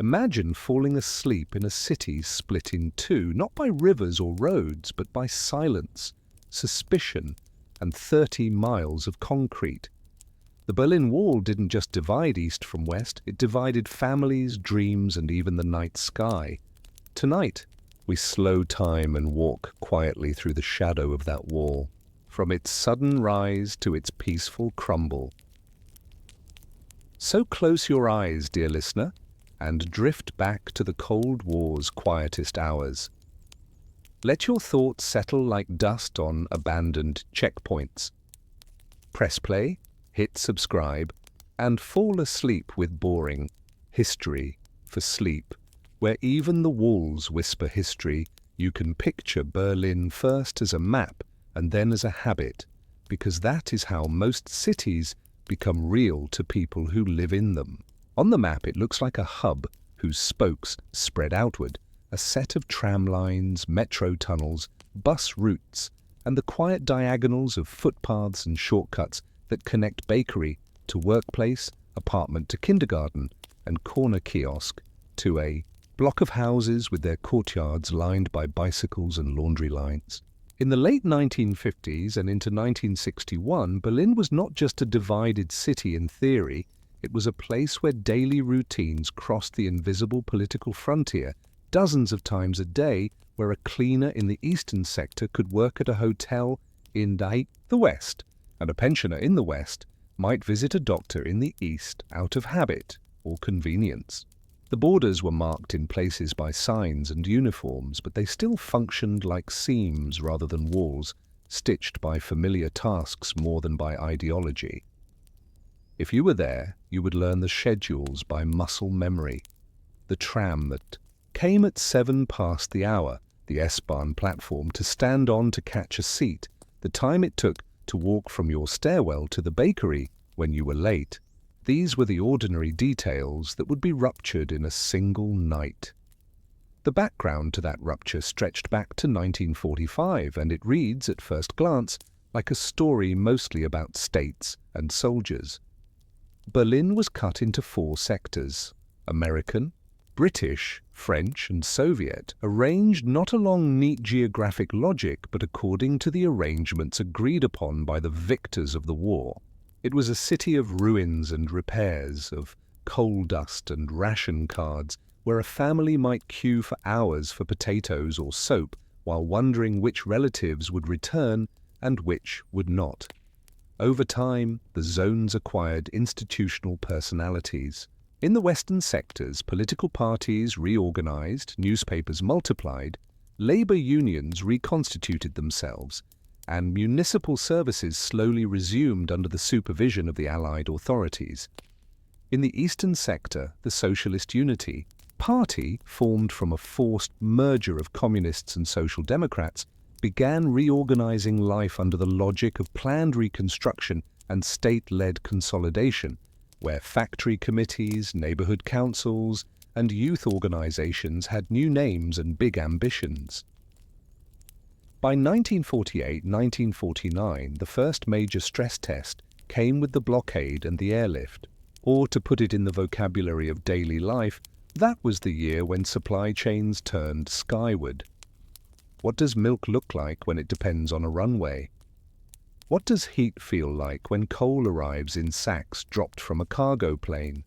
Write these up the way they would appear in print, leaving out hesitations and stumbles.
Imagine falling asleep in a city split in two, not by rivers or roads, but by silence, suspicion, and 30 miles of concrete. The Berlin Wall didn't just divide east from west, it divided families, dreams, and even the night sky. Tonight, we slow time and walk quietly through the shadow of that wall, from its sudden rise to its peaceful crumble. So close your eyes, dear listener, and drift back to the Cold War's quietest hours. Let your thoughts settle like dust on abandoned checkpoints. Press play, hit subscribe, and fall asleep with boring history for sleep, where even the walls whisper history. You can picture Berlin first as a map and then as a habit, because that is how most cities become real to people who live in them. On the map, it looks like a hub whose spokes spread outward, a set of tram lines, metro tunnels, bus routes, and the quiet diagonals of footpaths and shortcuts that connect bakery to workplace, apartment to kindergarten, and corner kiosk to a block of houses with their courtyards lined by bicycles and laundry lines. In the late 1950s and into 1961, Berlin was not just a divided city in theory, it was a place where daily routines crossed the invisible political frontier dozens of times a day, where a cleaner in the eastern sector could work at a hotel in the west, and a pensioner in the west might visit a doctor in the east out of habit or convenience. The borders were marked in places by signs and uniforms, but they still functioned like seams rather than walls, stitched by familiar tasks more than by ideology. If you were there, you would learn the schedules by muscle memory. The tram that came at 7 past the hour, the S-Bahn platform to stand on to catch a seat, the time it took to walk from your stairwell to the bakery when you were late. These were the ordinary details that would be ruptured in a single night. The background to that rupture stretched back to 1945, and it reads, at first glance, like a story mostly about states and soldiers. Berlin was cut into 4 sectors: American, British, French, and Soviet, arranged not along neat geographic logic, but according to the arrangements agreed upon by the victors of the war. It was a city of ruins and repairs, of coal dust and ration cards, where a family might queue for hours for potatoes or soap while wondering which relatives would return and which would not. Over time, the zones acquired institutional personalities. In the western sectors, political parties reorganized, newspapers multiplied, labor unions reconstituted themselves, and municipal services slowly resumed under the supervision of the Allied authorities. In the eastern sector, the Socialist Unity Party, formed from a forced merger of communists and social democrats, began reorganizing life under the logic of planned reconstruction and state-led consolidation, where factory committees, neighborhood councils, and youth organizations had new names and big ambitions. By 1948-1949, the first major stress test came with the blockade and the airlift, or to put it in the vocabulary of daily life, that was the year when supply chains turned skyward. What does milk look like when it depends on a runway? What does heat feel like when coal arrives in sacks dropped from a cargo plane?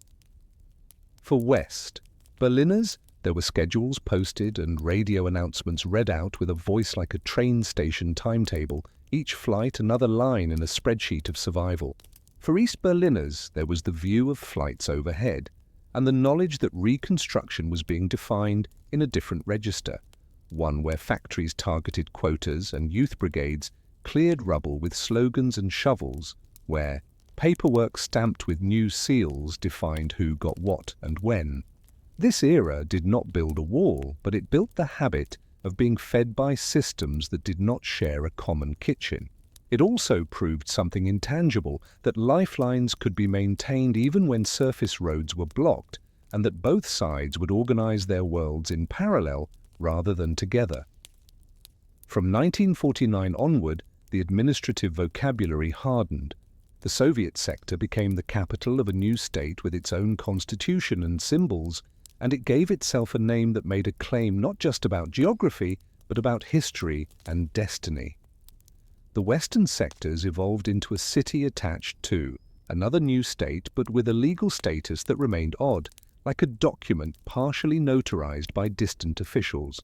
For West Berliners, there were schedules posted and radio announcements read out with a voice like a train station timetable, each flight another line in a spreadsheet of survival. For East Berliners, there was the view of flights overhead, and the knowledge that reconstruction was being defined in a different register, one where factories targeted quotas and youth brigades cleared rubble with slogans and shovels, where paperwork stamped with new seals defined who got what and when. This era did not build a wall, but it built the habit of being fed by systems that did not share a common kitchen. It also proved something intangible, that lifelines could be maintained even when surface roads were blocked, and that both sides would organize their worlds in parallel rather than together. From 1949 onward, the administrative vocabulary hardened. The Soviet sector became the capital of a new state with its own constitution and symbols, and it gave itself a name that made a claim not just about geography, but about history and destiny. The western sectors evolved into a city attached to another new state, but with a legal status that remained odd, like a document partially notarized by distant officials.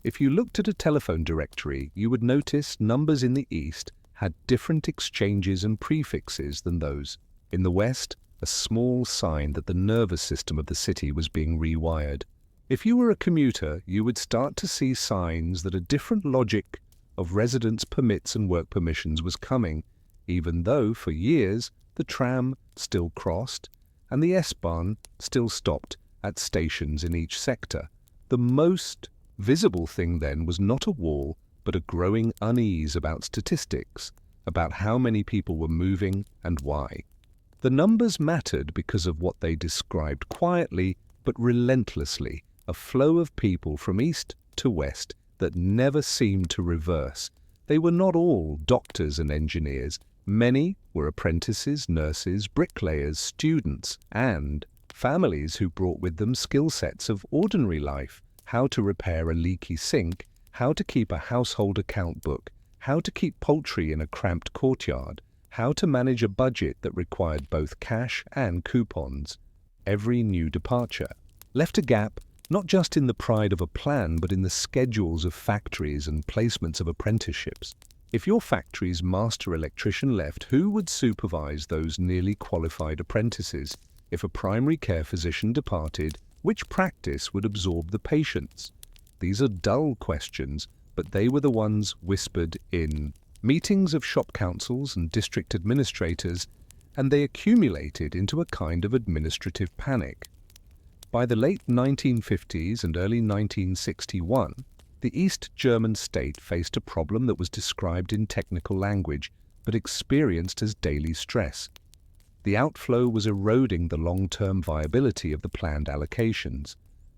If you looked at a telephone directory, you would notice numbers in the east had different exchanges and prefixes than those in the west, a small sign that the nervous system of the city was being rewired. If you were a commuter, you would start to see signs that a different logic of residence permits and work permissions was coming, even though for years the tram still crossed and the S-Bahn still stopped at stations in each sector. The most visible thing then was not a wall, but a growing unease about statistics, about how many people were moving and why. The numbers mattered because of what they described quietly but relentlessly, a flow of people from east to west that never seemed to reverse. They were not all doctors and engineers. Many were apprentices, nurses, bricklayers, students, and families who brought with them skill sets of ordinary life: how to repair a leaky sink, how to keep a household account book, how to keep poultry in a cramped courtyard, how to manage a budget that required both cash and coupons. Every new departure left a gap, not just in the pride of a plan, but in the schedules of factories and placements of apprenticeships. If your factory's master electrician left, who would supervise those nearly qualified apprentices? If a primary care physician departed, which practice would absorb the patients? These are dull questions, but they were the ones whispered in meetings of shop councils and district administrators, and they accumulated into a kind of administrative panic. By the late 1950s and early 1961, the East German state faced a problem that was described in technical language, but experienced as daily stress. The outflow was eroding the long-term viability of the planned allocations.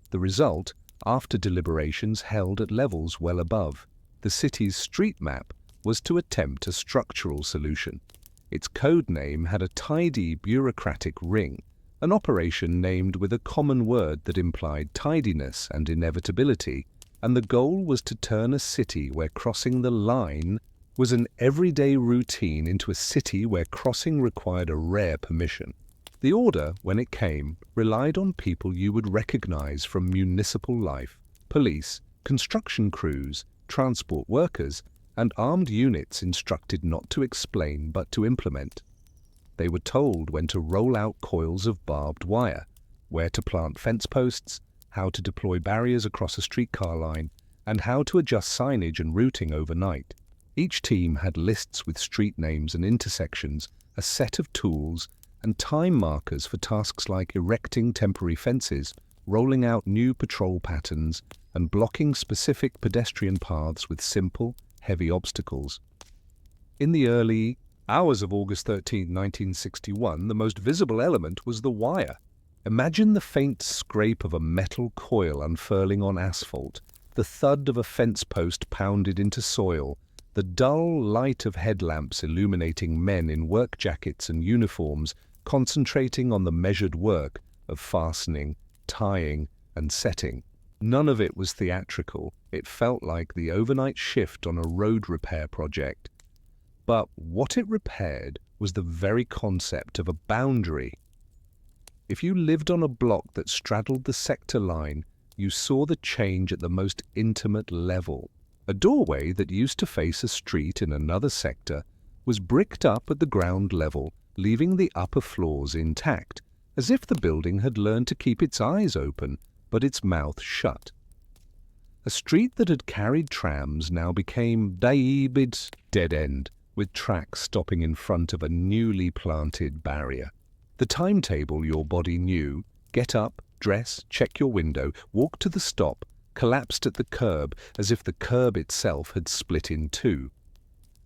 The result, after deliberations held at levels well above the city's street map, was to attempt a structural solution. Its code name had a tidy bureaucratic ring, an operation named with a common word that implied tidiness and inevitability, and the goal was to turn a city where crossing the line was an everyday routine into a city where crossing required a rare permission. The order, when it came, relied on people you would recognize from municipal life: police, construction crews, transport workers, and armed units instructed not to explain but to implement. They were told when to roll out coils of barbed wire, where to plant fence posts, how to deploy barriers across a streetcar line, and how to adjust signage and routing overnight. Each team had lists with street names and intersections, a set of tools, and time markers for tasks like erecting temporary fences, rolling out new patrol patterns, and blocking specific pedestrian paths with simple, heavy obstacles. In the early hours of August 13, 1961, the most visible element was the wire. Imagine the faint scrape of a metal coil unfurling on asphalt, the thud of a fence post pounded into soil, the dull light of headlamps illuminating men in work jackets and uniforms concentrating on the measured work of fastening, tying, and setting. None of it was theatrical. It felt like the overnight shift on a road repair project. But what it repaired was the very concept of a boundary. If you lived on a block that straddled the sector line, you saw the change at the most intimate level. A doorway that used to face a street in another sector was bricked up at the ground level, leaving the upper floors intact, as if the building had learned to keep its eyes open but its mouth shut. A street that had carried trams now became Daibid's dead end, with tracks stopping in front of a newly planted barrier. The timetable your body knew: get up, dress, check your window, walk to the stop, collapsed at the curb as if the curb itself had split in two.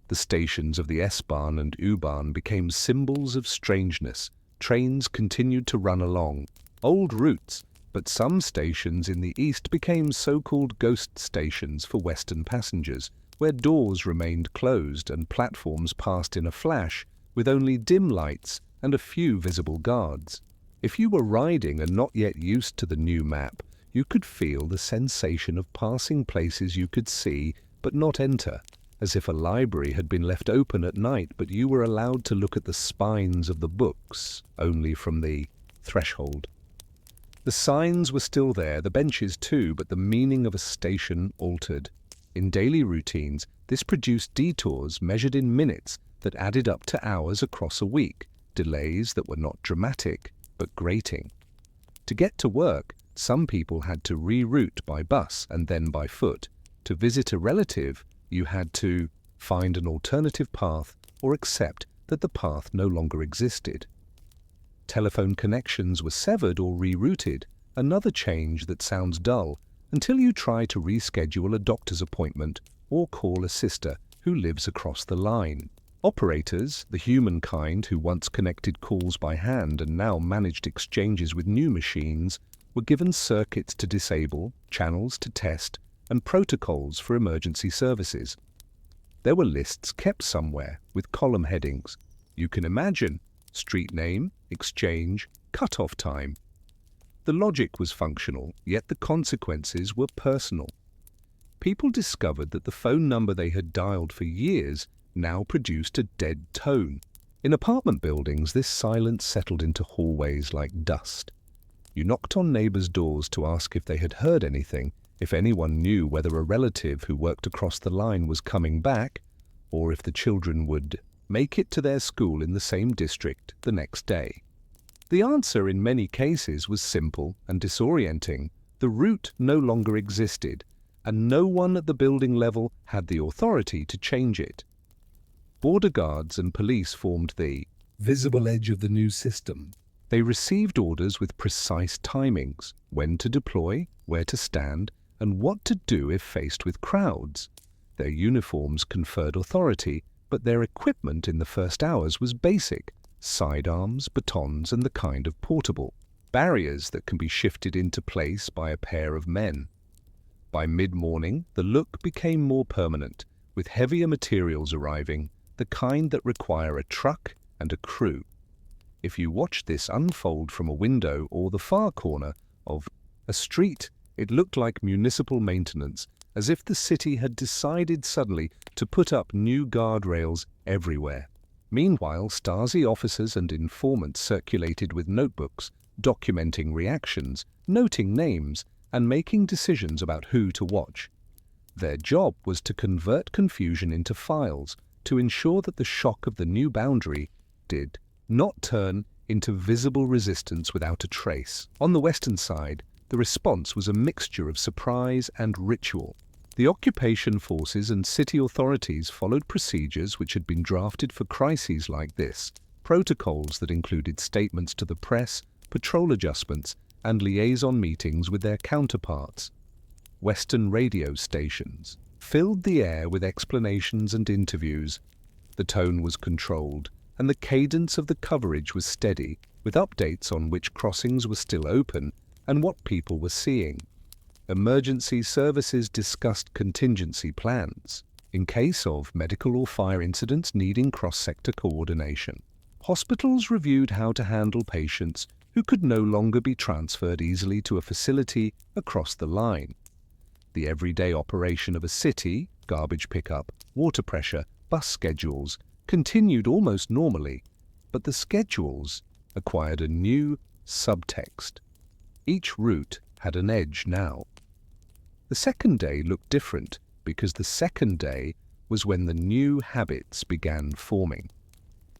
The stations of the S-Bahn and U-Bahn became symbols of strangeness. Trains continued to run along old routes, but some stations in the east became so-called ghost stations for Western passengers, where doors remained closed and platforms passed in a flash, with only dim lights and a few visible guards. If you were riding and not yet used to the new map, you could feel the sensation of passing places you could see but not enter, as if a library had been left open at night but you were allowed to look at the spines of the books only from the threshold. The signs were still there, the benches too, but the meaning of a station altered. In daily routines, this produced detours measured in minutes that added up to hours across a week, delays that were not dramatic but grating. To get to work, some people had to reroute by bus and then by foot. To visit a relative, you had to find an alternative path or accept that the path no longer existed. Telephone connections were severed or rerouted, another change that sounds dull, until you try to reschedule a doctor's appointment or call a sister who lives across the line. Operators, the humankind who once connected calls by hand and now managed exchanges with new machines, were given circuits to disable, channels to test, and protocols for emergency services. There were lists kept somewhere with column headings. You can imagine: street name, exchange, cut-off time. The logic was functional, yet the consequences were personal. People discovered that the phone number they had dialed for years now produced a dead tone. In apartment buildings, this silence settled into hallways like dust. You knocked on neighbors' doors to ask if they had heard anything, if anyone knew whether a relative who worked across the line was coming back, or if the children would make it to their school in the same district the next day. The answer in many cases was simple and disorienting. The route no longer existed, and no one at the building level had the authority to change it. Border guards and police formed the visible edge of the new system. They received orders with precise timings: when to deploy, where to stand, and what to do if faced with crowds. Their uniforms conferred authority, but their equipment in the first hours was basic: sidearms, batons, and the kind of portable barriers that can be shifted into place by a pair of men. By mid-morning, the look became more permanent, with heavier materials arriving, the kind that require a truck and a crew. If you watched this unfold from a window or the far corner of a street, it looked like municipal maintenance, as if the city had decided suddenly to put up new guardrails everywhere. Meanwhile, Stasi officers and informants circulated with notebooks, documenting reactions, noting names, and making decisions about who to watch. Their job was to convert confusion into files, to ensure that the shock of the new boundary did not turn into visible resistance without a trace. On the western side, the response was a mixture of surprise and ritual. The occupation forces and city authorities followed procedures which had been drafted for crises like this, protocols that included statements to the press, patrol adjustments, and liaison meetings with their counterparts. Western radio stations filled the air with explanations and interviews. The tone was controlled, and the cadence of the coverage was steady, with updates on which crossings were still open and what people were seeing. Emergency services discussed contingency plans in case of medical or fire incidents needing cross-sector coordination. Hospitals reviewed how to handle patients who could no longer be transferred easily to a facility across the line. The everyday operation of a city, garbage pickup, water pressure, bus schedules, continued almost normally, but the schedules acquired a new subtext. Each route had an edge now. The second day looked different because the second day was when the new habits began forming.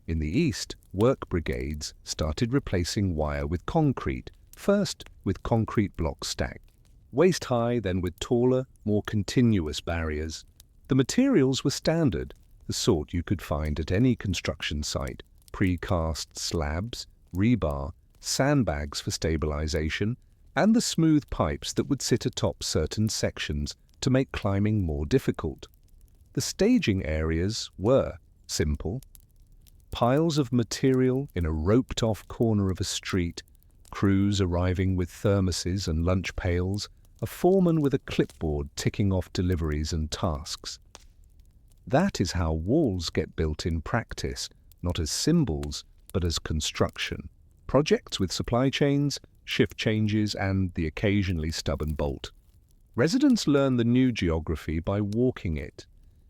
In the east, work brigades started replacing wire with concrete, first with concrete blocks stacked waist-high, then with taller, more continuous barriers. The materials were standard, the sort you could find at any construction site: precast slabs, rebar, sandbags for stabilization, and the smooth pipes that would sit atop certain sections to make climbing more difficult. The staging areas were simple: piles of material in a roped-off corner of a street, crews arriving with thermoses and lunch pails, a foreman with a clipboard ticking off deliveries and tasks. That is how walls get built in practice, not as symbols, but as construction. projects with supply chains, shift changes, and the occasionally stubborn bolt. Residents learn the new geography by walking it.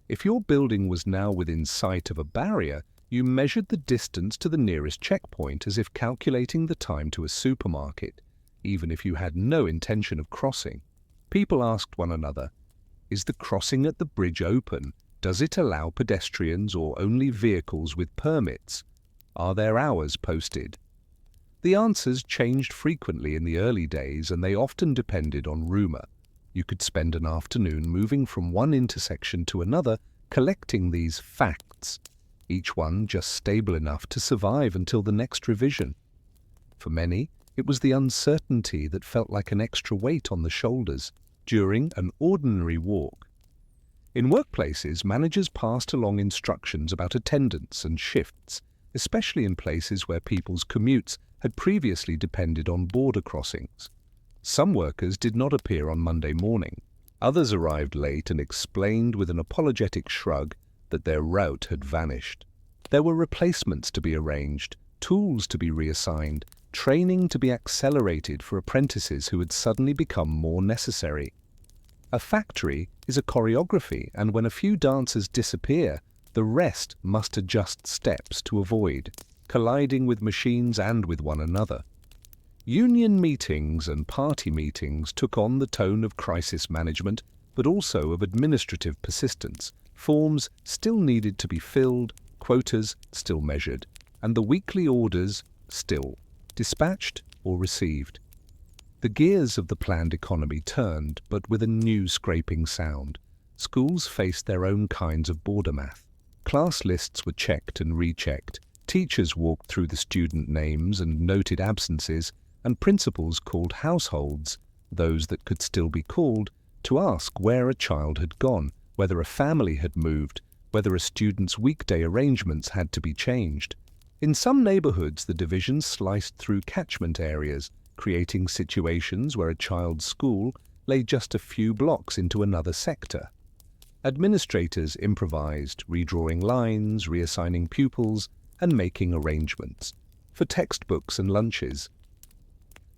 If your building was now within sight of a barrier, you measured the distance to the nearest checkpoint as if calculating the time to a supermarket, even if you had no intention of crossing. People asked one another, "Is the crossing at the bridge open? Does it allow pedestrians or only vehicles with permits? Are there hours posted?" The answers changed frequently in the early days, and they often depended on rumor. You could spend an afternoon moving from one intersection to another, collecting these facts, each one just stable enough to survive until the next revision. For many, it was the uncertainty that felt like an extra weight on the shoulders during an ordinary walk. In workplaces, managers passed along instructions about attendance and shifts, especially in places where people's commutes had previously depended on border crossings. Some workers did not appear on Monday morning. Others arrived late and explained with an apologetic shrug that their route had vanished. There were replacements to be arranged, tools to be reassigned, training to be accelerated for apprentices who had suddenly become more necessary. A factory is a choreography, and when a few dancers disappear, the rest must adjust steps to avoid colliding with machines and with one another. Union meetings and party meetings took on the tone of crisis management, but also of administrative persistence. Forms still needed to be filled, quotas still measured, and the weekly orders still dispatched or received. The gears of the planned economy turned, but with a new scraping sound. Schools faced their own kinds of border math. Class lists were checked and rechecked. Teachers walked through the student names and noted absences, and principals called households, those that could still be called, to ask where a child had gone, whether a family had moved, whether a student's weekday arrangements had to be changed. In some neighborhoods, the divisions sliced through catchment areas, creating situations where a child's school lay just a few blocks into another sector. Administrators improvised, redrawing lines, reassigning pupils, and making arrangements for textbooks and lunches.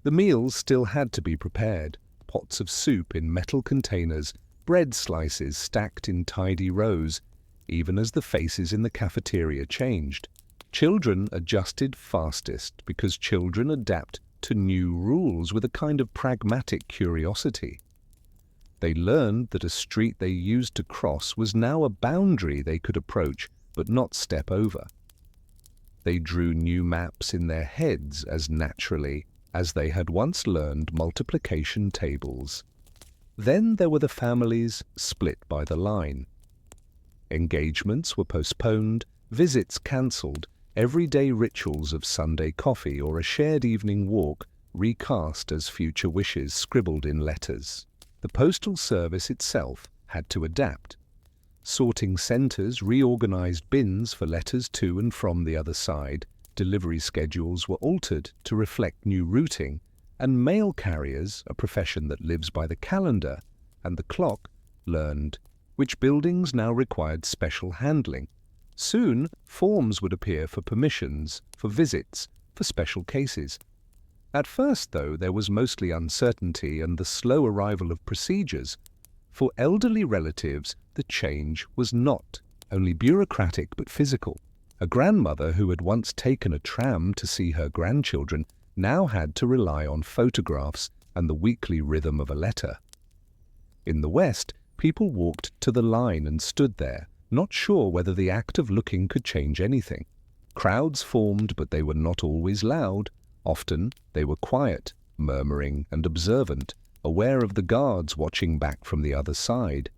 The meals still had to be prepared, pots of soup in metal containers, bread slices stacked in tidy rows, even as the faces in the cafeteria changed. Children adjusted fastest because children adapt to new rules with a kind of pragmatic curiosity. They learned that a street they used to cross was now a boundary they could approach but not step over. They drew new maps in their heads as naturally as they had once learned multiplication tables. Then there were the families split by the line. Engagements were postponed, visits cancelled, everyday rituals of Sunday coffee or a shared evening walk recast as future wishes scribbled in letters. The postal service itself had to adapt. Sorting centres reorganised bins for letters to and from the other side, delivery schedules were altered to reflect new routing, and mail carriers, a profession that lives by the calendar and the clock, learned which buildings now required special handling. Soon, forms would appear for permissions, for visits, for special cases. At first, though, there was mostly uncertainty and the slow arrival of procedures. For elderly relatives, the change was not only bureaucratic but physical. A grandmother who had once taken a tram to see her grandchildren now had to rely on photographs and the weekly rhythm of a letter. In the West, people walked to the line and stood there, not sure whether the act of looking could change anything. Crowds formed, but they were not always loud. Often they were quiet, murmuring and observant, aware of the guards watching back from the other side.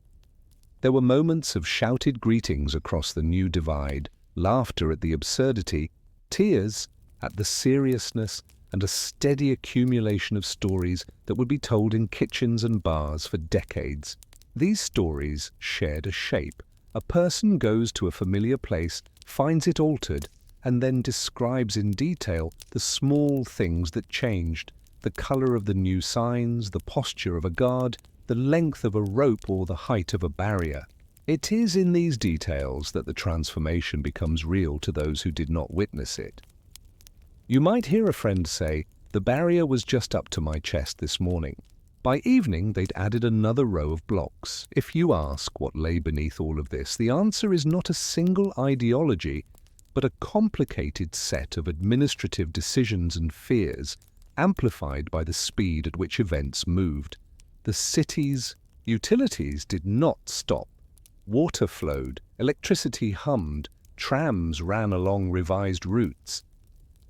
There were moments of shouted greetings across the new divide, laughter at the absurdity, tears at the seriousness, and a steady accumulation of stories that would be told in kitchens and bars for decades. These stories shared a shape. A person goes to a familiar place, finds it altered, and then describes in detail the small things that changed, the color of the new signs, the posture of a guard, the length of a rope or the height of a barrier. It is in these details that the transformation becomes real to those who did not witness it. You might hear a friend say, "The barrier was just up to my chest this morning." By evening, they'd added another row of blocks. If you ask what lay beneath all of this, the answer is not a single ideology, but a complicated set of administrative decisions and fears, amplified by the speed at which events moved. The city's utilities did not stop. Water flowed, electricity hummed, trams ran along revised routes.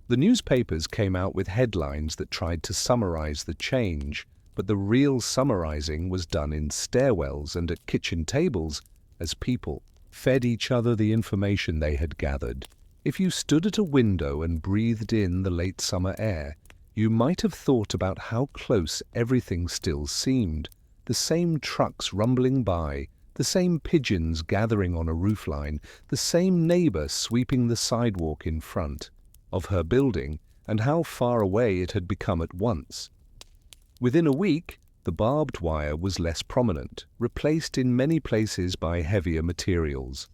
The newspapers came out with headlines that tried to summarize the change, but the real summarizing was done in stairwells and at kitchen tables as people fed each other the information they had gathered. If you stood at a window and breathed in the late summer air, you might have thought about how close everything still seemed. The same trucks rumbling by, the same pigeons gathering on a roofline, the same neighbor sweeping the sidewalk in front of her building, and how far away it had become at once. Within a week, the barbed wire was less prominent, replaced in many places by heavier materials.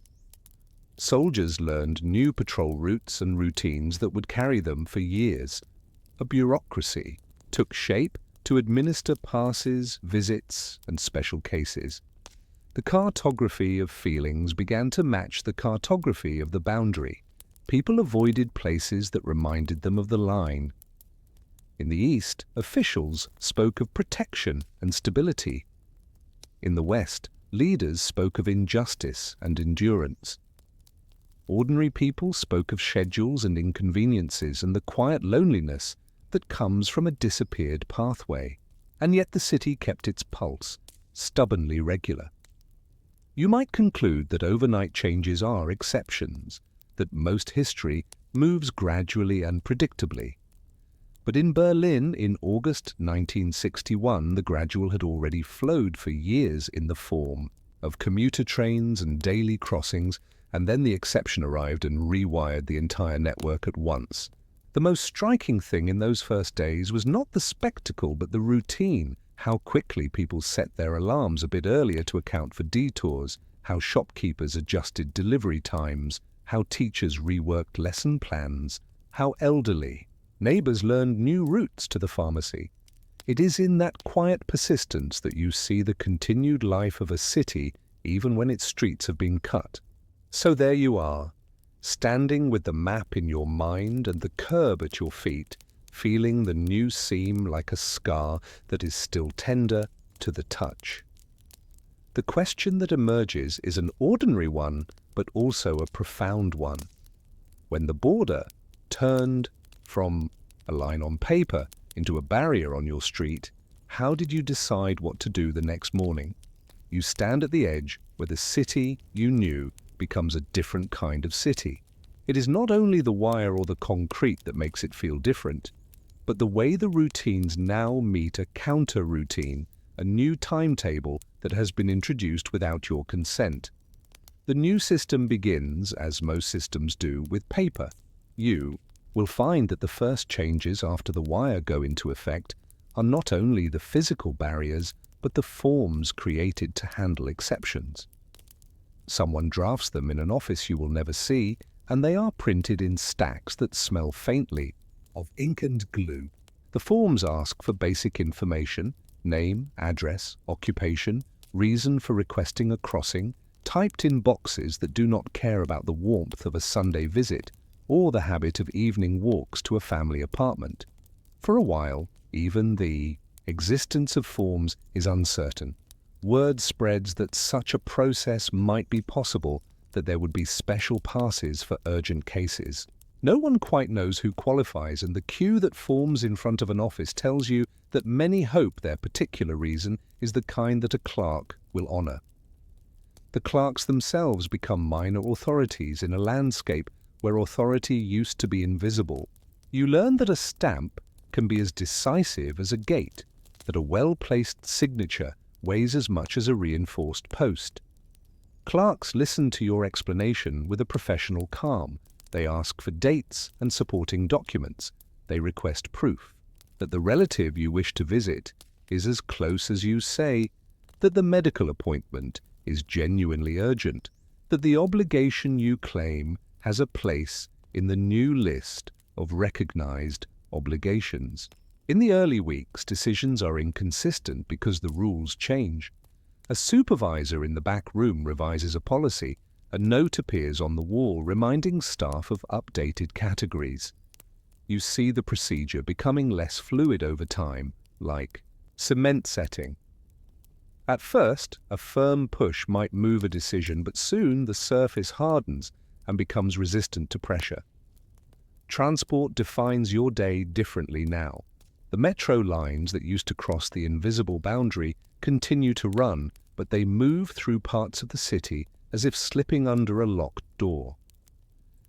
Soldiers learned new patrol routes and routines that would carry them for years. A bureaucracy took shape to administer passes, visits, and special cases. The cartography of feelings began to match the cartography of the boundary. People avoided places that reminded them of the line. In the East, officials spoke of protection and stability. In the West, leaders spoke of injustice and endurance. Ordinary people spoke of schedules and inconveniences and the quiet loneliness that comes from a disappeared pathway. And yet the city kept its pulse, stubbornly regular. You might conclude that overnight changes are exceptions, that most history moves gradually and predictably. But in Berlin in August 1961, the gradual had already flowed for years in the form of commuter trains and daily crossings, and then the exception arrived and rewired the entire network at once. The most striking thing in those first days was not the spectacle but the routine, how quickly people set their alarms a bit earlier to account for detours, how shopkeepers adjusted delivery times, how teachers reworked lesson plans, how elderly neighbors learned new routes to the pharmacy. It is in that quiet persistence that you see the continued life of a city even when its streets have been cut. So there you are, standing with the map in your mind and the curb at your feet, feeling the new seam like a scar that is still tender to the touch. The question that emerges is an ordinary one, but also a profound one. When the border turned from a line on paper into a barrier on your street, how did you decide what to do the next morning? You stand at the edge where the city you knew becomes a different kind of city. It is not only the wire or the concrete that makes it feel different, but the way the routines now meet a counter-routine, a new timetable that has been introduced without your consent. The new system begins, as most systems do, with paper. You will find that the first changes after the wire go into effect are not only the physical barriers, but the forms created to handle exceptions. Someone drafts them in an office you will never see, and they are printed in stacks that smell faintly of ink and glue. The forms ask for basic information: name, address, occupation, reason for requesting a crossing, typed in boxes that do not care about the warmth of a Sunday visit or the habit of evening walks to a family apartment. For a while, even the existence of forms is uncertain. Word spreads that such a process might be possible, that there would be special passes for urgent cases. No one quite knows who qualifies, and the queue that forms in front of an office tells you that many hope their particular reason is the kind that a clerk will honor. The clerks themselves become minor authorities in a landscape where authority used to be invisible. You learn that a stamp can be as decisive as a gate, that a well-placed signature weighs as much as a reinforced post. Clerks listen to your explanation with a professional calm. They ask for dates and supporting documents. They request proof that the relative you wish to visit is as close as you say, that the medical appointment is genuinely urgent, that the obligation you claim has a place in the new list of recognized obligations. In the early weeks, decisions are inconsistent because the rules change. A supervisor in the back room revises a policy. A note appears on the wall reminding staff of updated categories. You see the procedure becoming less fluid over time, like cement setting. At first, a firm push might move a decision, but soon the surface hardens and becomes resistant to pressure. Transport defines your day differently now. The metro lines that used to cross the invisible boundary continue to run, but they move through parts of the city as if slipping under a locked door.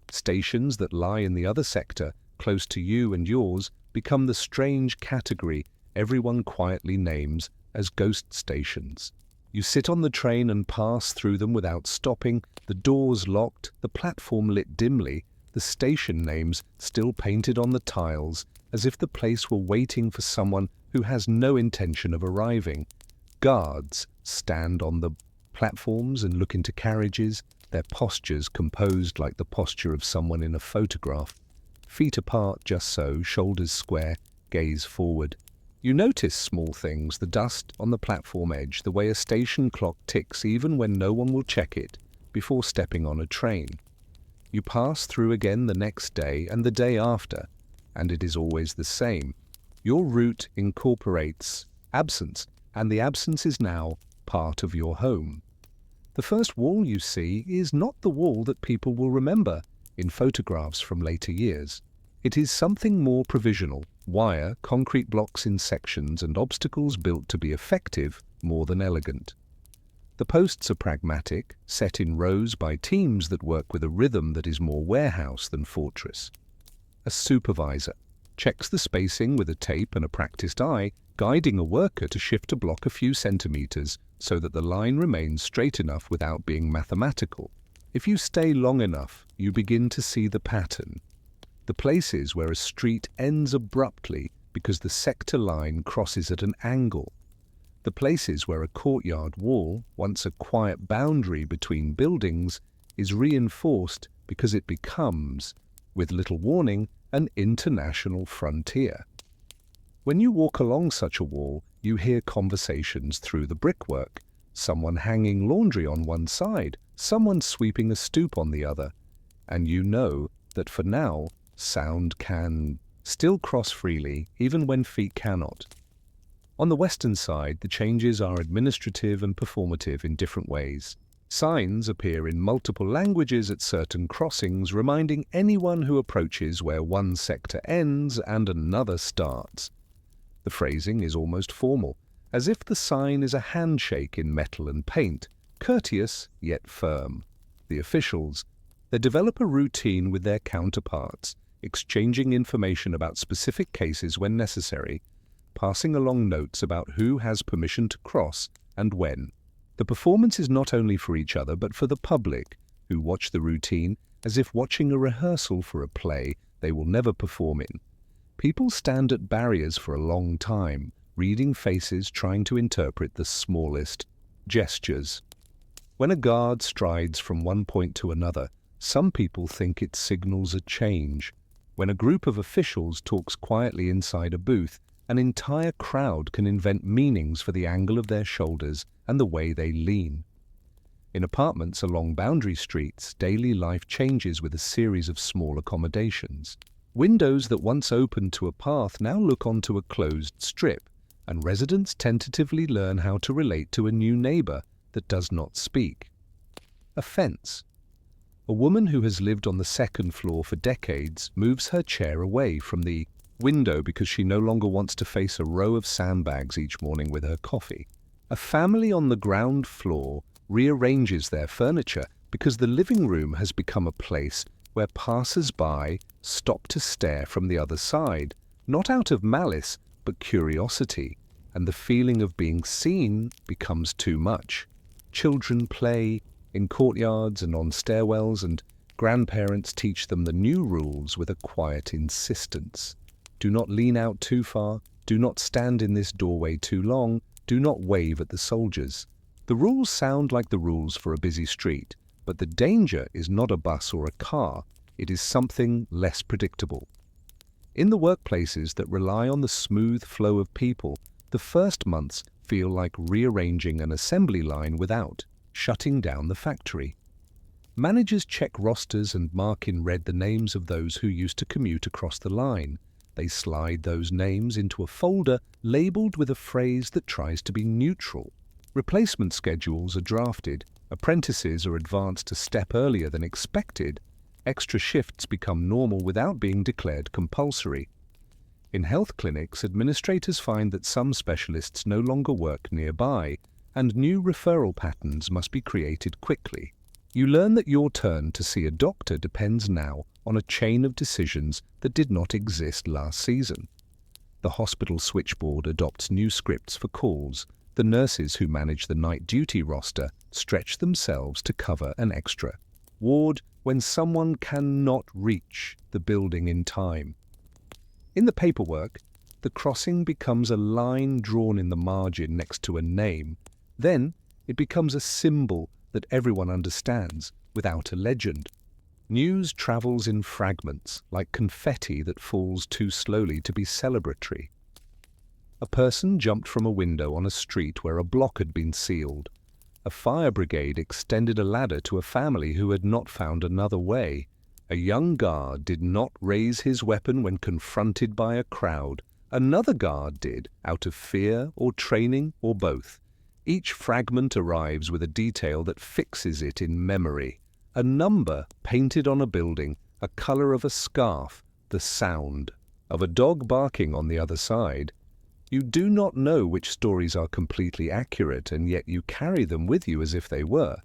Stations that lie in the other sector, close to you and yours, become the strange category everyone quietly names as ghost stations. You sit on the train and pass through them without stopping, the doors locked, the platform lit dimly, the station names still painted on the tiles, as if the place were waiting for someone who has no intention of arriving. Guards stand on the platforms and look into carriages, their postures composed like the posture of someone in a photograph. Feet apart just so, shoulders square, gaze forward. You notice small things, the dust on the platform edge, the way a station clock ticks even when no one will check it before stepping on a train. You pass through again the next day and the day after, and it is always the same. Your route incorporates absence, and the absence is now part of your home. The first wall you see is not the wall that people will remember in photographs from later years. It is something more provisional, wire, concrete blocks in sections, and obstacles built to be effective more than elegant. The posts are pragmatic, set in rows by teams that work with a rhythm that is more warehouse than fortress. A supervisor checks the spacing with a tape and a practiced eye, guiding a worker to shift a block a few centimeters so that the line remains straight enough without being mathematical. If you stay long enough, you begin to see the pattern. The places where a street ends abruptly because the sector line crosses at an angle. The places where a courtyard wall, once a quiet boundary between buildings, is reinforced because it becomes, with little warning, an international frontier. When you walk along such a wall, you hear conversations through the brickwork, someone hanging laundry on one side, someone sweeping a stoop on the other, and you know that for now, sound can still cross freely even when feet cannot. On the western side, the changes are administrative and performative in different ways. Signs appear in multiple languages at certain crossings, reminding anyone who approaches where one sector ends and another starts. The phrasing is almost formal, as if the sign is a handshake in metal and paint, courteous yet firm. The officials, they develop a routine with their counterparts, exchanging information about specific cases when necessary, passing along notes about who has permission to cross and when. The performance is not only for each other but for the public, who watch the routine as if watching a rehearsal for a play they will never perform in. People stand at barriers for a long time, reading faces, trying to interpret the smallest gestures. When a guard strides from one point to another, some people think it signals a change. When a group of officials talks quietly inside a booth, an entire crowd can invent meanings for the angle of their shoulders and the way they lean. In apartments along boundary streets, daily life changes with a series of small accommodations. Windows that once opened to a path now look onto a closed strip, and residents tentatively learn how to relate to a new neighbor that does not speak. A fence. A woman who has lived on the second floor for decades moves her chair away from the window because she no longer wants to face a row of sandbags each morning with her coffee. A family on the ground floor rearranges their furniture because the living room has become a place where passers-by stop to stare from the other side, not out of malice, but curiosity, and the feeling of being seen becomes too much. Children play in courtyards and on stairwells, and grandparents teach them the new rules with a quiet insistence. Do not lean out too far, do not stand in this doorway too long, do not wave at the soldiers. The rules sound like the rules for a busy street, but the danger is not a bus or a car, it is something less predictable. In the workplaces that rely on the smooth flow of people, the first months feel like rearranging an assembly line without shutting down the factory. Managers check rosters and mark in red the names of those who used to commute across the line. They slide those names into a folder labeled with a phrase that tries to be neutral. Replacement schedules are drafted, apprentices are advanced a step earlier than expected, extra shifts become normal without being declared compulsory. In health clinics, administrators find that some specialists no longer work nearby, and new referral patterns must be created quickly. You learn that your turn to see a doctor depends now on a chain of decisions that did not exist last season. The hospital switchboard adopts new scripts for calls. The nurses who manage the night duty roster stretch themselves to cover an extra ward when someone cannot reach the building in time. In the paperwork, the crossing becomes a line drawn in the margin next to a name. Then it becomes a symbol that everyone understands without a legend. News travels in fragments, like confetti that falls too slowly to be celebratory. A person jumped from a window on a street where a block had been sealed. A fire brigade extended a ladder to a family who had not found another way. A young guard did not raise his weapon when confronted by a crowd. Another guard did, out of fear or training or both. Each fragment arrives with a detail that fixes it in memory. A number painted on a building, a color of a scarf, the sound of a dog barking on the other side. You do not know which stories are completely accurate, and yet you carry them with you as if they were.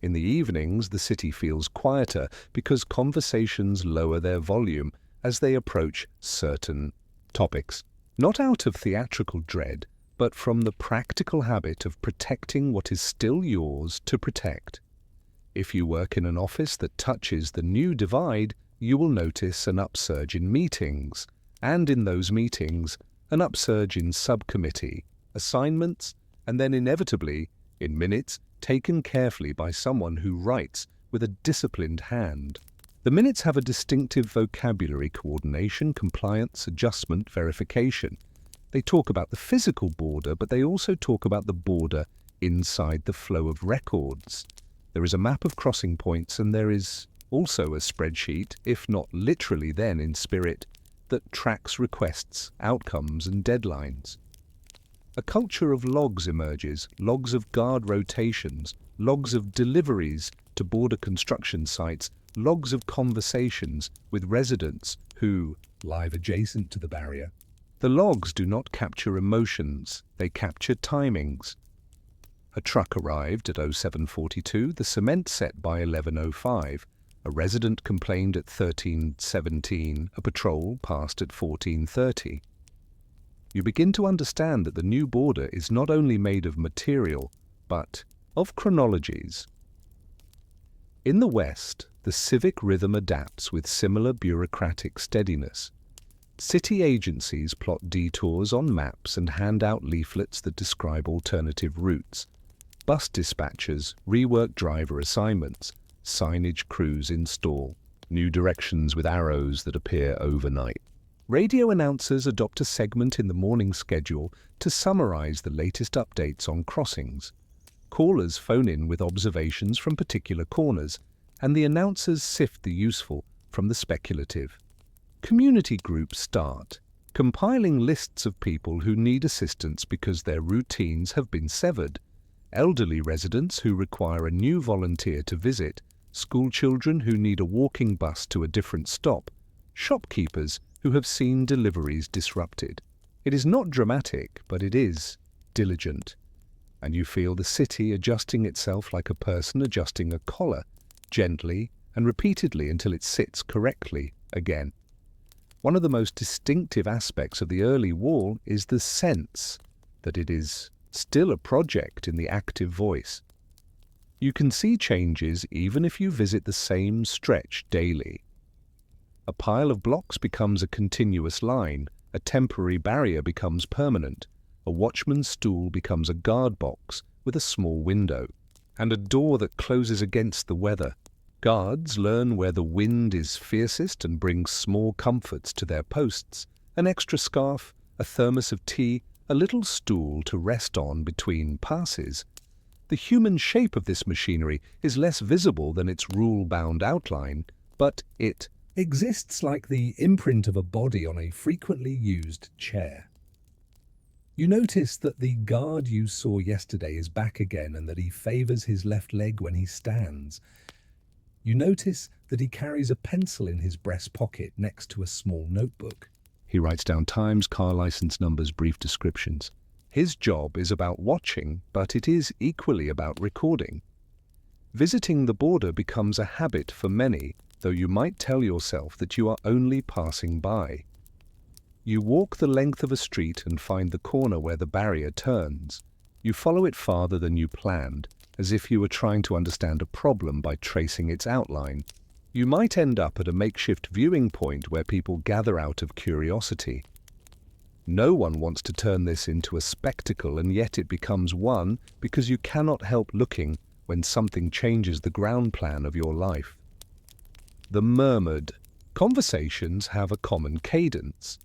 In the evenings, the city feels quieter because conversations lower their volume as they approach certain topics. Not out of theatrical dread, but from the practical habit of protecting what is still yours to protect. If you work in an office that touches the new divide, you will notice an upsurge in meetings, and in those meetings, an upsurge in subcommittee assignments, and then inevitably, in minutes taken carefully by someone who writes with a disciplined hand. The minutes have a distinctive vocabulary: coordination, compliance, adjustment, verification. They talk about the physical border, but they also talk about the border inside the flow of records. There is a map of crossing points, and there is also a spreadsheet, if not literally then in spirit, that tracks requests, outcomes, and deadlines. A culture of logs emerges, logs of guard rotations, logs of deliveries to border construction sites, logs of conversations with residents who live adjacent to the barrier. The logs do not capture emotions, they capture timings. A truck arrived at 0742, the cement set by 1105. A resident complained at 1317, a patrol passed at 1430. You begin to understand that the new border is not only made of material, but of chronologies. In the West, the civic rhythm adapts with similar bureaucratic steadiness. City agencies plot detours on maps and hand out leaflets that describe alternative routes. Bus dispatchers rework driver assignments. Signage crews install new directions with arrows that appear overnight. Radio announcers adopt a segment in the morning schedule to summarize the latest updates on crossings. Callers phone in with observations from particular corners, and the announcers sift the useful from the speculative. Community groups start, compiling lists of people who need assistance because their routines have been severed. Elderly residents who require a new volunteer to visit, school children who need a walking bus to a different stop, shopkeepers who have seen deliveries disrupted. It is not dramatic, but it is diligent. And you feel the city adjusting itself like a person adjusting a collar, gently and repeatedly until it sits correctly again. One of the most distinctive aspects of the early wall is the sense that it is still a project in the active voice. You can see changes even if you visit the same stretch daily. A pile of blocks becomes a continuous line, a temporary barrier becomes permanent, a watchman's stool becomes a guard box with a small window, and a door that closes against the weather. Guards learn where the wind is fiercest and bring small comforts to their posts: an extra scarf, a thermos of tea, a little stool to rest on between passes. The human shape of this machinery is less visible than its rule-bound outline, but it exists like the imprint of a body on a frequently used chair. You notice that the guard you saw yesterday is back again and that he favors his left leg when he stands. You notice that he carries a pencil in his breast pocket next to a small notebook. He writes down times, car license numbers, brief descriptions. His job is about watching, but it is equally about recording. Visiting the border becomes a habit for many, though you might tell yourself that you are only passing by. You walk the length of a street and find the corner where the barrier turns. You follow it farther than you planned, as if you were trying to understand a problem by tracing its outline. You might end up at a makeshift viewing point where people gather out of curiosity. No one wants to turn this into a spectacle, and yet it becomes one because you cannot help looking when something changes the ground plan of your life. The murmured. Conversations have a common cadence.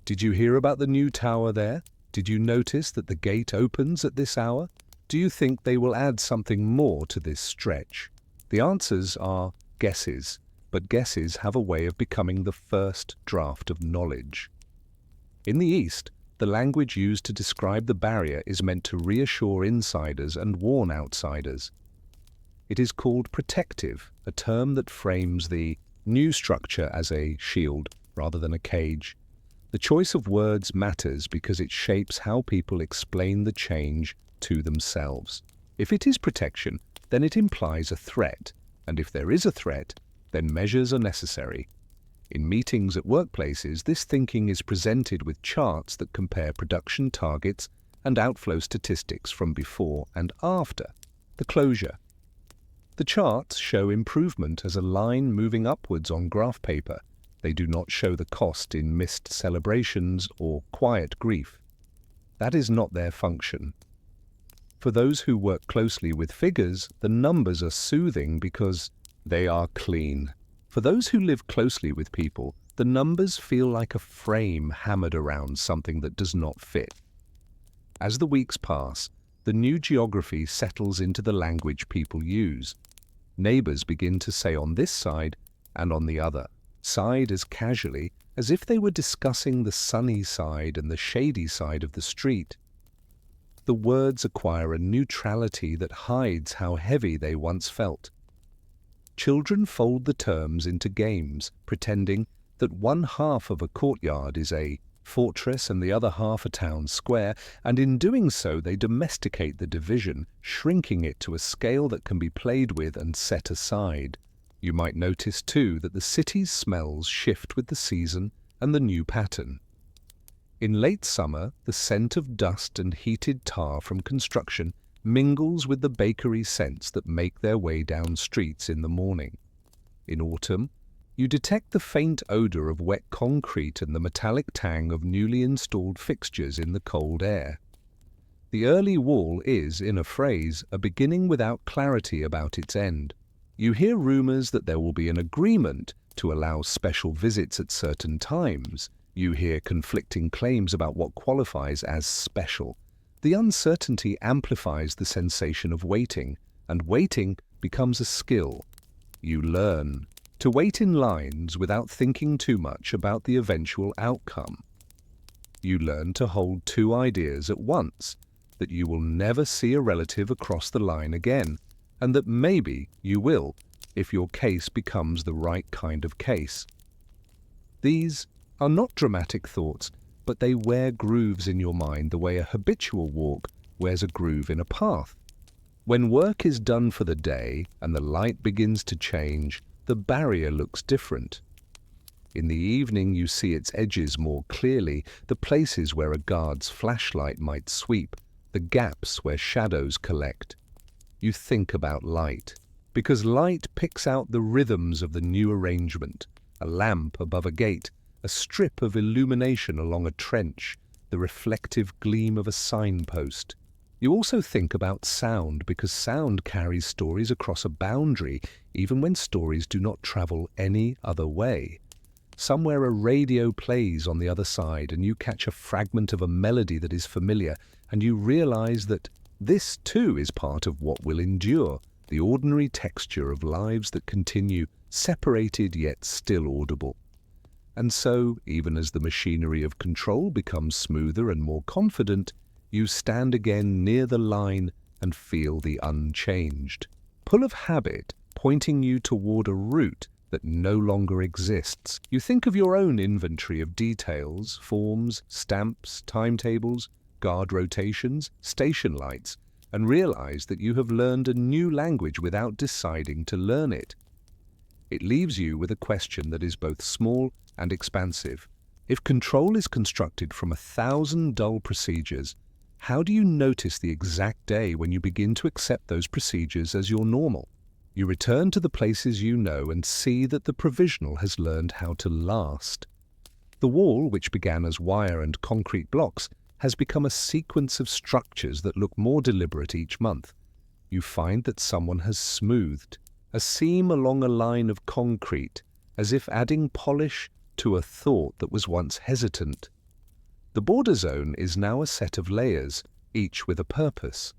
Did you hear about the new tower there? Did you notice that the gate opens at this hour? Do you think they will add something more to this stretch? The answers are guesses, but guesses have a way of becoming the first draft of knowledge. In the East, the language used to describe the barrier is meant to reassure insiders and warn outsiders. It is called protective, a term that frames the new structure as a shield rather than a cage. The choice of words matters because it shapes how people explain the change to themselves. If it is protection, then it implies a threat, and if there is a threat, then measures are necessary. In meetings at workplaces, this thinking is presented with charts that compare production targets and outflow statistics from before and after the closure. The charts show improvement as a line moving upwards on graph paper. They do not show the cost in missed celebrations or quiet grief. That is not their function. For those who work closely with figures, the numbers are soothing because they are clean. For those who live closely with people, the numbers feel like a frame hammered around something that does not fit. As the weeks pass, the new geography settles into the language people use. Neighbors begin to say on this side and on the other side as casually as if they were discussing the sunny side and the shady side of the street. The words acquire a neutrality that hides how heavy they once felt. Children fold the terms into games, pretending that one half of a courtyard is a fortress and the other half a town square, and in doing so they domesticate the division, shrinking it to a scale that can be played with and set aside. You might notice, too, that the city's smells shift with the season and the new pattern. In late summer, the scent of dust and heated tar from construction mingles with the bakery scents that make their way down streets in the morning. In autumn, you detect the faint odor of wet concrete and the metallic tang of newly installed fixtures in the cold air. The early wall is, in a phrase, a beginning without clarity about its end. You hear rumors that there will be an agreement to allow special visits at certain times. You hear conflicting claims about what qualifies as special. The uncertainty amplifies the sensation of waiting, and waiting becomes a skill. You learn to wait in lines without thinking too much about the eventual outcome. You learn to hold two ideas at once, that you will never see a relative across the line again, and that maybe you will, if your case becomes the right kind of case. These are not dramatic thoughts, but they wear grooves in your mind the way a habitual walk wears a groove in a path. When work is done for the day and the light begins to change, the barrier looks different. In the evening you see its edges more clearly, the places where a guard's flashlight might sweep, the gaps where shadows collect. You think about light, because light picks out the rhythms of the new arrangement, a lamp above a gate, a strip of illumination along a trench, the reflective gleam of a signpost. You also think about sound because sound carries stories across a boundary even when stories do not travel any other way. Somewhere a radio plays on the other side and you catch a fragment of a melody that is familiar and you realize that this too is part of what will endure, the ordinary texture of lives that continue, separated yet still audible. And so, even as the machinery of control becomes smoother and more confident, you stand again near the line and feel the unchanged pull of habit pointing you toward a route that no longer exists. You think of your own inventory of details, forms, stamps, timetables, guard rotations, station lights, and realize that you have learned a new language without deciding to learn it. It leaves you with a question that is both small and expansive. If control is constructed from 1,000 dull procedures, how do you notice the exact day when you begin to accept those procedures as your normal? You return to the places you know and see that the provisional has learned how to last. The wall, which began as wire and concrete blocks, has become a sequence of structures that look more deliberate each month. You find that someone has smoothed a seam along a line of concrete, as if adding polish to a thought that was once hesitant. The border zone is now a set of layers, each with a purpose.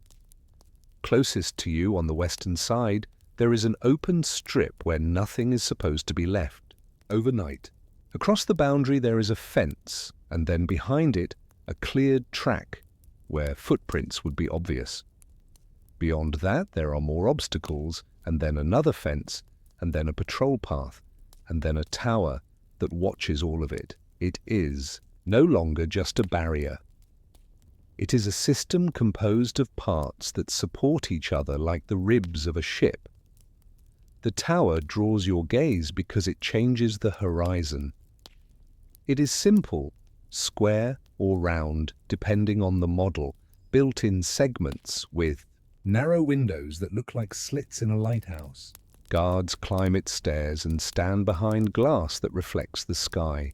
Closest to you on the western side, there is an open strip where nothing is supposed to be left. Overnight. Across the boundary there is a fence, and then behind it, a cleared track, where footprints would be obvious. Beyond that, there are more obstacles, and then another fence, and then a patrol path, and then a tower that watches all of it. It is no longer just a barrier. It is a system composed of parts that support each other like the ribs of a ship. The tower draws your gaze because it changes the horizon. It is simple, square or round, depending on the model, built in segments with narrow windows that look like slits in a lighthouse. Guards climb its stairs and stand behind glass that reflects the sky.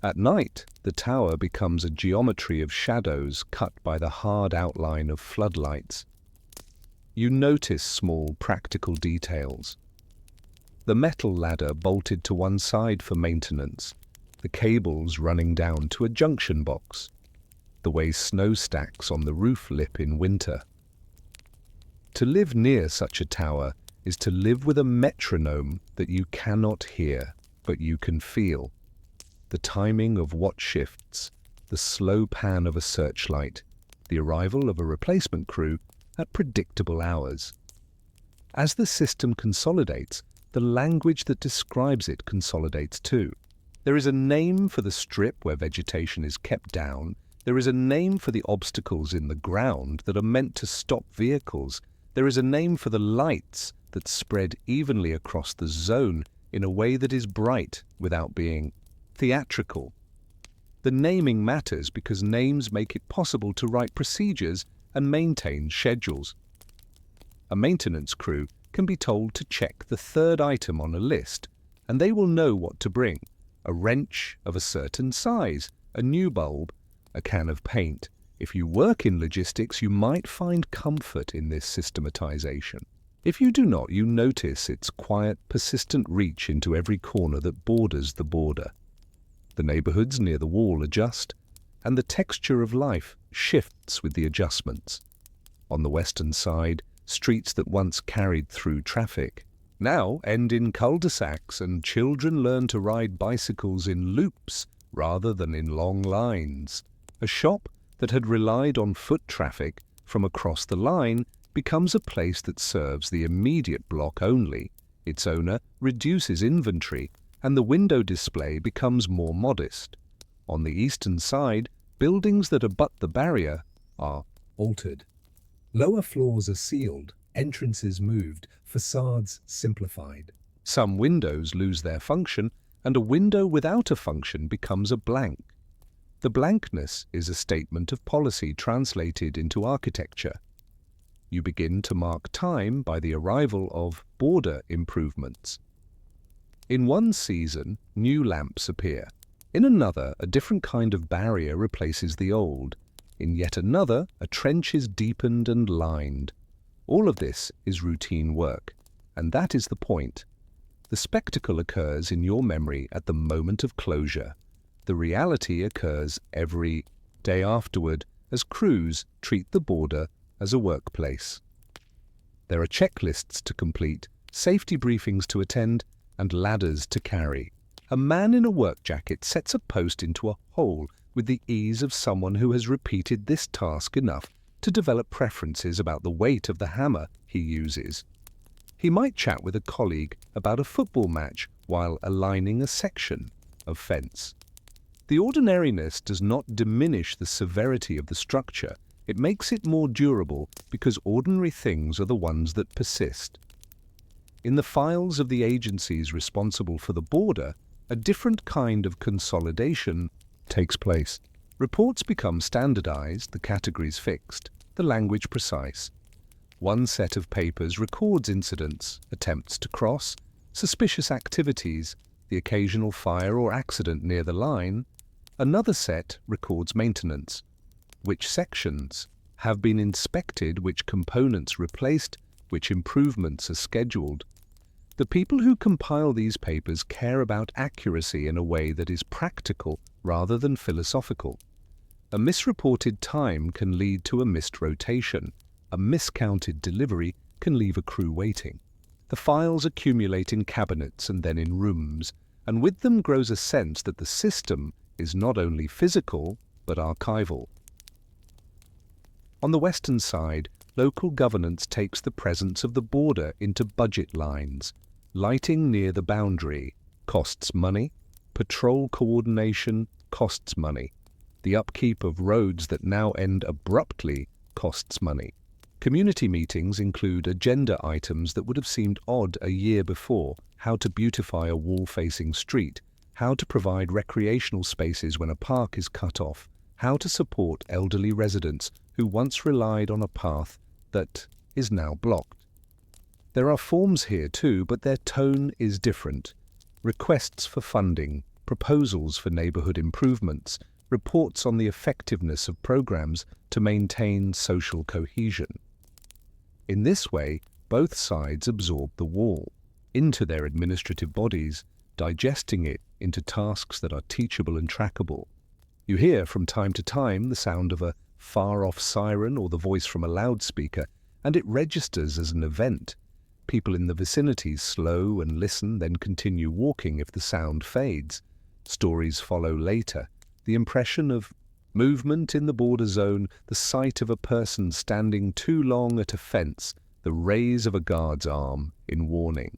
At night, the tower becomes a geometry of shadows cut by the hard outline of floodlights. You notice small, practical details. The metal ladder bolted to one side for maintenance, the cables running down to a junction box, the way snow stacks on the roof lip in winter. To live near such a tower is to live with a metronome that you cannot hear, but you can feel. The timing of watch shifts, the slow pan of a searchlight, the arrival of a replacement crew at predictable hours. As the system consolidates, the language that describes it consolidates too. There is a name for the strip where vegetation is kept down. There is a name for the obstacles in the ground that are meant to stop vehicles. There is a name for the lights that spread evenly across the zone in a way that is bright without being theatrical. The naming matters because names make it possible to write procedures and maintain schedules. A maintenance crew can be told to check the third item on a list, and they will know what to bring: a wrench of a certain size, a new bulb, a can of paint. If you work in logistics, you might find comfort in this systematization. If you do not, you notice its quiet, persistent reach into every corner that borders the border. The neighborhoods near the wall adjust, and the texture of life shifts with the adjustments. On the western side, streets that once carried through traffic now end in cul-de-sacs, and children learn to ride bicycles in loops rather than in long lines. A shop that had relied on foot traffic from across the line becomes a place that serves the immediate block only. Its owner reduces inventory, and the window display becomes more modest. On the eastern side, buildings that abut the barrier are altered. Lower floors are sealed, entrances moved, facades simplified. Some windows lose their function, and a window without a function becomes a blank. The blankness is a statement of policy translated into architecture. You begin to mark time by the arrival of border improvements. In one season, new lamps appear. In another, a different kind of barrier replaces the old. In yet another, a trench is deepened and lined. All of this is routine work, and that is the point. The spectacle occurs in your memory at the moment of closure. The reality occurs every day afterward as crews treat the border as a workplace. There are checklists to complete, safety briefings to attend, and ladders to carry. A man in a work jacket sets a post into a hole with the ease of someone who has repeated this task enough to develop preferences about the weight of the hammer he uses. He might chat with a colleague about a football match while aligning a section of fence. The ordinariness does not diminish the severity of the structure. It makes it more durable because ordinary things are the ones that persist. In the files of the agencies responsible for the border, a different kind of consolidation takes place. Reports become standardized, the categories fixed, the language precise. One set of papers records incidents, attempts to cross, suspicious activities, the occasional fire or accident near the line. Another set records maintenance, which sections have been inspected, which components replaced, which improvements are scheduled. The people who compile these papers care about accuracy in a way that is practical rather than philosophical. A misreported time can lead to a missed rotation. A miscounted delivery can leave a crew waiting. The files accumulate in cabinets and then in rooms, and with them grows a sense that the system is not only physical but archival. On the western side, local governance takes the presence of the border into budget lines. Lighting near the boundary costs money. Patrol coordination costs money. The upkeep of roads that now end abruptly costs money. Community meetings include agenda items that would have seemed odd a year before: how to beautify a wall-facing street, how to provide recreational spaces when a park is cut off, how to support elderly residents who once relied on a path that is now blocked. There are forms here too, but their tone is different. Requests for funding, proposals for neighborhood improvements, reports on the effectiveness of programs to maintain social cohesion. In this way, both sides absorb the wall into their administrative bodies, digesting it into tasks that are teachable and trackable. You hear from time to time the sound of a far-off siren or the voice from a loudspeaker, and it registers as an event. People in the vicinity slow and listen, then continue walking if the sound fades. Stories follow later. The impression of movement in the border zone, the sight of a person standing too long at a fence, the raise of a guard's arm in warning.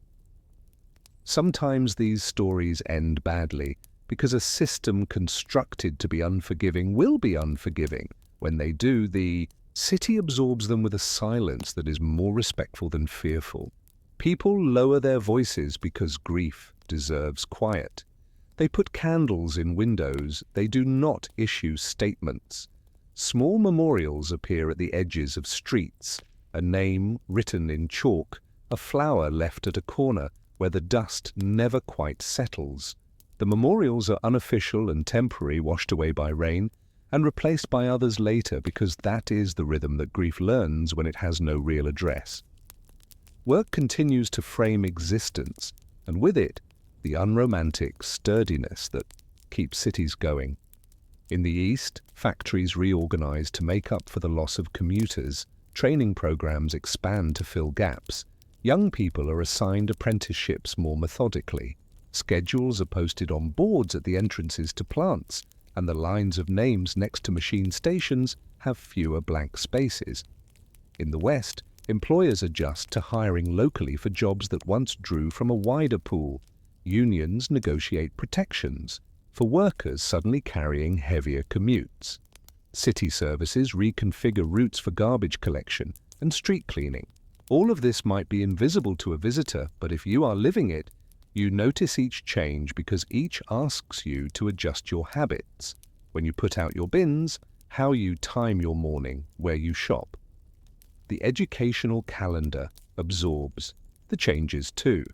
Sometimes these stories end badly, because a system constructed to be unforgiving will be unforgiving. When they do, the city absorbs them with a silence that is more respectful than fearful. People lower their voices because grief deserves quiet. They put candles in windows. They do not issue statements. Small memorials appear at the edges of streets, a name written in chalk, a flower left at a corner where the dust never quite settles. The memorials are unofficial and temporary, washed away by rain, and replaced by others later, because that is the rhythm that grief learns when it has no real address. Work continues to frame existence, and with it, the unromantic sturdiness that keeps cities going. In the East, factories reorganize to make up for the loss of commuters. Training programs expand to fill gaps. Young people are assigned apprenticeships more methodically. Schedules are posted on boards at the entrances to plants, and the lines of names next to machine stations have fewer blank spaces. In the West, employers adjust to hiring locally for jobs that once drew from a wider pool. Unions negotiate protections for workers suddenly carrying heavier commutes. City services reconfigure routes for garbage collection and street cleaning. All of this might be invisible to a visitor, but if you are living it, you notice each change because each asks you to adjust your habits. When you put out your bins, how you time your morning, where you shop. The educational calendar absorbs the changes too.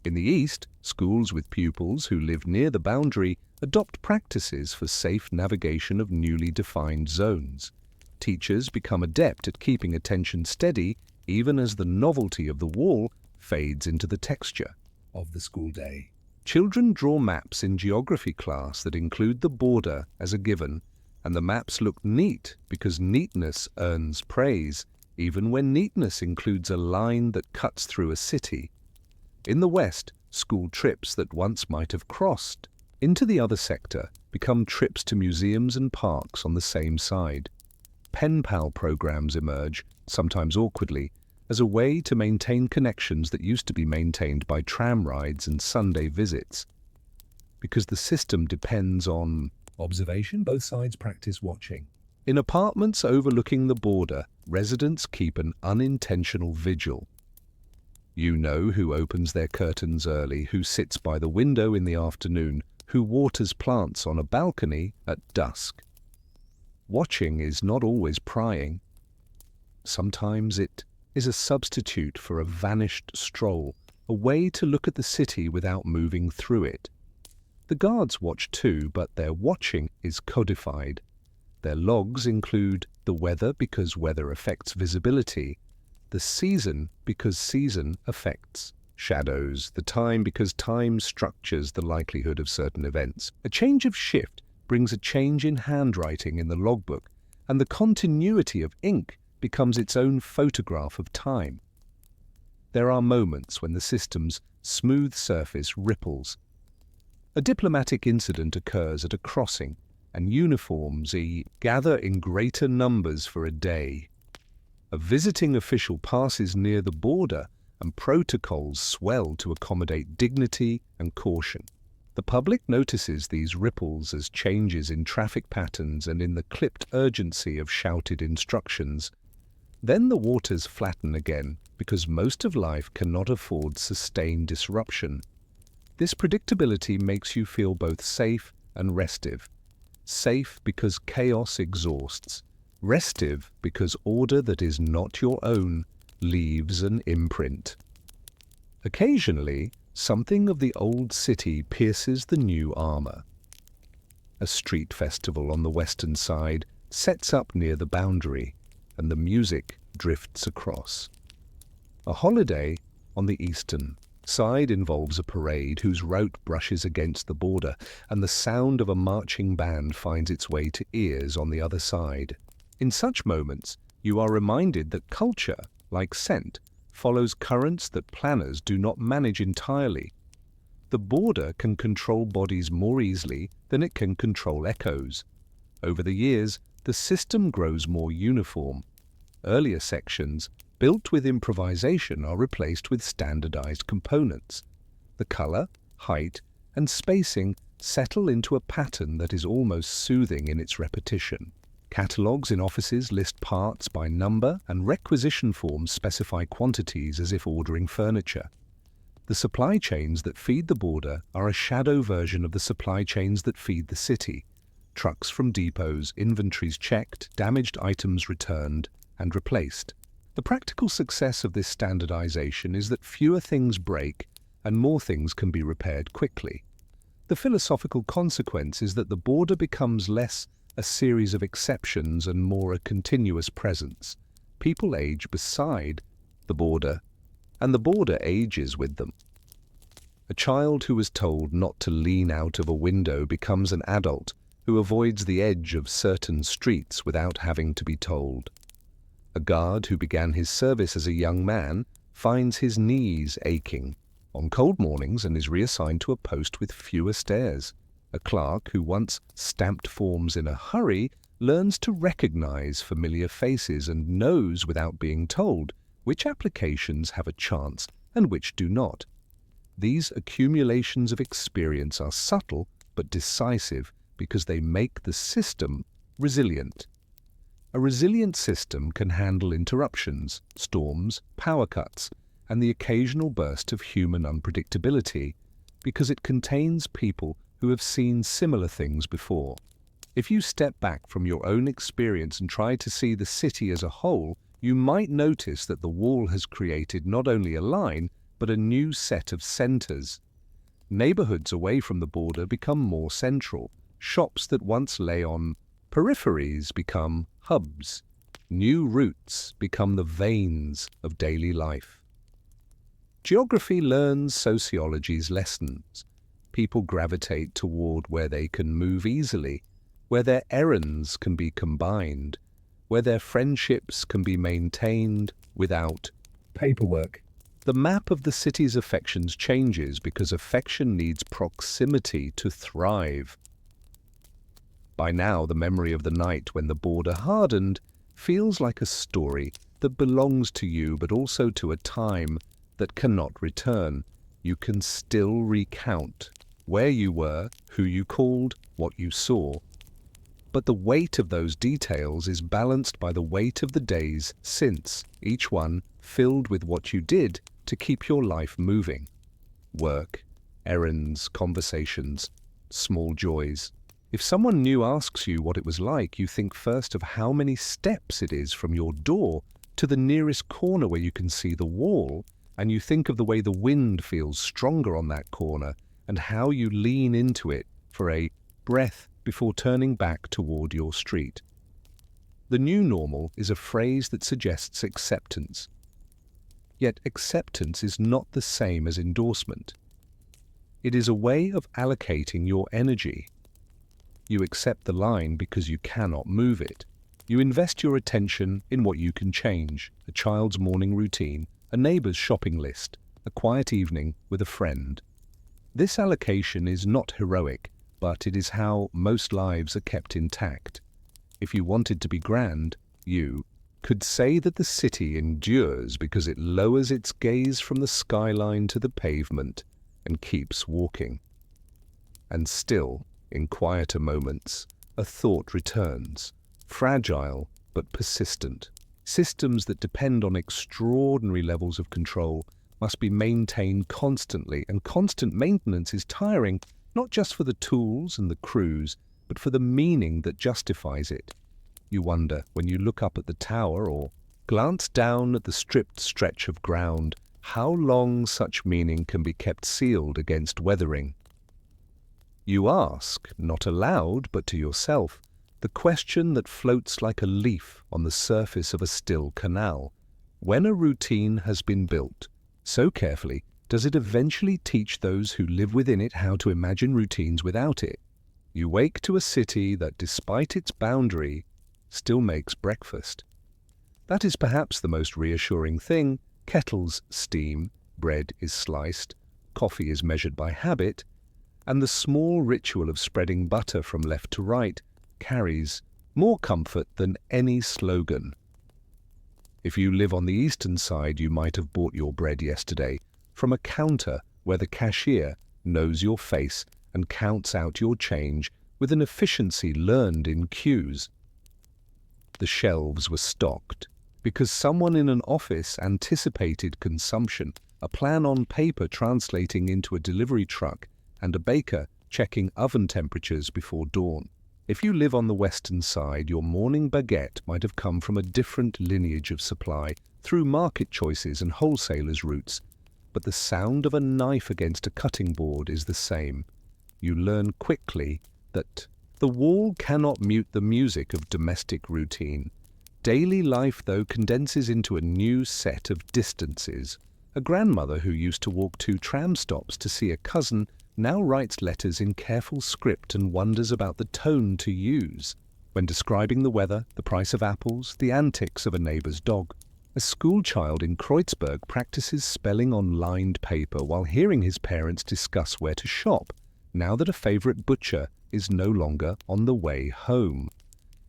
In the East, schools with pupils who live near the boundary adopt practices for safe navigation of newly defined zones. Teachers become adept at keeping attention steady even as the novelty of the wall fades into the texture of the school day. Children draw maps in geography class that include the border as a given, and the maps look neat because neatness earns praise, even when neatness includes a line that cuts through a city. In the West, school trips that once might have crossed into the other sector become trips to museums and parks on the same side. Pen pal programs emerge, sometimes awkwardly, as a way to maintain connections that used to be maintained by tram rides and Sunday visits. Because the system depends on observation, both sides practice watching. In apartments overlooking the border, residents keep an unintentional vigil. You know who opens their curtains early, who sits by the window in the afternoon, who waters plants on a balcony at dusk. Watching is not always prying. Sometimes it is a substitute for a vanished stroll, a way to look at the city without moving through it. The guards watch too, but their watching is codified. Their logs include the weather because weather affects visibility, the season because season affects shadows, the time because time structures the likelihood of certain events. A change of shift brings a change in handwriting in the logbook, and the continuity of ink becomes its own photograph of time. There are moments when the system's smooth surface ripples. A diplomatic incident occurs at a crossing, and uniforms gather in greater numbers for a day. A visiting official passes near the border, and protocols swell to accommodate dignity and caution. The public notices these ripples as changes in traffic patterns and in the clipped urgency of shouted instructions. Then the waters flatten again, because most of life cannot afford sustained disruption. This predictability makes you feel both safe and restive. Safe because chaos exhausts. Restive because order that is not your own leaves an imprint. Occasionally, something of the old city pierces the new armor. A street festival on the western side sets up near the boundary, and the music drifts across. A holiday on the eastern side involves a parade whose route brushes against the border, and the sound of a marching band finds its way to ears on the other side. In such moments, you are reminded that culture, like scent, follows currents that planners do not manage entirely. The border can control bodies more easily than it can control echoes. Over the years, the system grows more uniform. Earlier sections, built with improvisation, are replaced with standardized components. The color, height, and spacing settle into a pattern that is almost soothing in its repetition. Catalogues in offices list parts by number, and requisition forms specify quantities as if ordering furniture. The supply chains that feed the border are a shadow version of the supply chains that feed the city. Trucks from depots, inventories checked, damaged items returned and replaced. The practical success of this standardization is that fewer things break and more things can be repaired quickly. The philosophical consequence is that the border becomes less a series of exceptions and more a continuous presence. People age beside the border, and the border ages with them. A child who was told not to lean out of a window becomes an adult who avoids the edge of certain streets without having to be told. A guard who began his service as a young man finds his knees aching on cold mornings and is reassigned to a post with fewer stairs. A clerk who once stamped forms in a hurry learns to recognize familiar faces and knows without being told which applications have a chance and which do not. These accumulations of experience are subtle but decisive because they make the system resilient. A resilient system can handle interruptions, storms, power cuts, and the occasional burst of human unpredictability because it contains people who have seen similar things before. If you step back from your own experience and try to see the city as a whole, you might notice that the wall has created not only a line, but a new set of centers. Neighborhoods away from the border become more central. Shops that once lay on peripheries become hubs. New routes become the veins of daily life. Geography learns sociology's lessons. People gravitate toward where they can move easily, where their errands can be combined, where their friendships can be maintained without paperwork. The map of the city's affections changes because affection needs proximity to thrive. By now, the memory of the night when the border hardened feels like a story that belongs to you, but also to a time that cannot return. You can still recount where you were, who you called, what you saw. But the weight of those details is balanced by the weight of the days since, each one filled with what you did to keep your life moving. Work, errands, conversations, small joys. If someone new asks you what it was like, you think first of how many steps it is from your door to the nearest corner where you can see the wall, and you think of the way the wind feels stronger on that corner and how you lean into it for a breath before turning back toward your street. The new normal is a phrase that suggests acceptance. Yet acceptance is not the same as endorsement. It is a way of allocating your energy. You accept the line because you cannot move it. You invest your attention in what you can change: a child's morning routine, a neighbor's shopping list, a quiet evening with a friend. This allocation is not heroic, but it is how most lives are kept intact. If you wanted to be grand, you could say that the city endures because it lowers its gaze from the skyline to the pavement and keeps walking. And still, in quieter moments, a thought returns, fragile but persistent. Systems that depend on extraordinary levels of control must be maintained constantly, and constant maintenance is tiring, not just for the tools and the crews, but for the meaning that justifies it. You wonder, when you look up at the tower or glance down at the stripped stretch of ground, how long such meaning can be kept sealed against weathering. You ask, not aloud but to yourself, the question that floats like a leaf on the surface of a still canal. When a routine has been built so carefully, does it eventually teach those who live within it how to imagine routines without it? You wake to a city that, despite its boundary, still makes breakfast. That is perhaps the most reassuring thing. Kettles steam, bread is sliced, coffee is measured by habit, and the small ritual of spreading butter from left to right carries more comfort than any slogan. If you live on the eastern side, you might have bought your bread yesterday from a counter where the cashier knows your face and counts out your change with an efficiency learned in queues. The shelves were stocked because someone in an office anticipated consumption, a plan on paper translating into a delivery truck, and a baker checking oven temperatures before dawn. If you live on the western side, your morning baguette might have come from a different lineage of supply, through market choices and wholesalers' routes, but the sound of a knife against a cutting board is the same. You learn quickly that the wall cannot mute the music of domestic routine. Daily life, though, condenses into a new set of distances. A grandmother who used to walk 2 tram stops to see a cousin now writes letters in careful script and wonders about the tone to use when describing the weather, the price of apples, the antics of a neighbor's dog. A schoolchild in Kreuzberg practices spelling on lined paper while hearing his parents discuss where to shop, now that a favorite butcher is no longer on the way home.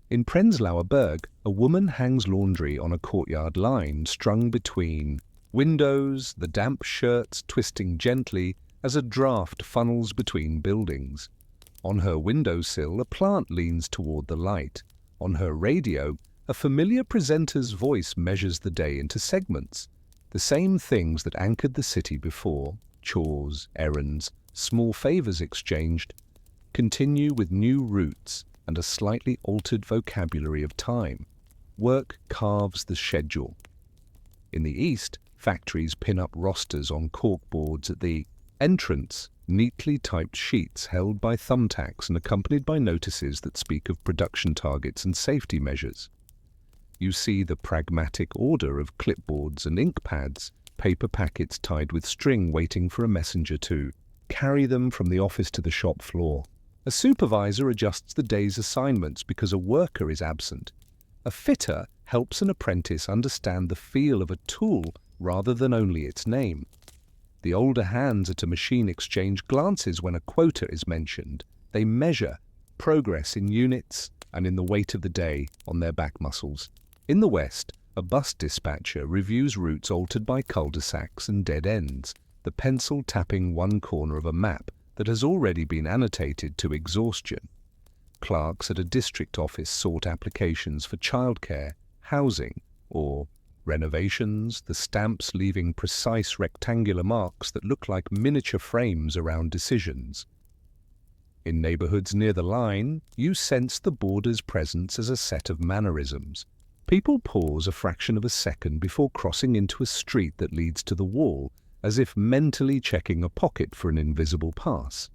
In Prenzlauer Berg, a woman hangs laundry on a courtyard line strung between windows, the damp shirts twisting gently as a draft funnels between buildings. On her windowsill, a plant leans toward the light. On her radio, a familiar presenter's voice measures the day into segments. The same things that anchored the city before, chores, errands, small favors exchanged, continue with new routes and a slightly altered vocabulary of time. Work carves the schedule. In the East, factories pin up rosters on corkboards at the entrance, neatly typed sheets held by thumbtacks and accompanied by notices that speak of production targets and safety measures. You see the pragmatic order of clipboards and ink pads, paper packets tied with string waiting for a messenger to carry them from the office to the shop floor. A supervisor adjusts the day's assignments because a worker is absent. A fitter helps an apprentice understand the feel of a tool rather than only its name. The older hands at a machine exchange glances when a quota is mentioned. They measure progress in units and in the weight of the day on their back muscles. In the West, a bus dispatcher reviews routes altered by cul-de-sacs and dead ends, the pencil tapping one corner of a map that has already been annotated to exhaustion. Clerks at a district office sort applications for childcare, housing, or renovations, the stamps leaving precise rectangular marks that look like miniature frames around decisions. In neighborhoods near the line, you sense the border's presence as a set of mannerisms. People pause a fraction of a second before crossing into a street that leads to the wall, as if mentally checking a pocket for an invisible pass.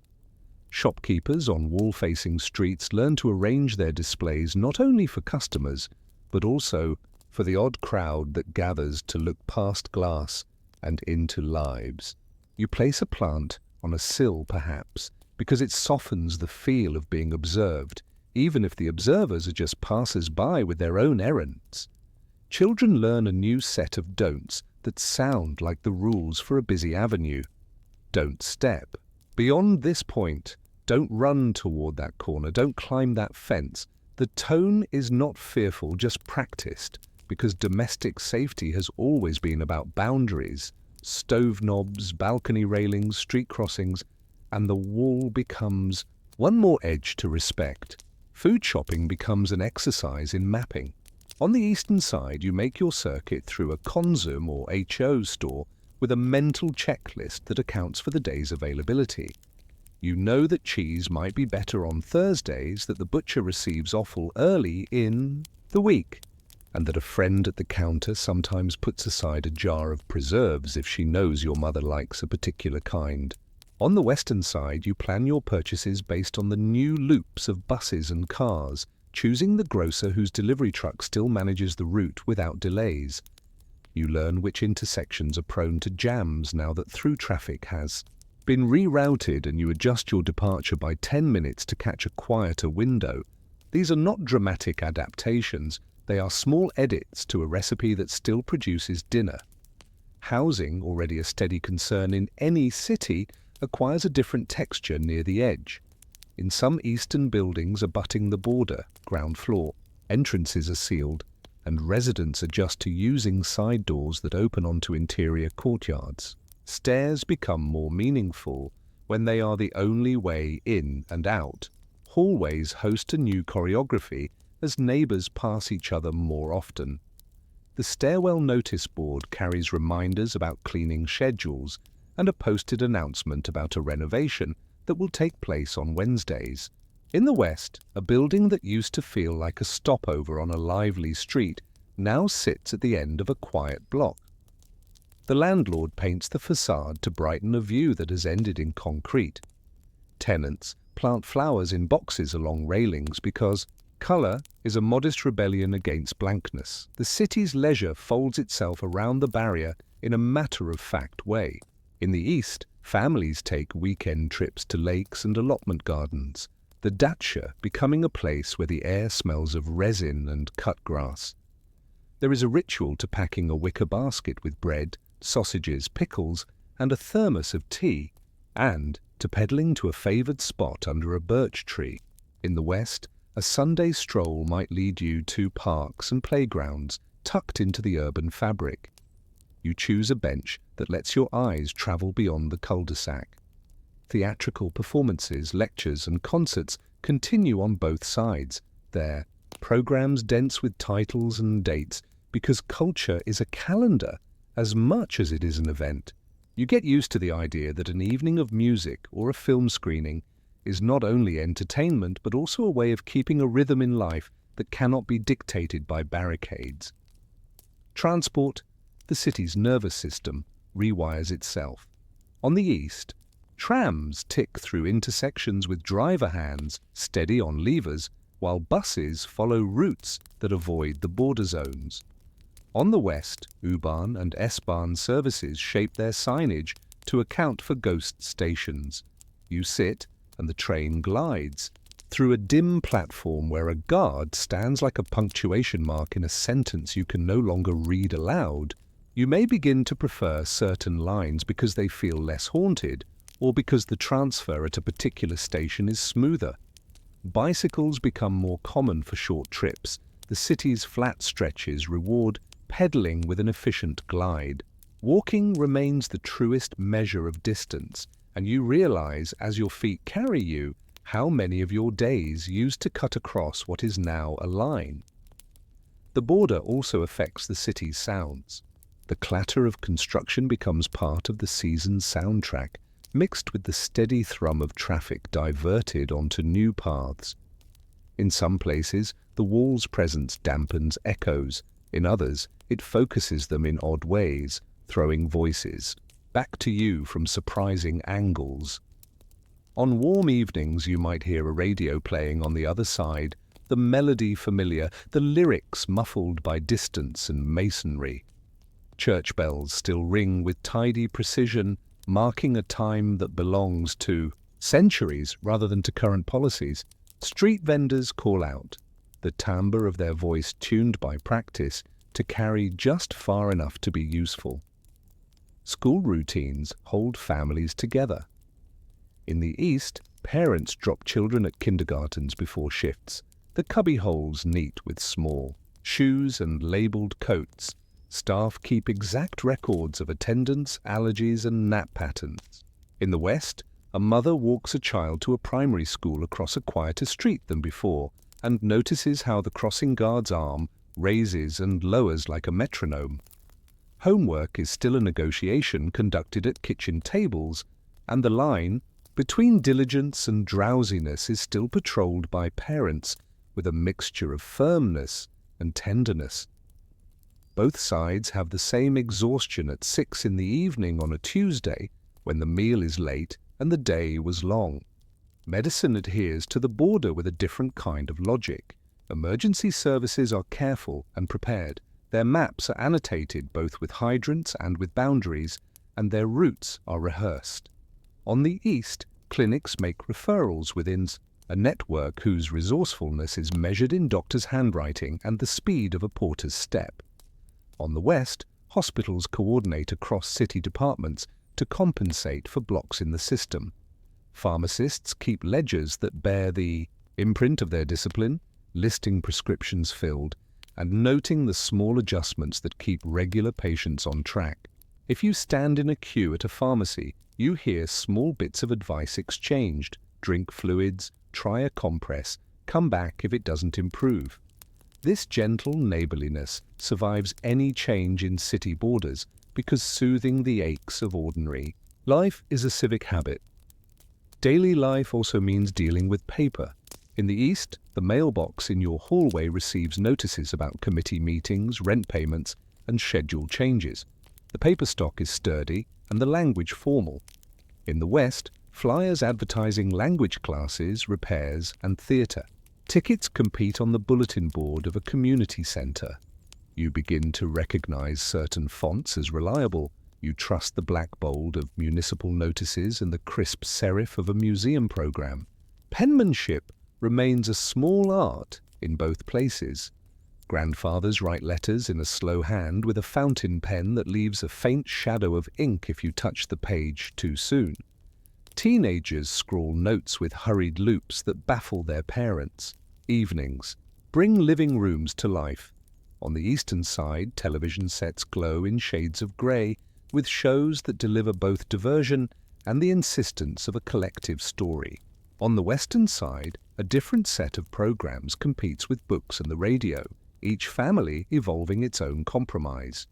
Shopkeepers on wall-facing streets learn to arrange their displays not only for customers, but also for the odd crowd that gathers to look past glass and into lives. You place a plant on a sill, perhaps, because it softens the feel of being observed, even if the observers are just passers-by with their own errands. Children learn a new set of don'ts that sound like the rules for a busy avenue. Don't step. Beyond this point, don't run toward that corner, don't climb that fence. The tone is not fearful, just practiced, because domestic safety has always been about boundaries, stove knobs, balcony railings, street crossings, and the wall becomes one more edge to respect. Food shopping becomes an exercise in mapping. On the eastern side, you make your circuit through a Consum or HO store with a mental checklist that accounts for the day's availability. You know that cheese might be better on Thursdays, that the butcher receives offal early in the week, and that a friend at the counter sometimes puts aside a jar of preserves if she knows your mother likes a particular kind. On the western side, you plan your purchases based on the new loops of buses and cars, choosing the grocer whose delivery truck still manages the route without delays. You learn which intersections are prone to jams now that through traffic has been rerouted, and you adjust your departure by 10 minutes to catch a quieter window. These are not dramatic adaptations, they are small edits to a recipe that still produces dinner. Housing, already a steady concern in any city, acquires a different texture near the edge. In some eastern buildings abutting the border, ground floor, entrances are sealed, and residents adjust to using side doors that open onto interior courtyards. Stairs become more meaningful when they are the only way in and out. Hallways host a new choreography as neighbors pass each other more often. The stairwell notice board carries reminders about cleaning schedules and a posted announcement about a renovation that will take place on Wednesdays. In the West, a building that used to feel like a stopover on a lively street now sits at the end of a quiet block. The landlord paints the facade to brighten a view that has ended in concrete. Tenants plant flowers in boxes along railings because color is a modest rebellion against blankness. The city's leisure folds itself around the barrier in a matter-of-fact way. In the East, families take weekend trips to lakes and allotment gardens, the dacha becoming a place where the air smells of resin and cut grass. There is a ritual to packing a wicker basket with bread, sausages, pickles, and a thermos of tea, and to pedaling to a favored spot under a birch tree. In the West, a Sunday stroll might lead you to parks and playgrounds tucked into the urban fabric. You choose a bench that lets your eyes travel beyond the cul-de-sac. Theatrical performances, lectures, and concerts continue on both sides. Their programs dense with titles and dates because culture is a calendar as much as it is an event. You get used to the idea that an evening of music or a film screening is not only entertainment but also a way of keeping a rhythm in life that cannot be dictated by barricades. Transport, the city's nervous system, rewires itself. On the east, Trams tick through intersections with driver hands steady on levers, while buses follow routes that avoid the border zones. On the west, U-Bahn and S-Bahn services shape their signage to account for ghost stations. You sit, and the train glides through a dim platform where a guard stands like a punctuation mark in a sentence you can no longer read aloud. You may begin to prefer certain lines because they feel less haunted, or because the transfer at a particular station is smoother. Bicycles become more common for short trips. The city's flat stretches reward pedaling with an efficient glide. Walking remains the truest measure of distance, and you realize as your feet carry you how many of your days used to cut across what is now a line. The border also affects the city's sounds. The clatter of construction becomes part of the season's soundtrack, mixed with the steady thrum of traffic diverted onto new paths. In some places, the wall's presence dampens echoes. In others, it focuses them in odd ways, throwing voices back to you from surprising angles. On warm evenings, you might hear a radio playing on the other side, the melody familiar, the lyrics muffled by distance and masonry. Church bells still ring with tidy precision, marking a time that belongs to centuries rather than to current policies. Street vendors call out, the timbre of their voice tuned by practice to carry just far enough to be useful. School routines hold families together. In the East, parents drop children at kindergartens before shifts, the cubbyholes neat with small shoes and labeled coats. Staff keep exact records of attendance, allergies, and nap patterns. In the West, a mother walks a child to a primary school across a quieter street than before and notices how the crossing guard's arm raises and lowers like a metronome. Homework is still a negotiation conducted at kitchen tables, and the line between diligence and drowsiness is still patrolled by parents with a mixture of firmness and tenderness. Both sides have the same exhaustion at 6 in the evening on a Tuesday, when the meal is late and the day was long. Medicine adheres to the border with a different kind of logic. Emergency services are careful and prepared. Their maps are annotated both with hydrants and with boundaries, and their routes are rehearsed. On the East, clinics make referrals within a network whose resourcefulness is measured in doctors' handwriting and the speed of a porter's step. On the West, hospitals coordinate across city departments to compensate for blocks in the system. Pharmacists keep ledgers that bear the imprint of their discipline, listing prescriptions filled, and noting the small adjustments that keep regular patients on track. If you stand in a queue at a pharmacy, you hear small bits of advice exchanged. Drink fluids, try a compress, come back if it doesn't improve. This gentle neighborliness survives any change in city borders because soothing the aches of ordinary life is a civic habit. Daily life also means dealing with paper. In the East, the mailbox in your hallway receives notices about committee meetings, rent payments, and schedule changes. The paper stock is sturdy and the language formal. In the West, flyers advertising language classes, repairs, and theatre. Tickets compete on the bulletin board of a community centre. You begin to recognize certain fonts as reliable. You trust the black bold of municipal notices and the crisp serif of a museum program. Penmanship remains a small art in both places. Grandfathers write letters in a slow hand with a fountain pen that leaves a faint shadow of ink if you touch the page too soon. Teenagers scrawl notes with hurried loops that baffle their parents. Evenings bring living rooms to life. On the eastern side, television sets glow in shades of grey, with shows that deliver both diversion and the insistence of a collective story. On the western side, a different set of programs competes with books and the radio, each family evolving its own compromise.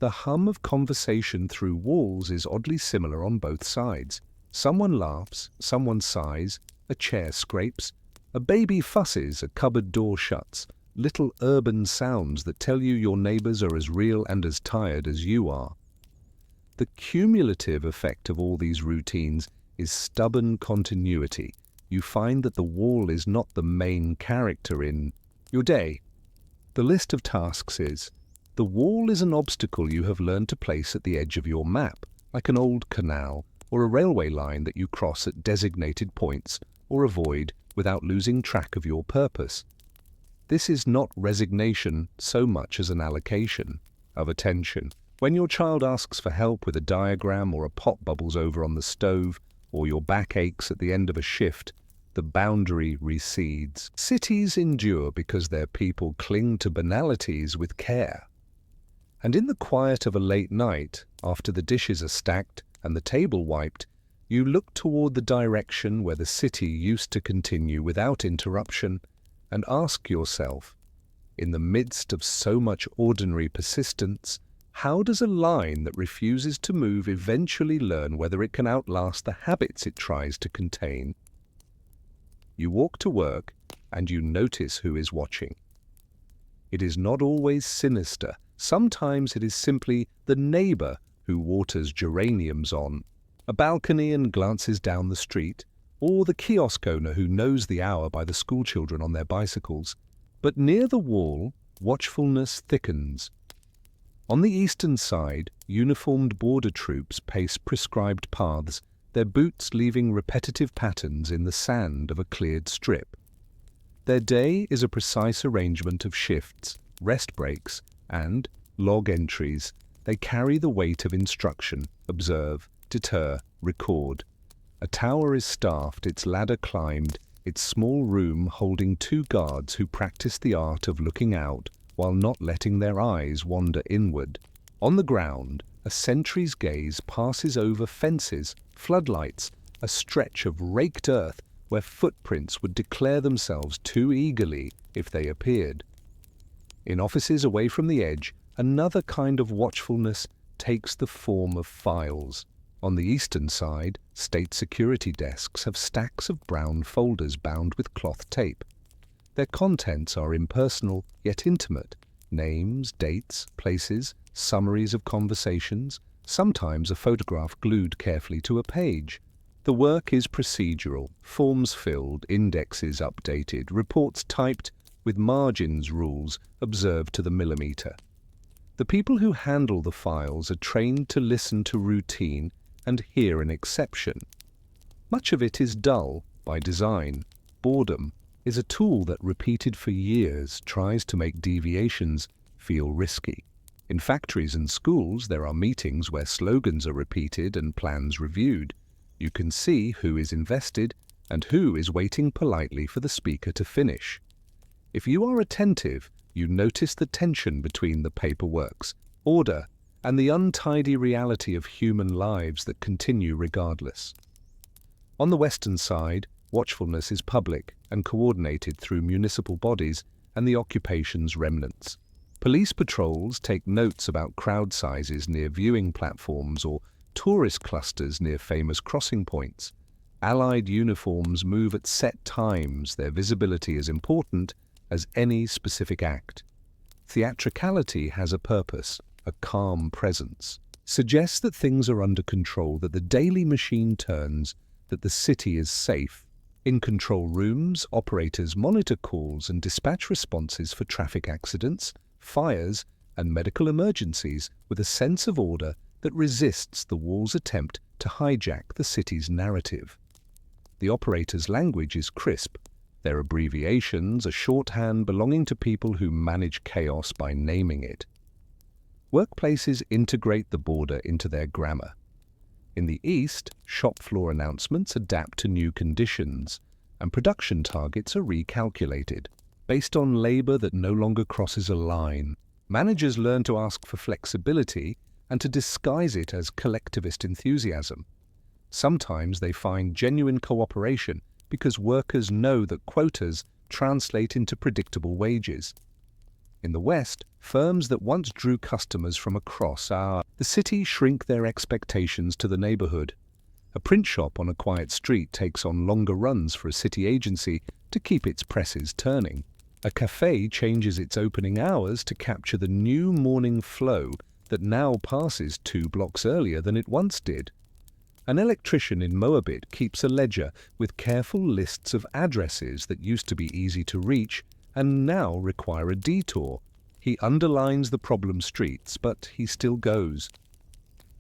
The hum of conversation through walls is oddly similar on both sides. Someone laughs, someone sighs, a chair scrapes, a baby fusses, a cupboard door shuts, little urban sounds that tell you your neighbors are as real and as tired as you are. The cumulative effect of all these routines is stubborn continuity. You find that the wall is not the main character in your day. The list of tasks is: the wall is an obstacle you have learned to place at the edge of your map, like an old canal or a railway line that you cross at designated points or avoid without losing track of your purpose. This is not resignation so much as an allocation of attention. When your child asks for help with a diagram or a pot bubbles over on the stove or your back aches at the end of a shift, the boundary recedes. Cities endure because their people cling to banalities with care. And in the quiet of a late night, after the dishes are stacked and the table wiped, you look toward the direction where the city used to continue without interruption and ask yourself, in the midst of so much ordinary persistence, how does a line that refuses to move eventually learn whether it can outlast the habits it tries to contain? You walk to work and you notice who is watching. It is not always sinister. Sometimes it is simply the neighbor who waters geraniums on a balcony and glances down the street, or the kiosk owner who knows the hour by the schoolchildren on their bicycles. But near the wall, watchfulness thickens. On the eastern side, uniformed border troops pace prescribed paths, their boots leaving repetitive patterns in the sand of a cleared strip. Their day is a precise arrangement of shifts, rest breaks, and log entries. They carry the weight of instruction: observe, deter, record. A tower is staffed, its ladder climbed, its small room holding 2 guards who practice the art of looking out while not letting their eyes wander inward. On the ground, a sentry's gaze passes over fences, floodlights, a stretch of raked earth where footprints would declare themselves too eagerly if they appeared. In offices away from the edge, another kind of watchfulness takes the form of files. On the eastern side, state security desks have stacks of brown folders bound with cloth tape. Their contents are impersonal yet intimate: names, dates, places, summaries of conversations, sometimes a photograph glued carefully to a page. The work is procedural, forms filled, indexes updated, reports typed, with margins rules observed to the millimeter. The people who handle the files are trained to listen to routine and hear an exception. Much of it is dull by design. Boredom is a tool that, repeated for years, tries to make deviations feel risky. In factories and schools, there are meetings where slogans are repeated and plans reviewed. You can see who is invested and who is waiting politely for the speaker to finish. If you are attentive, you notice the tension between the paperwork's order and the untidy reality of human lives that continue regardless. On the western side, watchfulness is public and coordinated through municipal bodies and the occupation's remnants. Police patrols take notes about crowd sizes near viewing platforms or tourist clusters near famous crossing points. Allied uniforms move at set times. Their visibility is important as any specific act. Theatricality has a purpose. A calm presence suggests that things are under control, that the daily machine turns, that the city is safe. In control rooms, operators monitor calls and dispatch responses for traffic accidents, fires, and medical emergencies with a sense of order that resists the wall's attempt to hijack the city's narrative. The operator's language is crisp. Their abbreviations are shorthand belonging to people who manage chaos by naming it. Workplaces integrate the border into their grammar. In the East, shop floor announcements adapt to new conditions, and production targets are recalculated based on labor that no longer crosses a line. Managers learn to ask for flexibility and to disguise it as collectivist enthusiasm. Sometimes they find genuine cooperation because workers know that quotas translate into predictable wages. In the West, firms that once drew customers from across the city shrink their expectations to the neighborhood. A print shop on a quiet street takes on longer runs for a city agency to keep its presses turning. A cafe changes its opening hours to capture the new morning flow that now passes 2 blocks earlier than it once did. An electrician in Moabit keeps a ledger with careful lists of addresses that used to be easy to reach and now require a detour. He underlines the problem streets, but he still goes.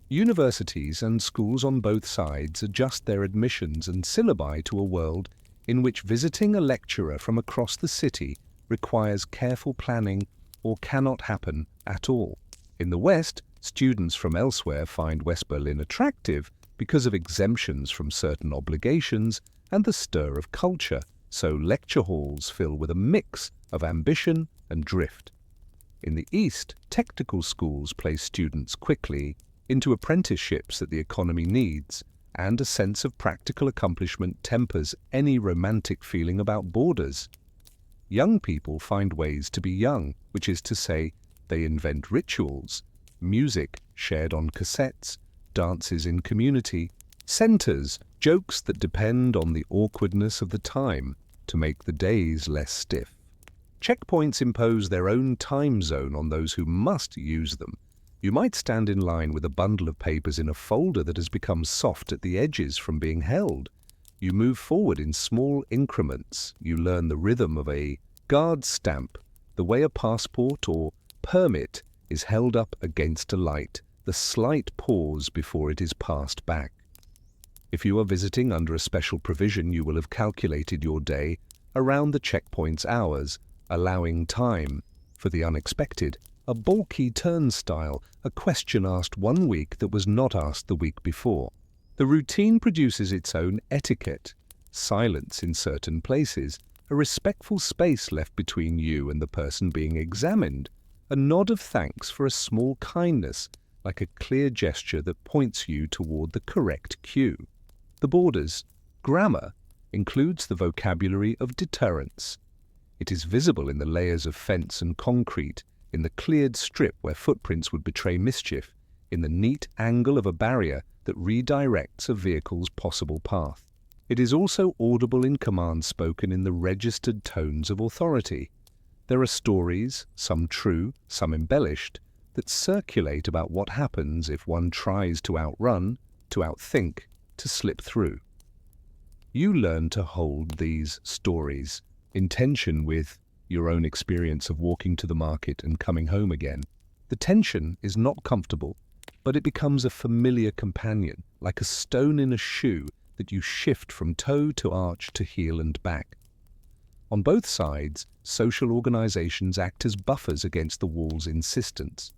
Universities and schools on both sides adjust their admissions and syllabi to a world in which visiting a lecturer from across the city requires careful planning or cannot happen at all. In the West, students from elsewhere find West Berlin attractive because of exemptions from certain obligations and the stir of culture, so lecture halls fill with a mix of ambition and drift. In the East, technical schools place students quickly into apprenticeships that the economy needs, and a sense of practical accomplishment tempers any romantic feeling about borders. Young people find ways to be young, which is to say, they invent rituals, music shared on cassettes, dances in community, centers, jokes that depend on the awkwardness of the time to make the days less stiff. Checkpoints impose their own time zone on those who must use them. You might stand in line with a bundle of papers in a folder that has become soft at the edges from being held. You move forward in small increments. You learn the rhythm of a guard stamp, the way a passport or permit is held up against a light, the slight pause before it is passed back. If you are visiting under a special provision, you will have calculated your day around the checkpoint's hours, allowing time for the unexpected. A bulky turnstile, a question asked one week that was not asked the week before. The routine produces its own etiquette, silence in certain places, a respectful space left between you and the person being examined, a nod of thanks for a small kindness, like a clear gesture that points you toward the correct cue. The borders, grammar, includes the vocabulary of deterrence. It is visible in the layers of fence and concrete, in the cleared strip where footprints would betray mischief, in the neat angle of a barrier that redirects a vehicle's possible path. It is also audible in commands spoken in the registered tones of authority. There are stories, some true, some embellished, that circulate about what happens if one tries to outrun, to outthink, to slip through. You learn to hold these stories in tension with your own experience of walking to the market and coming home again. The tension is not comfortable, but it becomes a familiar companion, like a stone in a shoe that you shift from toe to arch to heel and back. On both sides, social organizations act as buffers against the wall's insistence.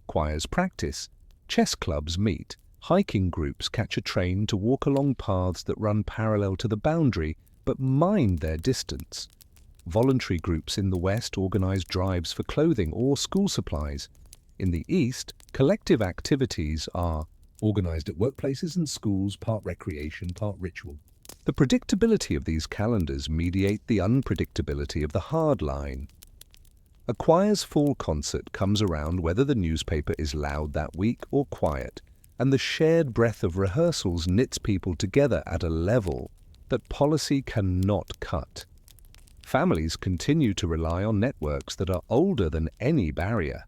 Choirs practice, chess clubs meet, hiking groups catch a train to walk along paths that run parallel to the boundary but mind their distance. Voluntary groups in the West organize drives for clothing or school supplies. In the East, collective activities are organized at workplaces and schools, part recreation, part ritual. The predictability of these calendars mediate the unpredictability of the hard line. A choir's fall concert comes around whether the newspaper is loud that week or quiet, and the shared breath of rehearsals knits people together at a level that policy cannot cut. Families continue to rely on networks that are older than any barrier.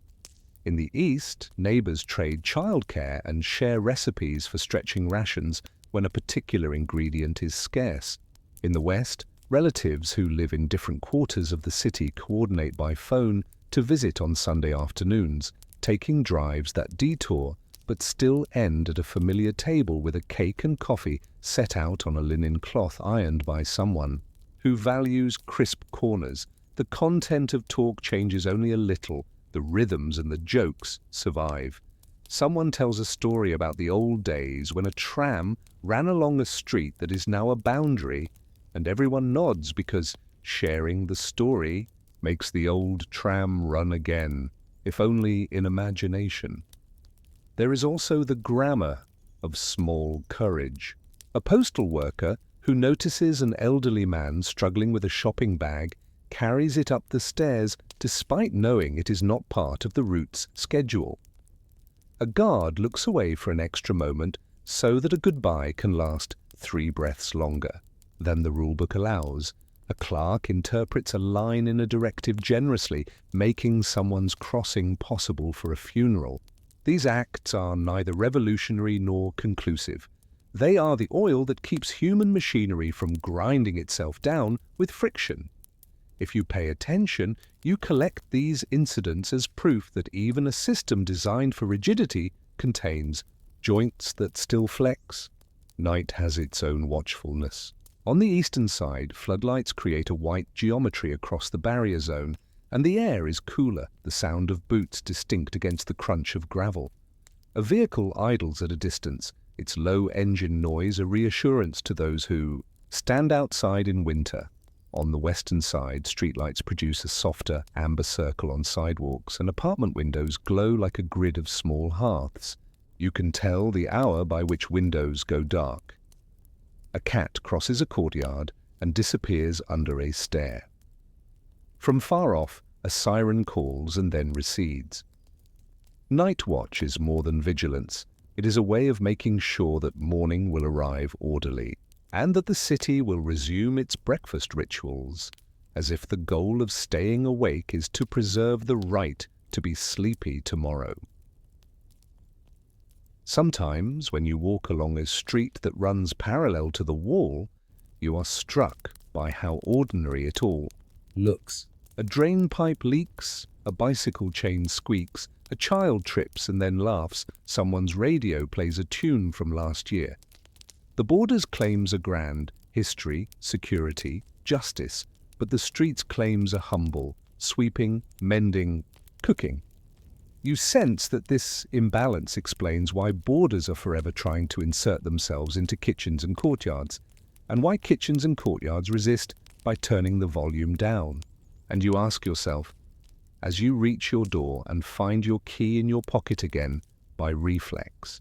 In the East, neighbors trade childcare and share recipes for stretching rations when a particular ingredient is scarce. In the West, relatives who live in different quarters of the city coordinate by phone to visit on Sunday afternoons, taking drives that detour but still end at a familiar table with a cake and coffee set out on a linen cloth ironed by someone who values crisp corners. The content of talk changes only a little, the rhythms and the jokes survive. Someone tells a story about the old days when a tram ran along a street that is now a boundary, and everyone nods because sharing the story makes the old tram run again, if only in imagination. There is also the grammar of small courage. A postal worker who notices an elderly man struggling with a shopping bag carries it up the stairs despite knowing it is not part of the route's schedule. A guard looks away for an extra moment so that a goodbye can last 3 breaths longer than the rulebook allows. A clerk interprets a line in a directive generously, making someone's crossing possible for a funeral. These acts are neither revolutionary nor conclusive. They are the oil that keeps human machinery from grinding itself down with friction. If you pay attention, you collect these incidents as proof that even a system designed for rigidity contains joints that still flex. Night has its own watchfulness. On the eastern side, floodlights create a white geometry across the barrier zone, and the air is cooler, the sound of boots distinct against the crunch of gravel. A vehicle idles at a distance, its low engine noise a reassurance to those who stand outside in winter. On the western side, streetlights produce a softer, amber circle on sidewalks, and apartment windows glow like a grid of small hearths. You can tell the hour by which windows go dark. A cat crosses a courtyard and disappears under a stair. From far off, a siren calls and then recedes. Night watch is more than vigilance. It is a way of making sure that morning will arrive orderly, and that the city will resume its breakfast rituals, as if the goal of staying awake is to preserve the right to be sleepy tomorrow. Sometimes, when you walk along a street that runs parallel to the wall, you are struck by how ordinary it all looks. A drain pipe leaks, a bicycle chain squeaks, a child trips and then laughs, someone's radio plays a tune from last year. The border's claims are grand: history, security, justice, but the street's claims are humble: sweeping, mending, cooking. You sense that this imbalance explains why borders are forever trying to insert themselves into kitchens and courtyards, and why kitchens and courtyards resist by turning the volume down. And you ask yourself, as you reach your door and find your key in your pocket again by reflex,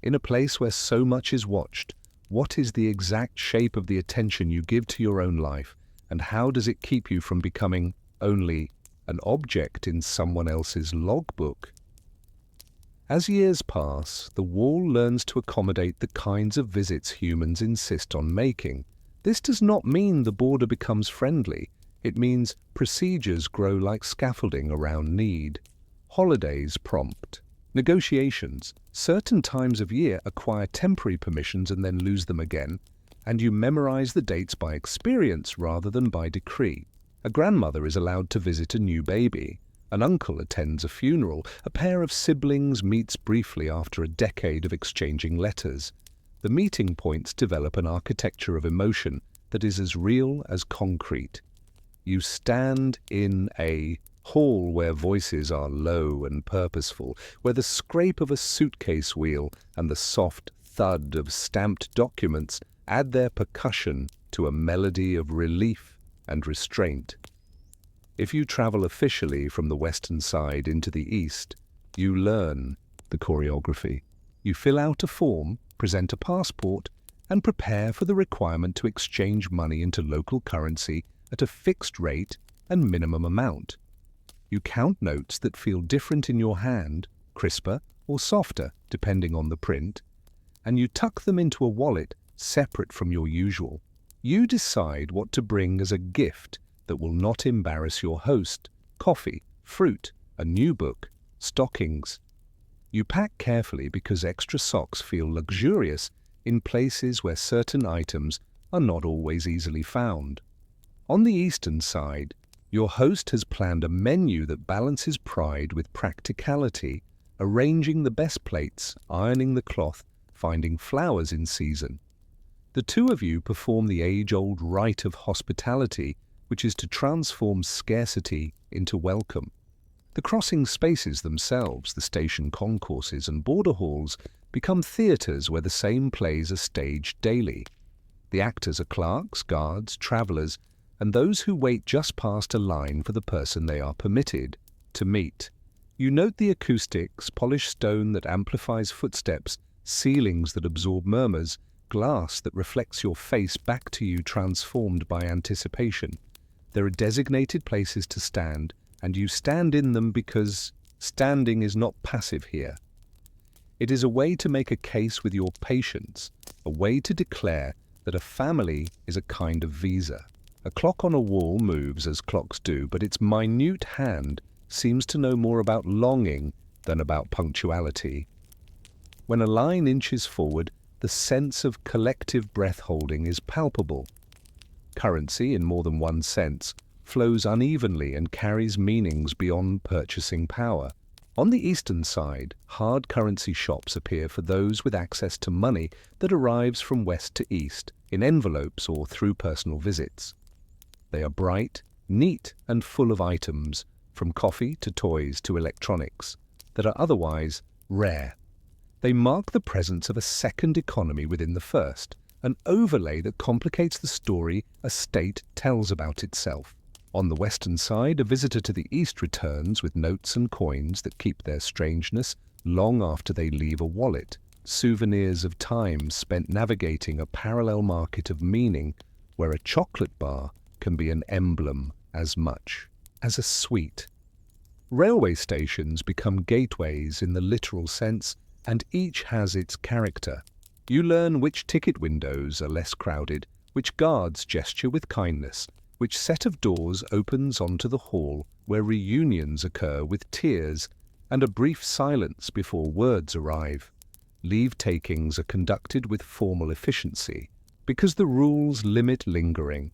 in a place where so much is watched, what is the exact shape of the attention you give to your own life, and how does it keep you from becoming only an object in someone else's logbook? As years pass, the wall learns to accommodate the kinds of visits humans insist on making. This does not mean the border becomes friendly. It means procedures grow like scaffolding around need. Holidays prompt negotiations. Certain times of year acquire temporary permissions and then lose them again, and you memorize the dates by experience rather than by decree. A grandmother is allowed to visit a new baby. An uncle attends a funeral. A pair of siblings meets briefly after a decade of exchanging letters. The meeting points develop an architecture of emotion that is as real as concrete. You stand in a hall where voices are low and purposeful, where the scrape of a suitcase wheel and the soft thud of stamped documents add their percussion to a melody of relief and restraint. If you travel officially from the western side into the east, you learn the choreography. You fill out a form, present a passport, and prepare for the requirement to exchange money into local currency at a fixed rate and minimum amount. You count notes that feel different in your hand, crisper or softer depending on the print, and you tuck them into a wallet separate from your usual. You decide what to bring as a gift that will not embarrass your host: coffee, fruit, a new book, stockings. You pack carefully because extra socks feel luxurious in places where certain items are not always easily found. On the eastern side, your host has planned a menu that balances pride with practicality, arranging the best plates, ironing the cloth, finding flowers in season. The two of you perform the age-old rite of hospitality, which is to transform scarcity into welcome. The crossing spaces themselves, the station concourses and border halls, become theatres where the same plays are staged daily. The actors are clerks, guards, travellers, and those who wait just past a line for the person they are permitted to meet. You note the acoustics: polished stone that amplifies footsteps, ceilings that absorb murmurs, glass that reflects your face back to you transformed by anticipation. There are designated places to stand, and you stand in them because standing is not passive here. It is a way to make a case with your patience, a way to declare that a family is a kind of visa. A clock on a wall moves as clocks do, but its minute hand seems to know more about longing than about punctuality. When a line inches forward, the sense of collective breath-holding is palpable. Currency, in more than one sense, flows unevenly and carries meanings beyond purchasing power. On the eastern side, hard currency shops appear for those with access to money that arrives from west to east, in envelopes or through personal visits. They are bright, neat, and full of items, from coffee to toys to electronics, that are otherwise rare. They mark the presence of a second economy within the first, an overlay that complicates the story a state tells about itself. On the western side, a visitor to the east returns with notes and coins that keep their strangeness long after they leave a wallet, souvenirs of time spent navigating a parallel market of meaning where a chocolate bar can be an emblem as much as a sweet. Railway stations become gateways in the literal sense, and each has its character. You learn which ticket windows are less crowded, which guards gesture with kindness, which set of doors opens onto the hall where reunions occur with tears and a brief silence before words arrive. Leave-takings are conducted with formal efficiency, because the rules limit lingering.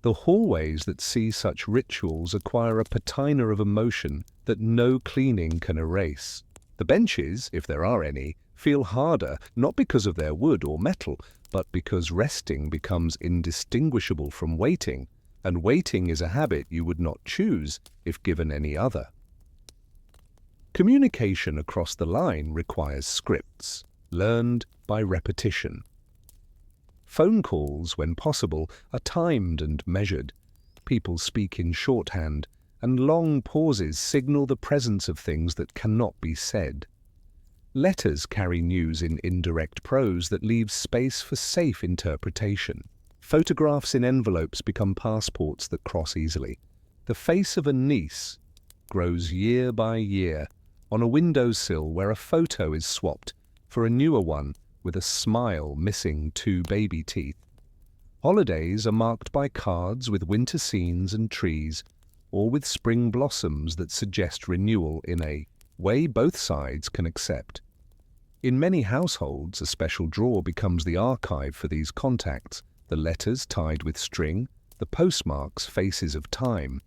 The hallways that see such rituals acquire a patina of emotion that no cleaning can erase. The benches, if there are any, feel harder not because of their wood or metal, but because resting becomes indistinguishable from waiting, and waiting is a habit you would not choose if given any other. Communication across the line requires scripts, learned by repetition. Phone calls, when possible, are timed and measured. People speak in shorthand, and long pauses signal the presence of things that cannot be said. Letters carry news in indirect prose that leaves space for safe interpretation. Photographs in envelopes become passports that cross easily. The face of a niece grows year by year on a windowsill where a photo is swapped for a newer one with a smile missing 2 baby teeth. Holidays are marked by cards with winter scenes and trees, or with spring blossoms that suggest renewal in a way both sides can accept. In many households, a special drawer becomes the archive for these contacts, the letters tied with string, the postmarks faces of time.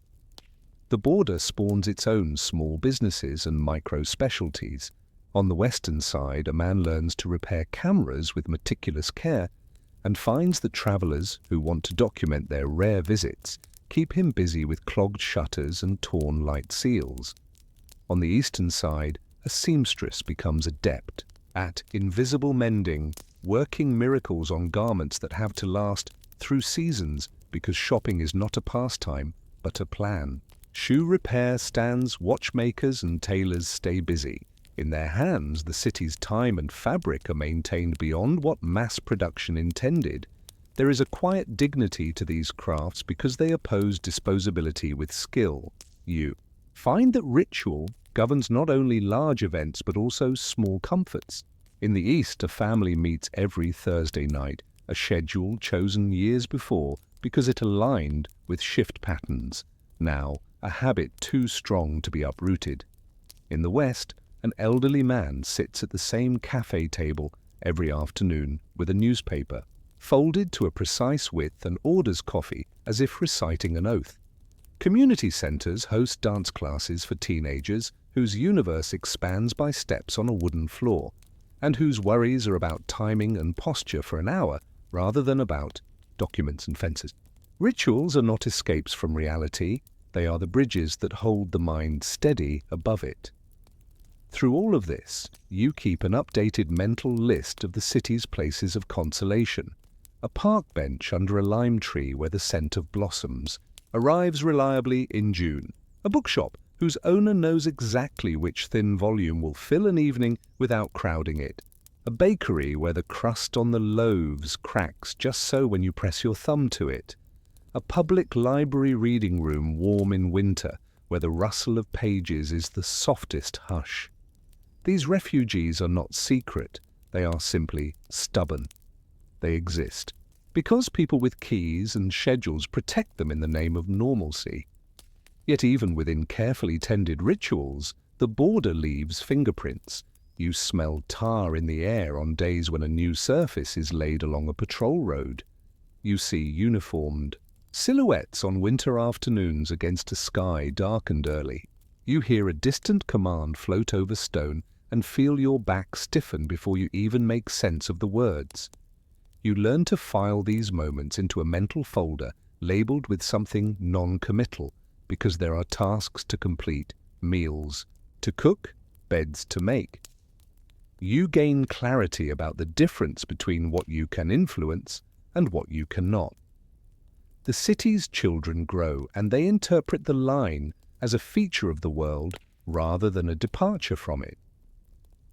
The border spawns its own small businesses and micro-specialties. On the western side, a man learns to repair cameras with meticulous care and finds that travelers who want to document their rare visits keep him busy with clogged shutters and torn light seals. On the eastern side, a seamstress becomes adept at invisible mending, working miracles on garments that have to last through seasons because shopping is not a pastime, but a plan. Shoe repair stands, watchmakers and tailors stay busy. In their hands, the city's time and fabric are maintained beyond what mass production intended. There is a quiet dignity to these crafts because they oppose disposability with skill. You find that ritual governs not only large events but also small comforts. In the East, a family meets every Thursday night, a schedule chosen years before because it aligned with shift patterns, now a habit too strong to be uprooted. In the West, an elderly man sits at the same cafe table every afternoon with a newspaper, folded to a precise width, and orders coffee as if reciting an oath. Community centers host dance classes for teenagers whose universe expands by steps on a wooden floor, and whose worries are about timing and posture for an hour rather than about documents and fences. Rituals are not escapes from reality, they are the bridges that hold the mind steady above it. Through all of this, you keep an updated mental list of the city's places of consolation. A park bench under a lime tree where the scent of blossoms arrives reliably in June. A bookshop whose owner knows exactly which thin volume will fill an evening without crowding it. A bakery where the crust on the loaves cracks just so when you press your thumb to it. A public library reading room warm in winter where the rustle of pages is the softest hush. These refugees are not secret, they are simply stubborn. They exist because people with keys and schedules protect them in the name of normalcy. Yet even within carefully tended rituals, the border leaves fingerprints. You smell tar in the air on days when a new surface is laid along a patrol road. You see uniformed silhouettes on winter afternoons against a sky darkened early. You hear a distant command float over stone and feel your back stiffen before you even make sense of the words. You learn to file these moments into a mental folder labeled with something non-committal because there are tasks to complete, meals to cook, beds to make. You gain clarity about the difference between what you can influence and what you cannot. The city's children grow and they interpret the line as a feature of the world rather than a departure from it.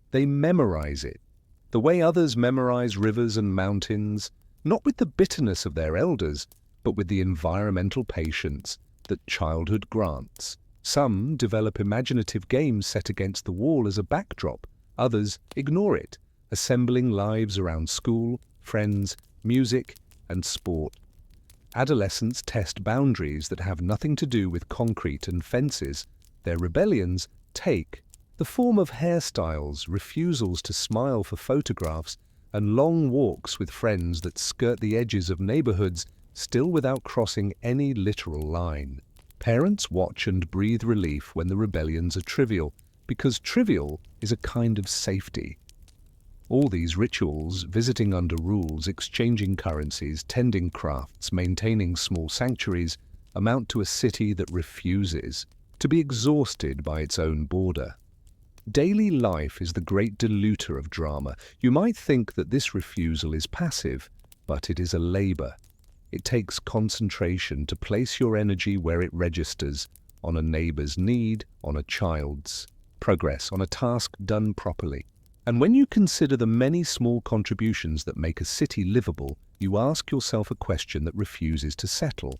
They memorize it, the way others memorize rivers and mountains, not with the bitterness of their elders, but with the environmental patience that childhood grants. Some develop imaginative games set against the wall as a backdrop, others ignore it, assembling lives around school, friends, music, and sport. Adolescents test boundaries that have nothing to do with concrete and fences. Their rebellions take the form of hairstyles, refusals to smile for photographs, and long walks with friends that skirt the edges of neighborhoods, still without crossing any literal line. Parents watch and breathe relief when the rebellions are trivial, because trivial is a kind of safety. All these rituals, visiting under rules, exchanging currencies, tending crafts, maintaining small sanctuaries, amount to a city that refuses to be exhausted by its own border. Daily life is the great diluter of drama. You might think that this refusal is passive, but it is a labor. It takes concentration to place your energy where it registers, on a neighbor's need, on a child's progress, on a task done properly. And when you consider the many small contributions that make a city livable, you ask yourself a question that refuses to settle.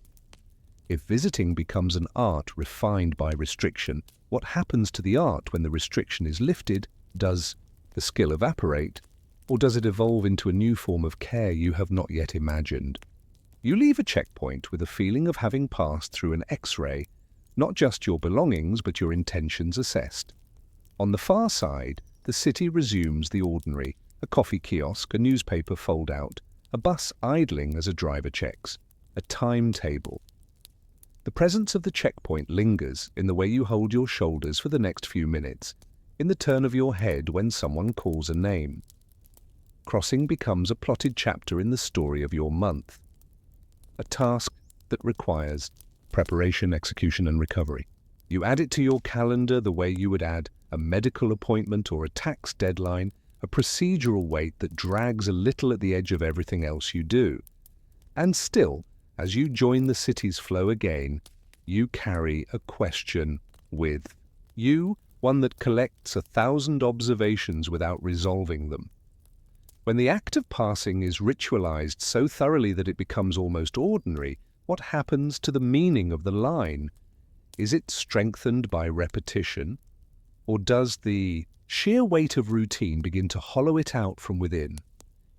If visiting becomes an art refined by restriction, what happens to the art when the restriction is lifted? Does the skill evaporate, or does it evolve into a new form of care you have not yet imagined? You leave a checkpoint with a feeling of having passed through an X-ray, not just your belongings but your intentions assessed. On the far side, the city resumes the ordinary, a coffee kiosk, a newspaper fold-out, a bus idling as a driver checks, a timetable. The presence of the checkpoint lingers in the way you hold your shoulders for the next few minutes, in the turn of your head when someone calls a name. Crossing becomes a plotted chapter in the story of your month, a task that requires preparation, execution, and recovery. You add it to your calendar the way you would add a medical appointment or a tax deadline, a procedural weight that drags a little at the edge of everything else you do. And still, as you join the city's flow again, you carry a question with you, one that collects 1,000 observations without resolving them. When the act of passing is ritualized so thoroughly that it becomes almost ordinary, what happens to the meaning of the line? Is it strengthened by repetition, or does the sheer weight of routine begin to hollow it out from within?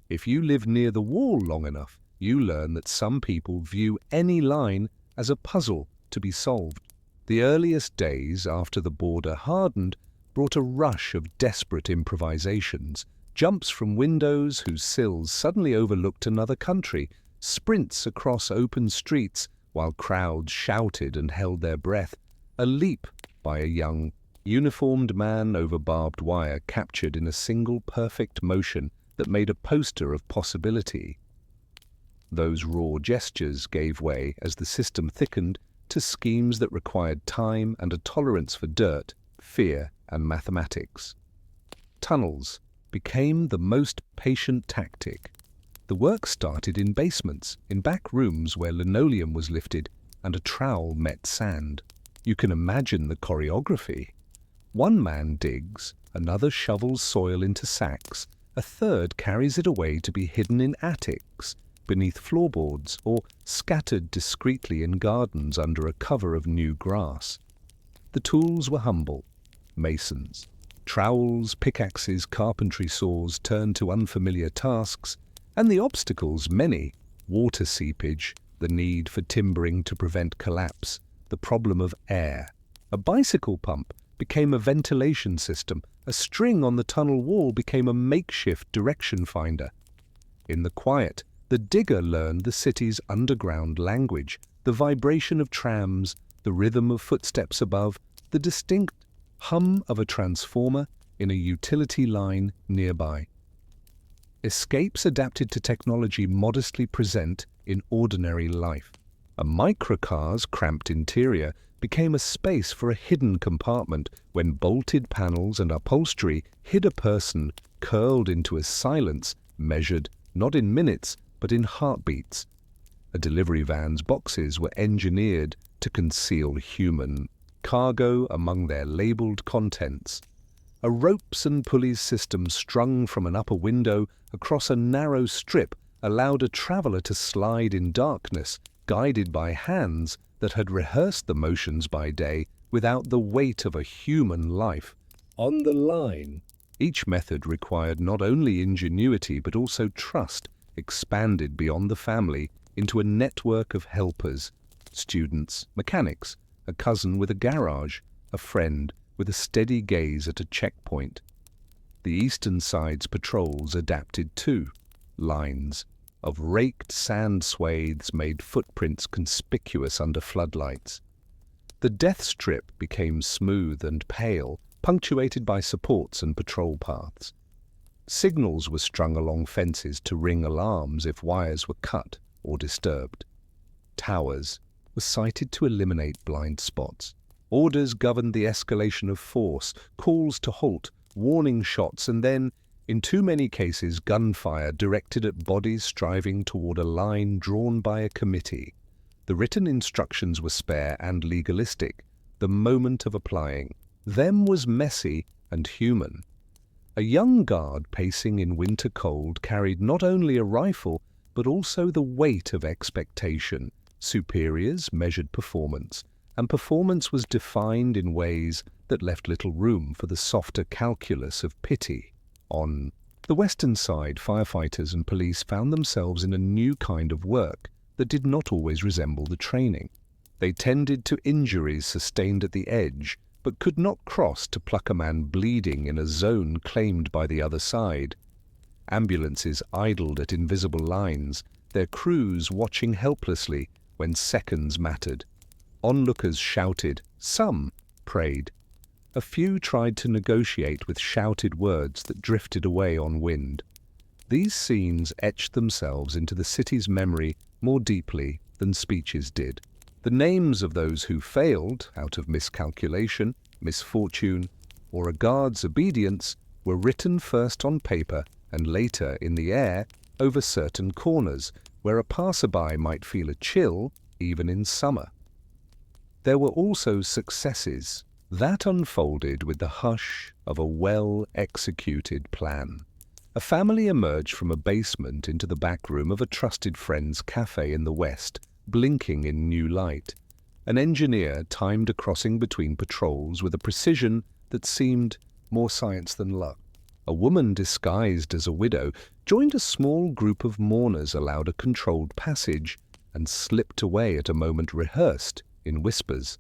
If you live near the wall long enough, you learn that some people view any line as a puzzle to be solved. The earliest days after the border hardened brought a rush of desperate improvisations, jumps from windows whose sills suddenly overlooked another country, sprints across open streets while crowds shouted and held their breath, a leap by a young, uniformed man over barbed wire captured in a single perfect motion that made a poster of possibility. Those raw gestures gave way as the system thickened to schemes that required time and a tolerance for dirt, fear, and mathematics. Tunnels became the most patient tactic. The work started in basements, in back rooms where linoleum was lifted and a trowel met sand. You can imagine the choreography. One man digs, another shovels soil into sacks, a third carries it away to be hidden in attics, beneath floorboards, or scattered discreetly in gardens under a cover of new grass. The tools were humble. Masons. Trowels, pickaxes, carpentry saws turned to unfamiliar tasks, and the obstacles many: water seepage, the need for timbering to prevent collapse, the problem of air, a bicycle pump became a ventilation system. A string on the tunnel wall became a makeshift direction finder. In the quiet, the digger learned the city's underground language, the vibration of trams, the rhythm of footsteps above, the distinct hum of a transformer in a utility line nearby. Escapes adapted to technology modestly present in ordinary life. A microcar's cramped interior became a space for a hidden compartment when bolted panels and upholstery hid a person curled into a silence measured not in minutes but in heartbeats. A delivery van's boxes were engineered to conceal human cargo among their labeled contents. A ropes and pulleys system strung from an upper window across a narrow strip allowed a traveler to slide in darkness, guided by hands that had rehearsed the motions by day without the weight of a human life on the line. Each method required not only ingenuity but also trust, expanded beyond the family into a network of helpers, students, mechanics, a cousin with a garage, a friend with a steady gaze at a checkpoint. The Eastern Side's patrols adapted too. Lines of raked sand swathes made footprints conspicuous under floodlights. The death strip became smooth and pale, punctuated by supports and patrol paths. Signals were strung along fences to ring alarms if wires were cut or disturbed. Towers were sighted to eliminate blind spots. Orders governed the escalation of force, calls to halt, warning shots, and then, in too many cases, gunfire directed at bodies striving toward a line drawn by a committee. The written instructions were spare and legalistic. The moment of applying them was messy and human. A young guard pacing in winter cold carried not only a rifle, but also the weight of expectation. Superiors measured performance, and performance was defined in ways that left little room for the softer calculus of pity. On the western side, firefighters and police found themselves in a new kind of work that did not always resemble the training. They tended to injuries sustained at the edge, but could not cross to pluck a man bleeding in a zone claimed by the other side. Ambulances idled at invisible lines, their crews watching helplessly when seconds mattered. Onlookers shouted, some prayed. A few tried to negotiate with shouted words that drifted away on wind. These scenes etched themselves into the city's memory more deeply than speeches did. The names of those who failed, out of miscalculation, misfortune, or a guard's obedience, were written first on paper and later in the air over certain corners, where a passerby might feel a chill even in summer. There were also successes that unfolded with the hush of a well-executed plan. A family emerged from a basement into the back room of a trusted friend's cafe in the west, blinking in new light. An engineer timed a crossing between patrols with a precision that seemed more science than luck. A woman disguised as a widow joined a small group of mourners, allowed a controlled passage, and slipped away at a moment rehearsed in whispers.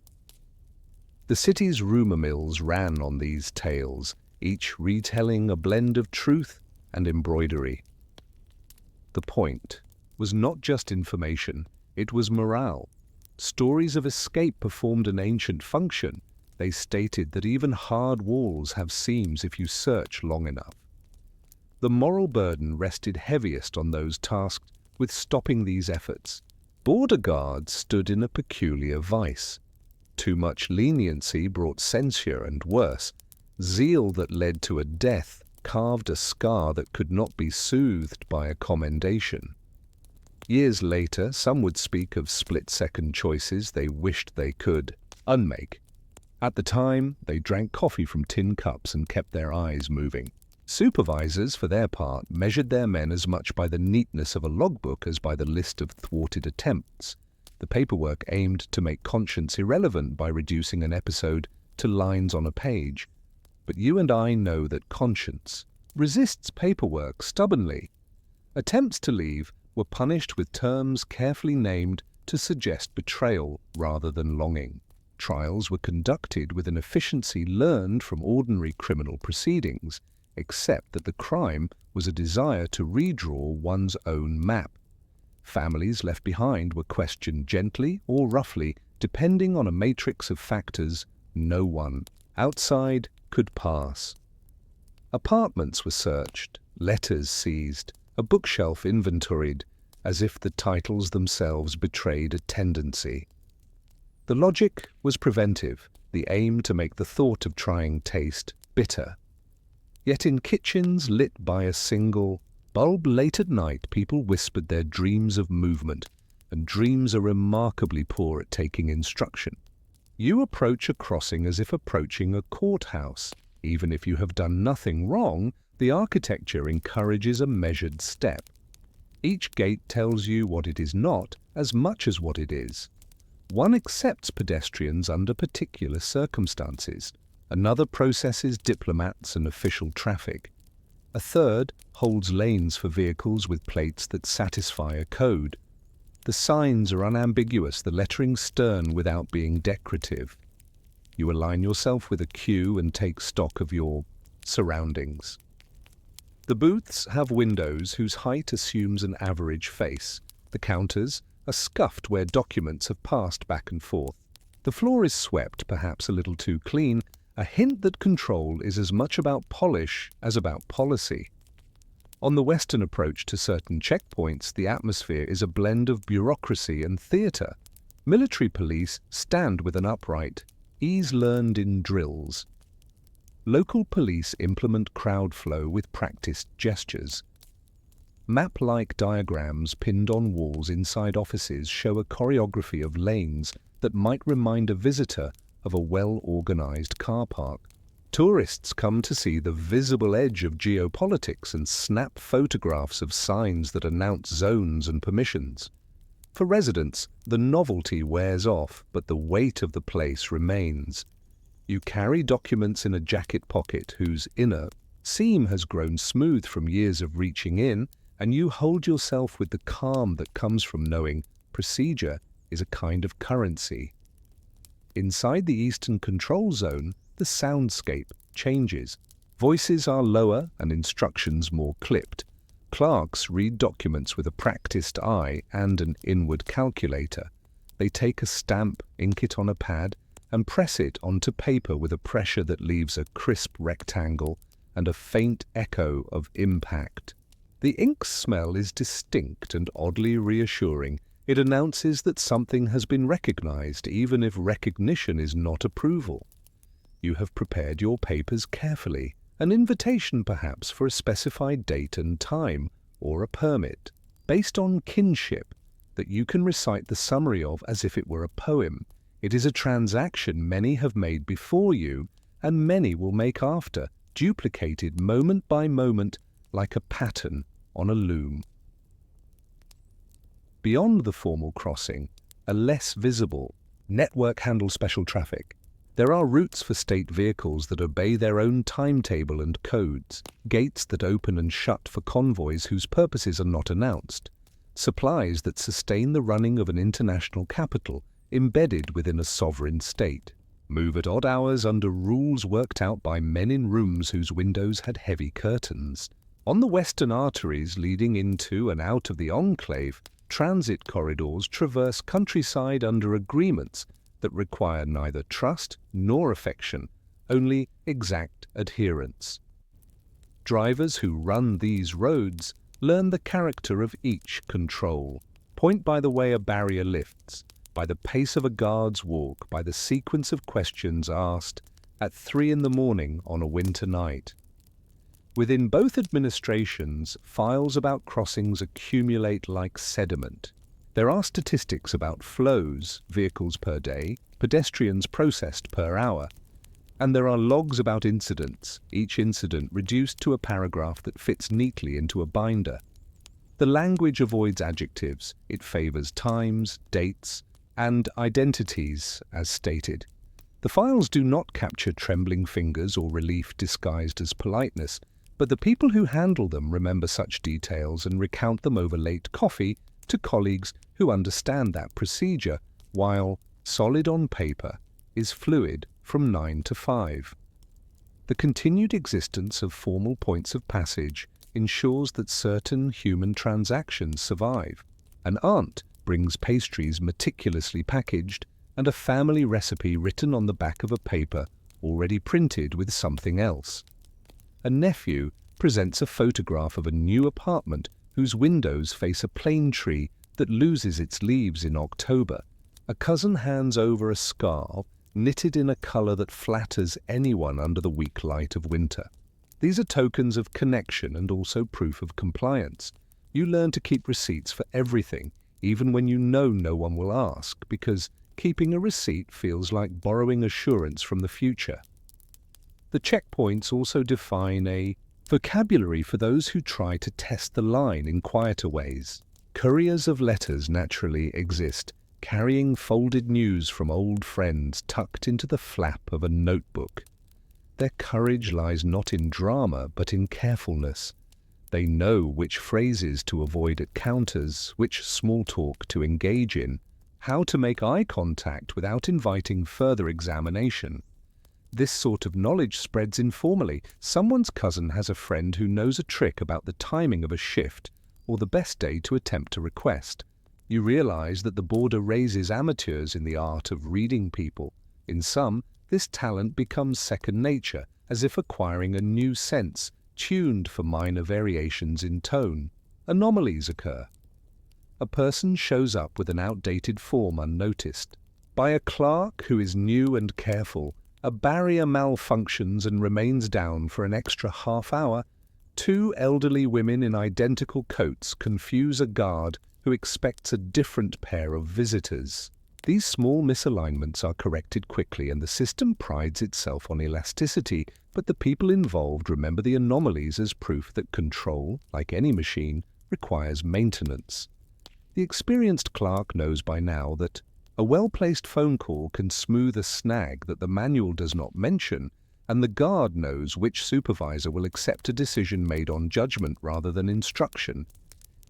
The city's rumor mills ran on these tales, each retelling a blend of truth and embroidery. The point was not just information, it was morale. Stories of escape performed an ancient function. They stated that even hard walls have seams if you search long enough. The moral burden rested heaviest on those tasked with stopping these efforts. Border guards stood in a peculiar vice. Too much leniency brought censure and worse. Zeal that led to a death carved a scar that could not be soothed by a commendation. Years later, some would speak of split-second choices they wished they could unmake. At the time, they drank coffee from tin cups and kept their eyes moving. Supervisors, for their part, measured their men as much by the neatness of a logbook as by the list of thwarted attempts. The paperwork aimed to make conscience irrelevant by reducing an episode to lines on a page. But you and I know that conscience resists paperwork stubbornly. Attempts to leave were punished with terms carefully named to suggest betrayal rather than longing. Trials were conducted with an efficiency learned from ordinary criminal proceedings, except that the crime was a desire to redraw one's own map. Families left behind were questioned gently or roughly, depending on a matrix of factors no one outside could pass. Apartments were searched, letters seized, a bookshelf inventoried, as if the titles themselves betrayed a tendency. The logic was preventive, the aim to make the thought of trying taste bitter. Yet in kitchens lit by a single bulb late at night, people whispered their dreams of movement, and dreams are remarkably poor at taking instruction. You approach a crossing as if approaching a courthouse. Even if you have done nothing wrong, the architecture encourages a measured step. Each gate tells you what it is not as much as what it is. One accepts pedestrians under particular circumstances. Another processes diplomats and official traffic. A third holds lanes for vehicles with plates that satisfy a code. The signs are unambiguous, the lettering stern without being decorative. You align yourself with a queue and take stock of your surroundings. The booths have windows whose height assumes an average face. The counters are scuffed where documents have passed back and forth. The floor is swept, perhaps a little too clean, a hint that control is as much about polish as about policy. On the Western approach to certain checkpoints, the atmosphere is a blend of bureaucracy and theatre. Military police stand with an upright ease learned in drills. Local police implement crowd flow with practiced gestures. Map-like diagrams pinned on walls inside offices show a choreography of lanes that might remind a visitor of a well-organized car park. Tourists come to see the visible edge of geopolitics and snap photographs of signs that announce zones and permissions. For residents, the novelty wears off, but the weight of the place remains. You carry documents in a jacket pocket whose inner seam has grown smooth from years of reaching in, and you hold yourself with the calm that comes from knowing procedure is a kind of currency. Inside the Eastern Control Zone, the soundscape changes. Voices are lower and instructions more clipped. Clerks read documents with a practiced eye and an inward calculator. They take a stamp, ink it on a pad, and press it onto paper with a pressure that leaves a crisp rectangle and a faint echo of impact. The ink smell is distinct and oddly reassuring. It announces that something has been recognized, even if recognition is not approval. You have prepared your papers carefully, an invitation perhaps for a specified date and time, or a permit, based on kinship, that you can recite the summary of as if it were a poem. It is a transaction many have made before you, and many will make after, duplicated moment by moment like a pattern on a loom. Beyond the formal crossing, a less visible network handles special traffic. There are routes for state vehicles that obey their own timetable and codes, gates that open and shut for convoys whose purposes are not announced, supplies that sustain the running of an international capital embedded within a sovereign state, move at odd hours under rules worked out by men in rooms whose windows had heavy curtains. On the western arteries leading into and out of the enclave, transit corridors traverse countryside under agreements that require neither trust nor affection, only exact adherence. Drivers who run these roads learn the character of each control, point by the way a barrier lifts, by the pace of a guard's walk, by the sequence of questions asked at 3 a.m. on a winter night. Within both administrations, files about crossings accumulate like sediment. There are statistics about flows, vehicles per day, pedestrians processed per hour, and there are logs about incidents, each incident reduced to a paragraph that fits neatly into a binder. The language avoids adjectives, it favors times, dates, and identities, as stated. The files do not capture trembling fingers or relief disguised as politeness, but the people who handle them remember such details and recount them over late coffee to colleagues who understand that procedure, while, solid on paper, is fluid from 9 to 5. The continued existence of formal points of passage ensures that certain human transactions survive. An aunt brings pastries meticulously packaged and a family recipe written on the back of a paper already printed with something else. A nephew presents a photograph of a new apartment whose windows face a plane tree that loses its leaves in October. A cousin hands over a scarf knitted in a color that flatters anyone under the weak light of winter. These are tokens of connection and also proof of compliance. You learn to keep receipts for everything, even when you know no one will ask, because keeping a receipt feels like borrowing assurance from the future. The checkpoints also define a vocabulary for those who try to test the line in quieter ways. Couriers of letters naturally exist, carrying folded news from old friends tucked into the flap of a notebook. Their courage lies not in drama, but in carefulness. They know which phrases to avoid at counters, which small talk to engage in, how to make eye contact without inviting further examination. This sort of knowledge spreads informally. Someone's cousin has a friend who knows a trick about the timing of a shift or the best day to attempt a request. You realize that the border raises amateurs in the art of reading people. In some, this talent becomes second nature, as if acquiring a new sense, tuned for minor variations in tone. Anomalies occur. A person shows up with an outdated form unnoticed. By a clerk who is new and careful, a barrier malfunctions and remains down for an extra half hour. Two elderly women in identical coats confuse a guard who expects a different pair of visitors. These small misalignments are corrected quickly and the system prides itself on elasticity, but the people involved remember the anomalies as proof that control, like any machine, requires maintenance. The experienced clerk knows by now that a well-placed phone call can smooth a snag that the manual does not mention, and the guard knows which supervisor will accept a decision made on judgment rather than instruction.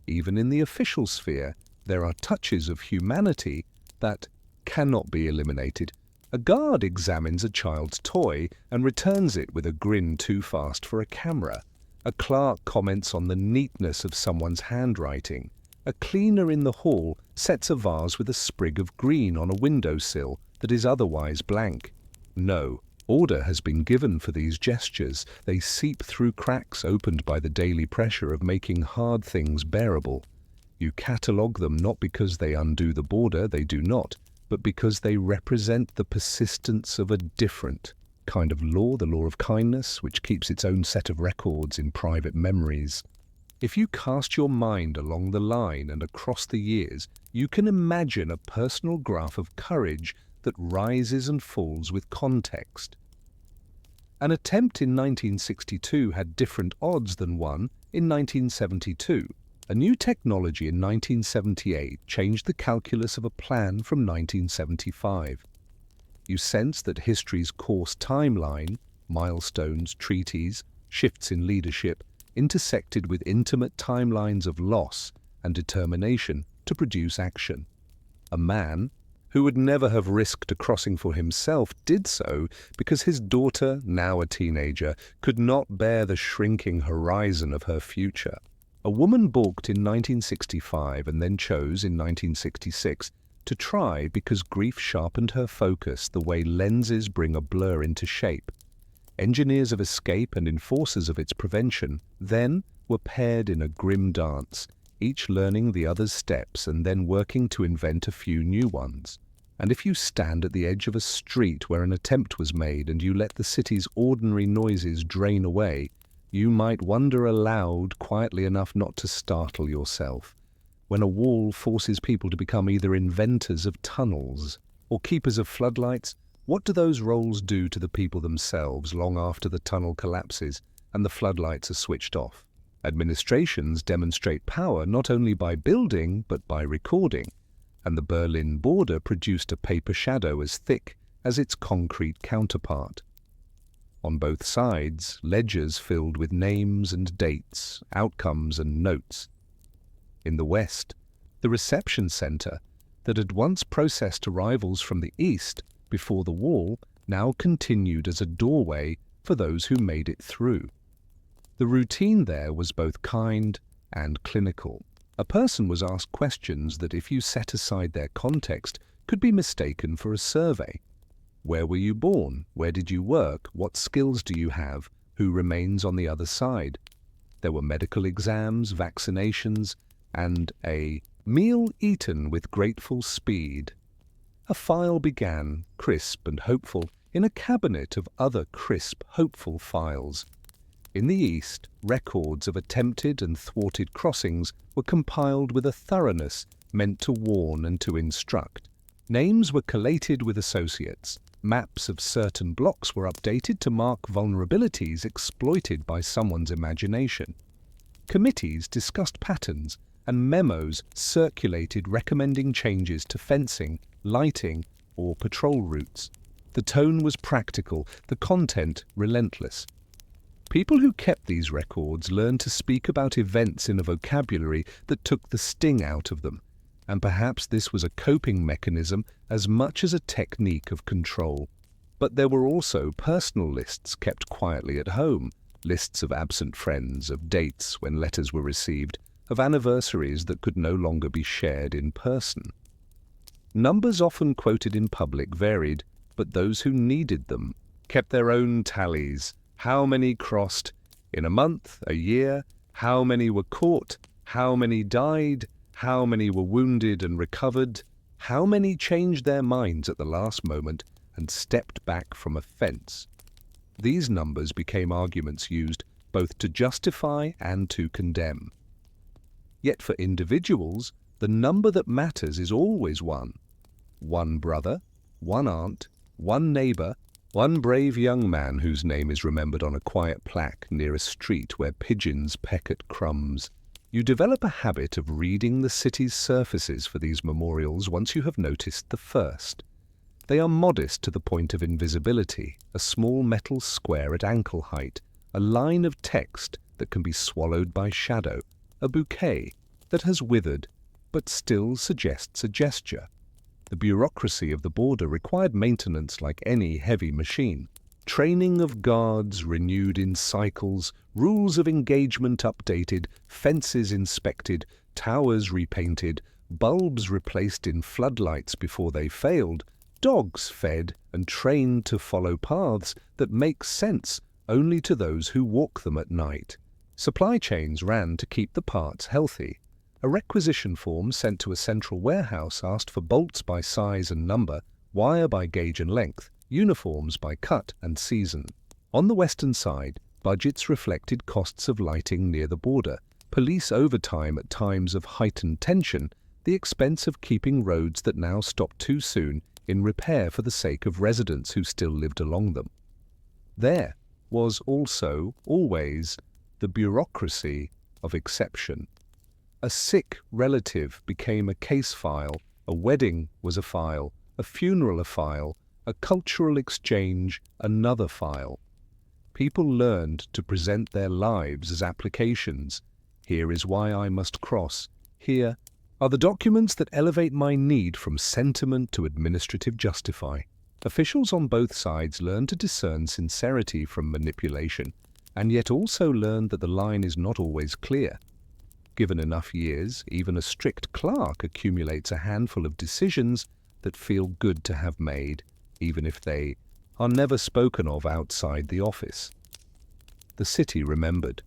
Even in the official sphere, there are touches of humanity that cannot be eliminated. A guard examines a child's toy and returns it with a grin too fast for a camera. A clerk comments on the neatness of someone's handwriting. A cleaner in the hall sets a vase with a sprig of green on a windowsill that is otherwise blank. No, order has been given for these gestures. They seep through cracks opened by the daily pressure of making hard things bearable. You catalogue them not because they undo the border, they do not, but because they represent the persistence of a different kind of law, the law of kindness, which keeps its own set of records in private memories. If you cast your mind along the line and across the years, you can imagine a personal graph of courage that rises and falls with context. An attempt in 1962 had different odds than one in 1972. A new technology in 1978 changed the calculus of a plan from 1975. You sense that history's coarse timeline, milestones, treaties, shifts in leadership, intersected with intimate timelines of loss and determination to produce action. A man who would never have risked a crossing for himself did so because his daughter, now a teenager, could not bear the shrinking horizon of her future. A woman balked in 1965 and then chose in 1966 to try because grief sharpened her focus the way lenses bring a blur into shape. Engineers of escape and enforcers of its prevention then were paired in a grim dance, each learning the other's steps and then working to invent a few new ones. And if you stand at the edge of a street where an attempt was made and you let the city's ordinary noises drain away, you might wonder aloud, quietly enough not to startle yourself. When a wall forces people to become either inventors of tunnels or keepers of floodlights, what do those roles do to the people themselves long after the tunnel collapses and the floodlights are switched off? Administrations demonstrate power not only by building but by recording, and the Berlin border produced a paper shadow as thick as its concrete counterpart. On both sides, ledgers filled with names and dates, outcomes and notes. In the West, the reception center that had once processed arrivals from the East before the wall now continued as a doorway for those who made it through. The routine there was both kind and clinical. A person was asked questions that, if you set aside their context, could be mistaken for a survey. Where were you born? Where did you work? What skills do you have? Who remains on the other side? There were medical exams, vaccinations, and a meal eaten with grateful speed. A file began, crisp and hopeful, in a cabinet of other crisp, hopeful files. In the East, records of attempted and thwarted crossings were compiled with a thoroughness meant to warn and to instruct. Names were collated with associates. Maps of certain blocks were updated to mark vulnerabilities exploited by someone's imagination. Committees discussed patterns, and memos circulated recommending changes to fencing, lighting, or patrol routes. The tone was practical, the content relentless. People who kept these records learned to speak about events in a vocabulary that took the sting out of them, and perhaps this was a coping mechanism as much as a technique of control. But there were also personal lists kept quietly at home, lists of absent friends, of dates when letters were received, of anniversaries that could no longer be shared in person. Numbers often quoted in public varied, but those who needed them kept their own tallies. How many crossed in a month, a year? How many were caught? How many died? How many were wounded and recovered? How many changed their minds at the last moment and stepped back from a fence? These numbers became arguments used both to justify and to condemn. Yet for individuals, the number that matters is always one. One brother, one aunt, one neighbor, one brave young man whose name is remembered on a quiet plaque near a street where pigeons peck at crumbs. You develop a habit of reading the city's surfaces for these memorials once you have noticed the first. They are modest to the point of invisibility, a small metal square at ankle height, a line of text that can be swallowed by shadow, a bouquet that has withered but still suggests a gesture. The bureaucracy of the border required maintenance like any heavy machine. Training of guards renewed in cycles, rules of engagement updated, fences inspected, towers repainted, bulbs replaced in floodlights before they failed, dogs fed and trained to follow paths that make sense only to those who walk them at night. Supply chains ran to keep the parts healthy. A requisition form sent to a central warehouse asked for bolts by size and number, wire by gauge and length, uniforms by cut and season. On the western side, budgets reflected costs of lighting near the border, police overtime at times of heightened tension, the expense of keeping roads that now stop too soon in repair for the sake of residents who still lived along them. There was also, always, the bureaucracy of exception. A sick relative became a case file, a wedding was a file, a funeral a file, a cultural exchange another file. People learned to present their lives as applications. Here is why I must cross. Here are the documents that elevate my need from sentiment to administrative justify. Officials on both sides learned to discern sincerity from manipulation, and yet also learned that the line is not always clear. Given enough years, even a strict clerk accumulates a handful of decisions that feel good to have made, even if they are never spoken of outside the office. The city remembered.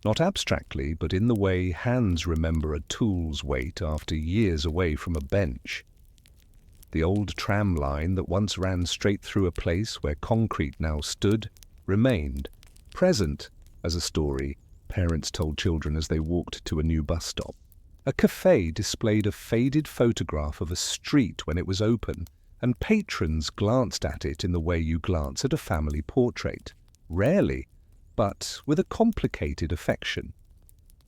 Not abstractly, but in the way hands remember a tool's weight after years away from a bench. The old tram line that once ran straight through a place where concrete now stood remained, present as a story parents told children as they walked to a new bus stop. A cafe displayed a faded photograph of a street when it was open, and patrons glanced at it in the way you glance at a family portrait, rarely, but with a complicated affection.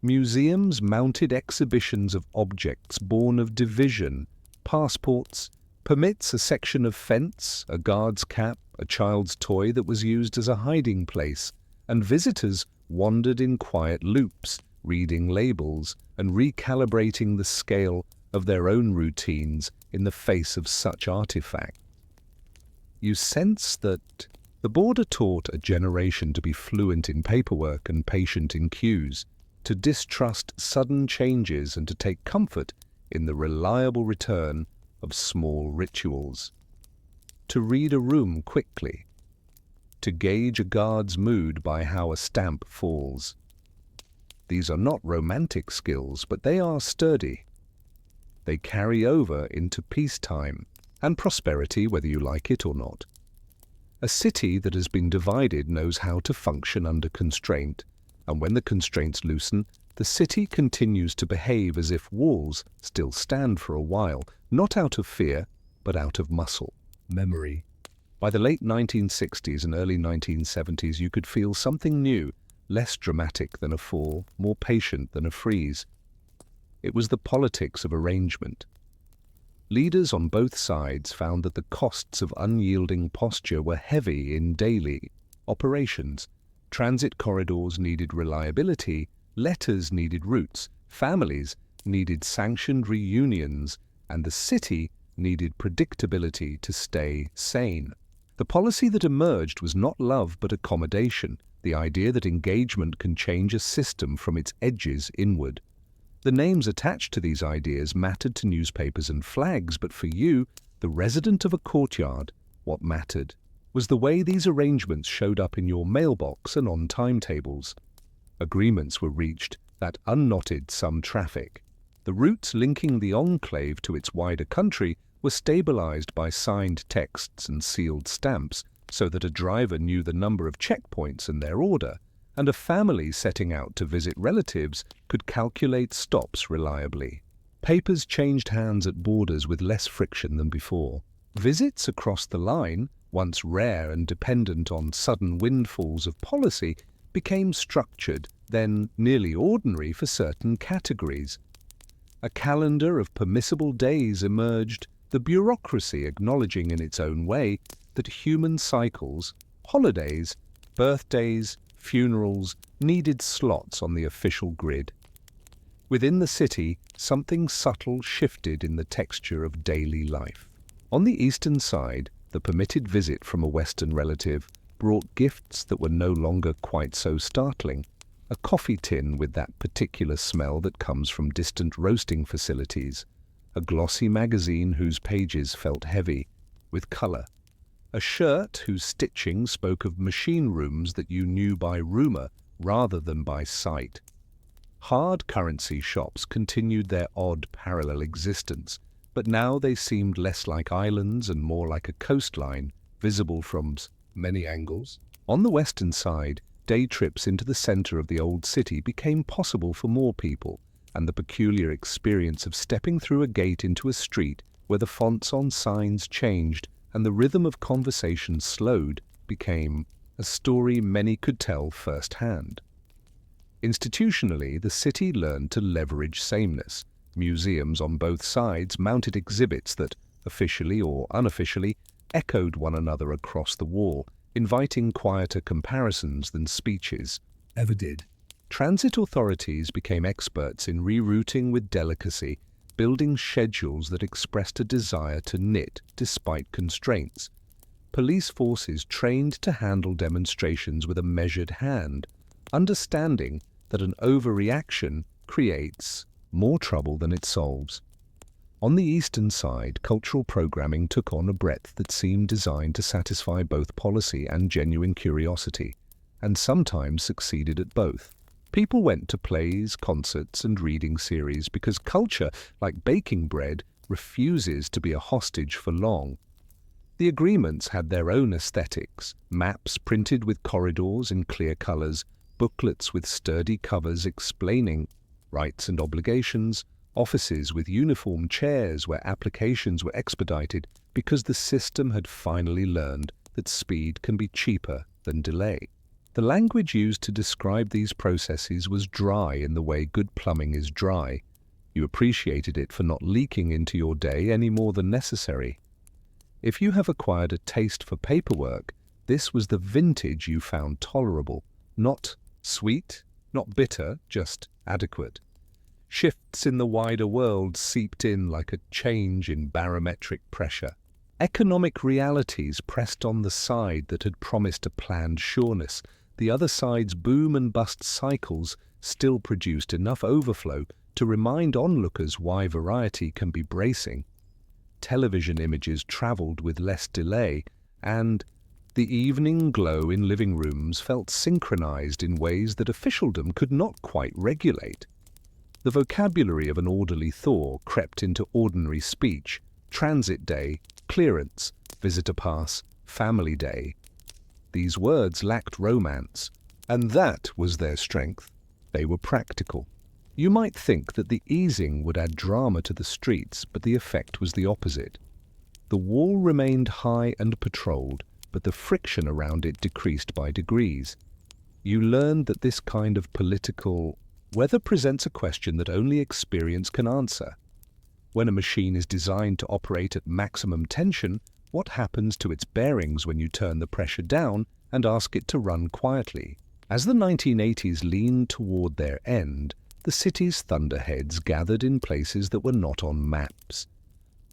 Museums mounted exhibitions of objects born of division, passports, permits, a section of fence, a guard's cap, a child's toy that was used as a hiding place, and visitors wandered in quiet loops, reading labels and recalibrating the scale of their own routines in the face of such artifacts. You sense that the border taught a generation to be fluent in paperwork and patient in queues, to distrust sudden changes and to take comfort in the reliable return of small rituals. To read a room quickly, to gauge a guard's mood by how a stamp falls. These are not romantic skills, but they are sturdy. They carry over into peacetime and prosperity, whether you like it or not. A city that has been divided knows how to function under constraint, and when the constraints loosen, the city continues to behave as if walls still stand for a while, not out of fear, but out of muscle memory. By the late 1960s and early 1970s, you could feel something new, less dramatic than a fall, more patient than a freeze. It was the politics of arrangement. Leaders on both sides found that the costs of unyielding posture were heavy in daily operations. Transit corridors needed reliability, letters needed routes, families needed sanctioned reunions, and the city needed predictability to stay sane. The policy that emerged was not love but accommodation, the idea that engagement can change a system from its edges inward. The names attached to these ideas mattered to newspapers and flags, but for you, the resident of a courtyard, what mattered was the way these arrangements showed up in your mailbox and on timetables. Agreements were reached that unknotted some traffic. The routes linking the enclave to its wider country were stabilized by signed texts and sealed stamps, so that a driver knew the number of checkpoints and their order, and a family setting out to visit relatives could calculate stops reliably. Papers changed hands at borders with less friction than before. Visits across the line, once rare and dependent on sudden windfalls of policy, became structured, then nearly ordinary for certain categories. A calendar of permissible days emerged, the bureaucracy acknowledging in its own way that human cycles, holidays, birthdays, funerals needed slots on the official grid. Within the city, something subtle shifted in the texture of daily life. On the eastern side, the permitted visit from a Western relative brought gifts that were no longer quite so startling. A coffee tin with that particular smell that comes from distant roasting facilities, a glossy magazine whose pages felt heavy, with color, a shirt whose stitching spoke of machine rooms that you knew by rumor rather than by sight. Hard currency shops continued their odd parallel existence, but now they seemed less like islands and more like a coastline, visible from many angles. On the western side, day trips into the center of the old city became possible for more people, and the peculiar experience of stepping through a gate into a street where the fonts on signs changed and the rhythm of conversation slowed became a story many could tell firsthand. Institutionally, the city learned to leverage sameness. Museums on both sides mounted exhibits that, officially or unofficially, echoed one another across the wall, inviting quieter comparisons than speeches ever did. Transit authorities became experts in rerouting with delicacy, building schedules that expressed a desire to knit despite constraints. Police forces trained to handle demonstrations with a measured hand, understanding that an overreaction creates more trouble than it solves. On the eastern side, cultural programming took on a breadth that seemed designed to satisfy both policy and genuine curiosity, and sometimes succeeded at both. People went to plays, concerts, and reading series because culture, like baking bread, refuses to be a hostage for long. The agreements had their own aesthetics, maps printed with corridors in clear colors, booklets with sturdy covers explaining rights and obligations, offices with uniform chairs where applications were expedited because the system had finally learned that speed can be cheaper than delay. The language used to describe these processes was dry in the way good plumbing is dry. You appreciated it for not leaking into your day any more than necessary. If you have acquired a taste for paperwork, this was the vintage you found tolerable, not sweet, not bitter, just adequate. Shifts in the wider world seeped in like a change in barometric pressure. Economic realities pressed on the side that had promised a planned sureness. The other side's boom and bust cycles still produced enough overflow to remind onlookers why variety can be bracing. Television images travelled with less delay, and the evening glow in living rooms felt synchronized in ways that officialdom could not quite regulate. The vocabulary of an orderly thaw crept into ordinary speech: transit day, clearance, visitor pass, family day. These words lacked romance, and that was their strength. They were practical. You might think that the easing would add drama to the streets, but the effect was the opposite. The wall remained high and patrolled, but the friction around it decreased by degrees. You learned that this kind of political weather presents a question that only experience can answer. When a machine is designed to operate at maximum tension, what happens to its bearings when you turn the pressure down and ask it to run quietly? As the 1980s leaned toward their end, the city's thunderheads gathered in places that were not on maps.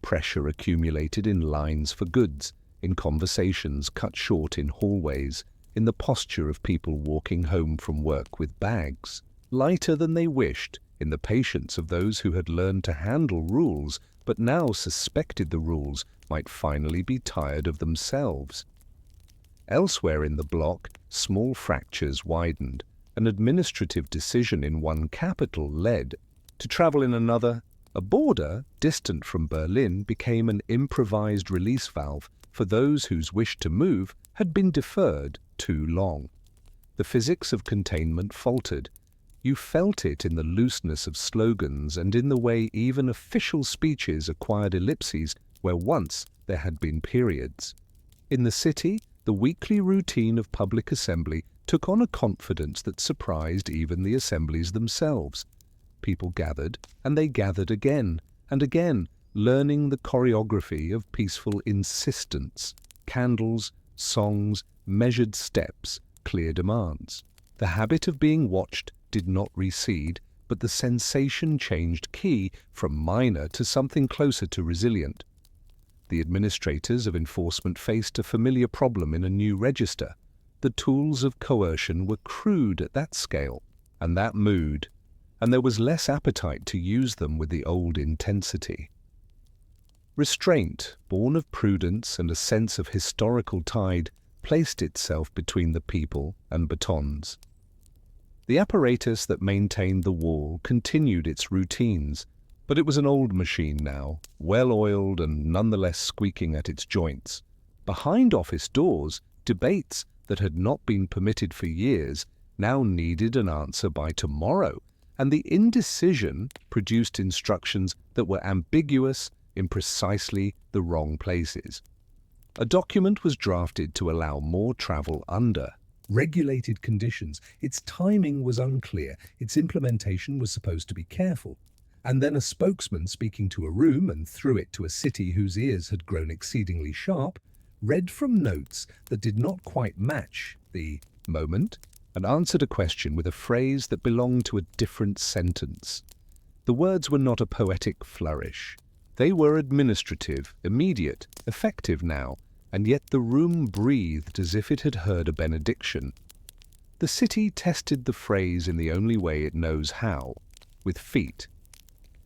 Pressure accumulated in lines for goods, in conversations cut short in hallways, in the posture of people walking home from work with bags, lighter than they wished, in the patience of those who had learned to handle rules but now suspected the rules might finally be tired of themselves. Elsewhere in the block, small fractures widened. An administrative decision in one capital led to travel in another. A border, distant from Berlin, became an improvised release valve for those whose wish to move had been deferred too long. The physics of containment faltered. You felt it in the looseness of slogans and in the way even official speeches acquired ellipses where once there had been periods. In the city, the weekly routine of public assembly took on a confidence that surprised even the assemblies themselves. People gathered, and they gathered again and again, learning the choreography of peaceful insistence: candles, songs, measured steps, clear demands. The habit of being watched did not recede, but the sensation changed key from minor to something closer to resilient. The administrators of enforcement faced a familiar problem in a new register. The tools of coercion were crude at that scale and that mood, and there was less appetite to use them with the old intensity. Restraint, born of prudence and a sense of historical tide, placed itself between the people and batons. The apparatus that maintained the wall continued its routines, but it was an old machine now, well-oiled and nonetheless squeaking at its joints. Behind office doors, debates that had not been permitted for years now needed an answer by tomorrow, and the indecision produced instructions that were ambiguous in precisely the wrong places. A document was drafted to allow more travel under regulated conditions. Its timing was unclear. Its implementation was supposed to be careful. And then a spokesman speaking to a room and through it to a city whose ears had grown exceedingly sharp, read from notes that did not quite match the moment and answered a question with a phrase that belonged to a different sentence. The words were not a poetic flourish. They were administrative, immediate, effective now, and yet the room breathed as if it had heard a benediction. The city tested the phrase in the only way it knows how, with feet.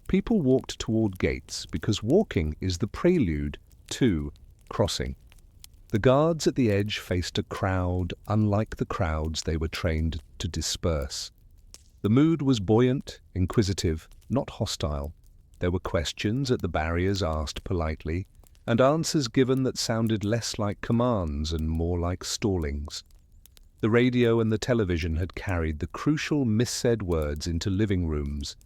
People walked toward gates because walking is the prelude to crossing. The guards at the edge faced a crowd unlike the crowds they were trained to disperse. The mood was buoyant, inquisitive, not hostile. There were questions at the barriers asked politely, and answers given that sounded less like commands and more like stallings. The radio and the television had carried the crucial missaid words into living rooms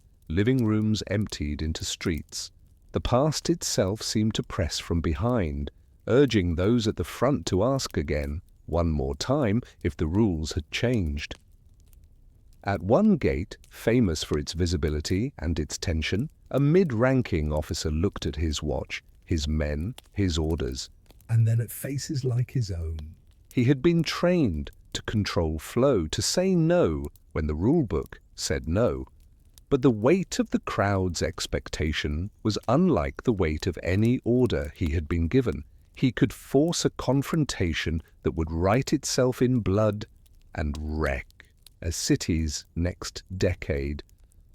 emptied into streets. The past itself seemed to press from behind, urging those at the front to ask again, one more time, if the rules had changed. At one gate, famous for its visibility and its tension, a mid-ranking officer looked at his watch, his men, his orders, and then at faces like his own. He had been trained to control flow, to say no when the rulebook said no. But the weight of the crowd's expectation was unlike the weight of any order he had been given. He could force a confrontation that would write itself in blood and wreck a city's next decade.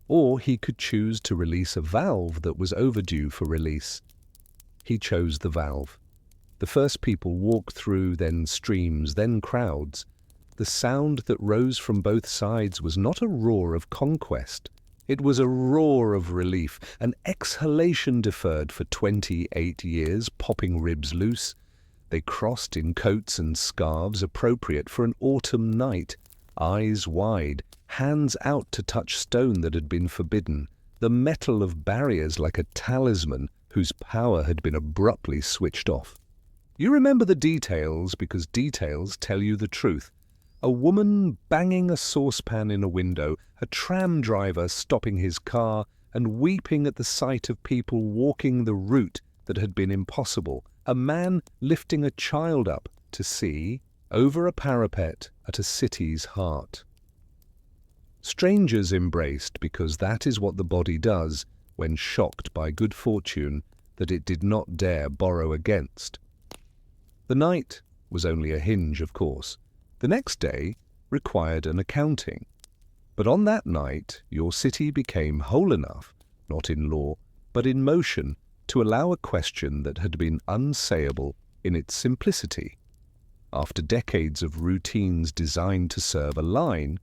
Or he could choose to release a valve that was overdue for release. He chose the valve. The first people walked through, then streams, then crowds. The sound that rose from both sides was not a roar of conquest. It was a roar of relief, an exhalation deferred for 28 years, popping ribs loose. They crossed in coats and scarves appropriate for an autumn night, eyes wide, hands out to touch stone that had been forbidden, the metal of barriers like a talisman whose power had been abruptly switched off. You remember the details because details tell you the truth. A woman banging a saucepan in a window, a tram driver stopping his car and weeping at the sight of people walking the route that had been impossible, a man lifting a child up to see over a parapet at a city's heart. Strangers embraced because that is what the body does when shocked by good fortune that it did not dare borrow against. The night was only a hinge, of course. The next day required an accounting. But on that night, your city became whole enough, not in law, but in motion, to allow a question that had been unsayable in its simplicity. After decades of routines designed to serve a line,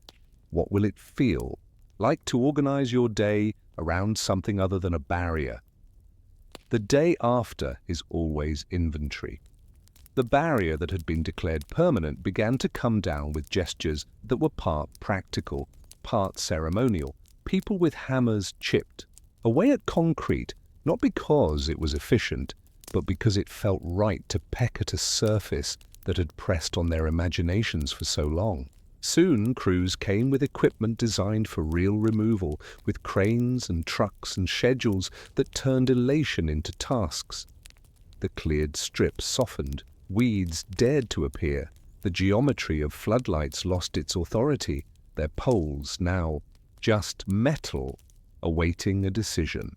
what will it feel like to organize your day around something other than a barrier? The day after is always inventory. The barrier that had been declared permanent began to come down with gestures that were part practical, part ceremonial. People with hammers chipped away at concrete, not because it was efficient, but because it felt right to peck at a surface that had pressed on their imaginations for so long. Soon, crews came with equipment designed for real removal, with cranes and trucks and schedules that turned elation into tasks. The cleared strips softened. Weeds dared to appear. The geometry of floodlights lost its authority, their poles now just metal awaiting a decision.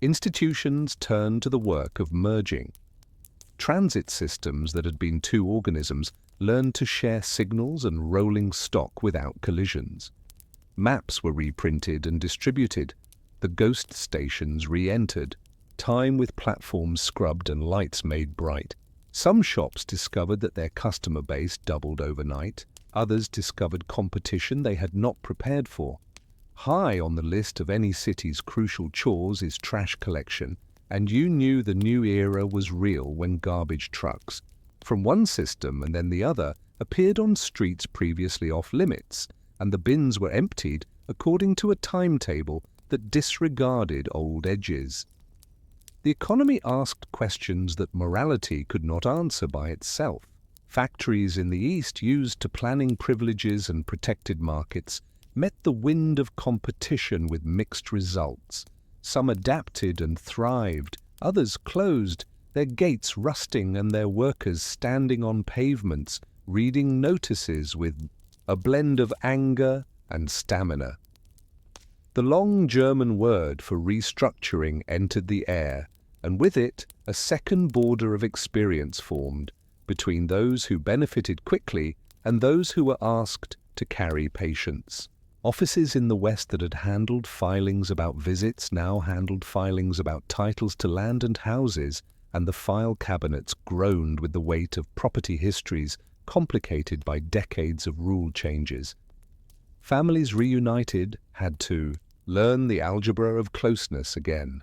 Institutions turned to the work of merging. Transit systems that had been two organisms learned to share signals and rolling stock without collisions. Maps were reprinted and distributed. The ghost stations re-entered, time with platforms scrubbed and lights made bright. Some shops discovered that their customer base doubled overnight. Others discovered competition they had not prepared for. High on the list of any city's crucial chores is trash collection, and you knew the new era was real when garbage trucks, from one system and then the other, appeared on streets previously off-limits, and the bins were emptied according to a timetable that disregarded old edges. The economy asked questions that morality could not answer by itself. Factories in the East, used to planning privileges and protected markets, met the wind of competition with mixed results. Some adapted and thrived, others closed, their gates rusting and their workers standing on pavements, reading notices with a blend of anger and stamina. The long German word for restructuring entered the air, and with it a second border of experience formed between those who benefited quickly and those who were asked to carry patience. Offices in the West that had handled filings about visits now handled filings about titles to land and houses, and the file cabinets groaned with the weight of property histories complicated by decades of rule changes. Families reunited had to learn the algebra of closeness again.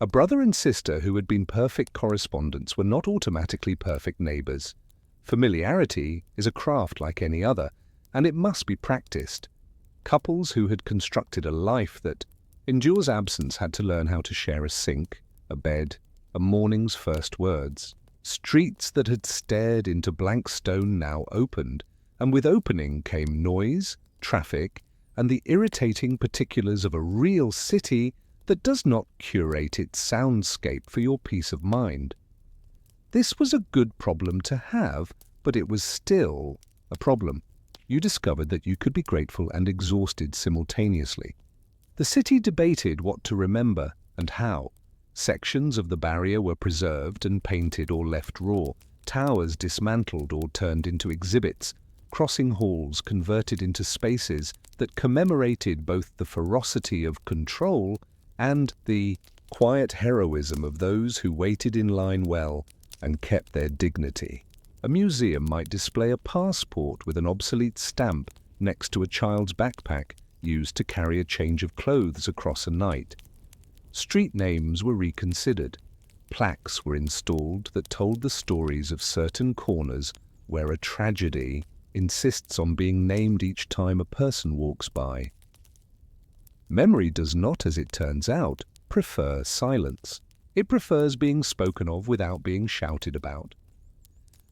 A brother and sister who had been perfect correspondents were not automatically perfect neighbors. Familiarity is a craft like any other, and it must be practiced. Couples who had constructed a life that endures absence had to learn how to share a sink, a bed, a morning's first words. Streets that had stared into blank stone now opened, and with opening came noise, traffic, and the irritating particulars of a real city that does not curate its soundscape for your peace of mind. This was a good problem to have, but it was still a problem. You discovered that you could be grateful and exhausted simultaneously. The city debated what to remember and how. Sections of the barrier were preserved and painted or left raw, towers dismantled or turned into exhibits, crossing halls converted into spaces that commemorated both the ferocity of control and the quiet heroism of those who waited in line well and kept their dignity. A museum might display a passport with an obsolete stamp next to a child's backpack used to carry a change of clothes across a night. Street names were reconsidered. Plaques were installed that told the stories of certain corners where a tragedy insists on being named each time a person walks by. Memory does not, as it turns out, prefer silence. It prefers being spoken of without being shouted about.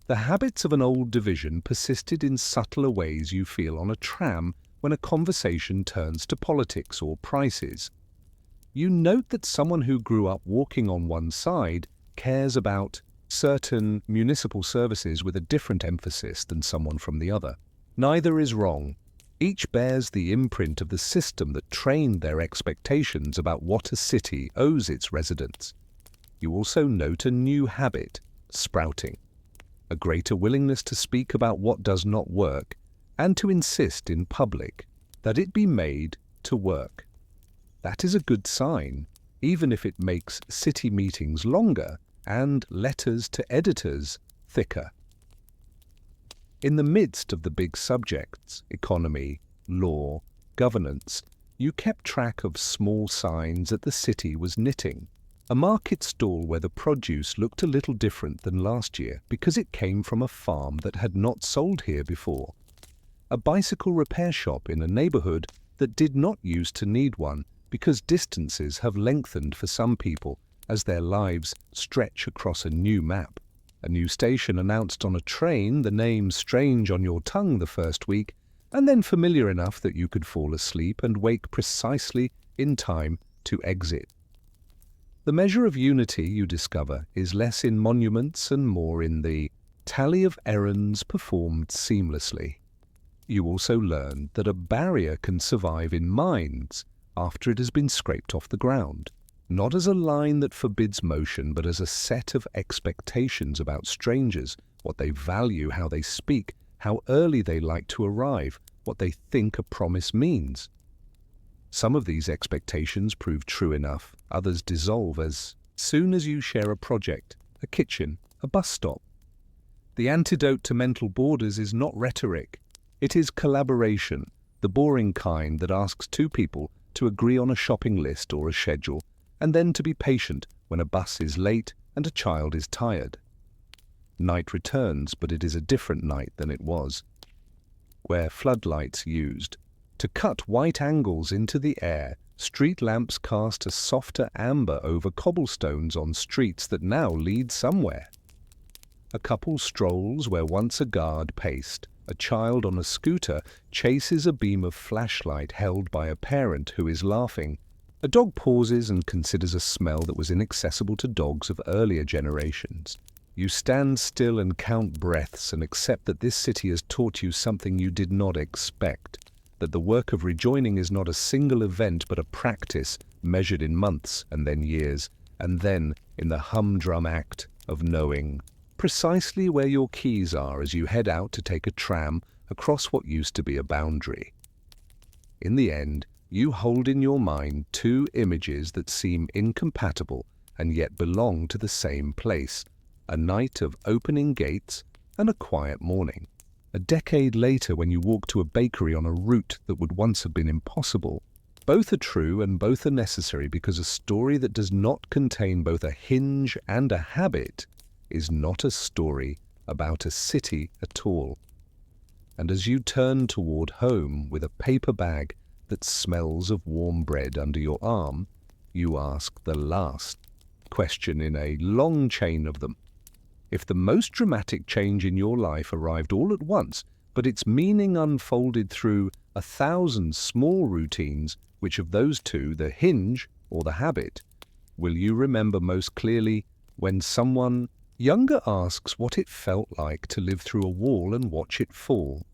The habits of an old division persisted in subtler ways you feel on a tram when a conversation turns to politics or prices. You note that someone who grew up walking on one side cares about certain municipal services with a different emphasis than someone from the other. Neither is wrong. Each bears the imprint of the system that trained their expectations about what a city owes its residents. You also note a new habit sprouting, a greater willingness to speak about what does not work and to insist in public that it be made to work. That is a good sign, even if it makes city meetings longer and letters to editors thicker. In the midst of the big subjects, economy, law, governance, you kept track of small signs that the city was knitting. A market stall where the produce looked a little different than last year because it came from a farm that had not sold here before. A bicycle repair shop in a neighborhood that did not used to need one because distances have lengthened for some people as their lives stretch across a new map. A new station announced on a train, the name strange on your tongue the first week, and then familiar enough that you could fall asleep and wake precisely in time to exit. The measure of unity, you discover, is less in monuments and more in the tally of errands performed seamlessly. You also learn that a barrier can survive in minds after it has been scraped off the ground, not as a line that forbids motion, but as a set of expectations about strangers, what they value, how they speak, how early they like to arrive, what they think a promise means. Some of these expectations prove true enough, others dissolve as soon as you share a project, a kitchen, a bus stop. The antidote to mental borders is not rhetoric. It is collaboration, the boring kind that asks two people to agree on a shopping list or a schedule, and then to be patient when a bus is late and a child is tired. Night returns, but it is a different night than it was, where floodlights used. To cut white angles into the air, street lamps cast a softer amber over cobblestones on streets that now lead somewhere. A couple strolls where once a guard paced. A child on a scooter chases a beam of flashlight held by a parent who is laughing. A dog pauses and considers a smell that was inaccessible to dogs of earlier generations. You stand still and count breaths and accept that this city has taught you something you did not expect, that the work of rejoining is not a single event but a practice measured in months and then years, and then in the humdrum act of knowing precisely where your keys are as you head out to take a tram across what used to be a boundary. In the end, you hold in your mind two images that seem incompatible and yet belong to the same place, a night of opening gates and a quiet morning. A decade later, when you walk to a bakery on a route that would once have been impossible, both are true and both are necessary because a story that does not contain both a hinge and a habit is not a story about a city at all. And as you turn toward home with a paper bag that smells of warm bread under your arm, you ask the last question in a long chain of them. If the most dramatic change in your life arrived all at once, but its meaning unfolded through 1,000 small routines, which of those two, the hinge or the habit, will you remember most clearly when someone younger asks what it felt like to live through a wall and watch it fall?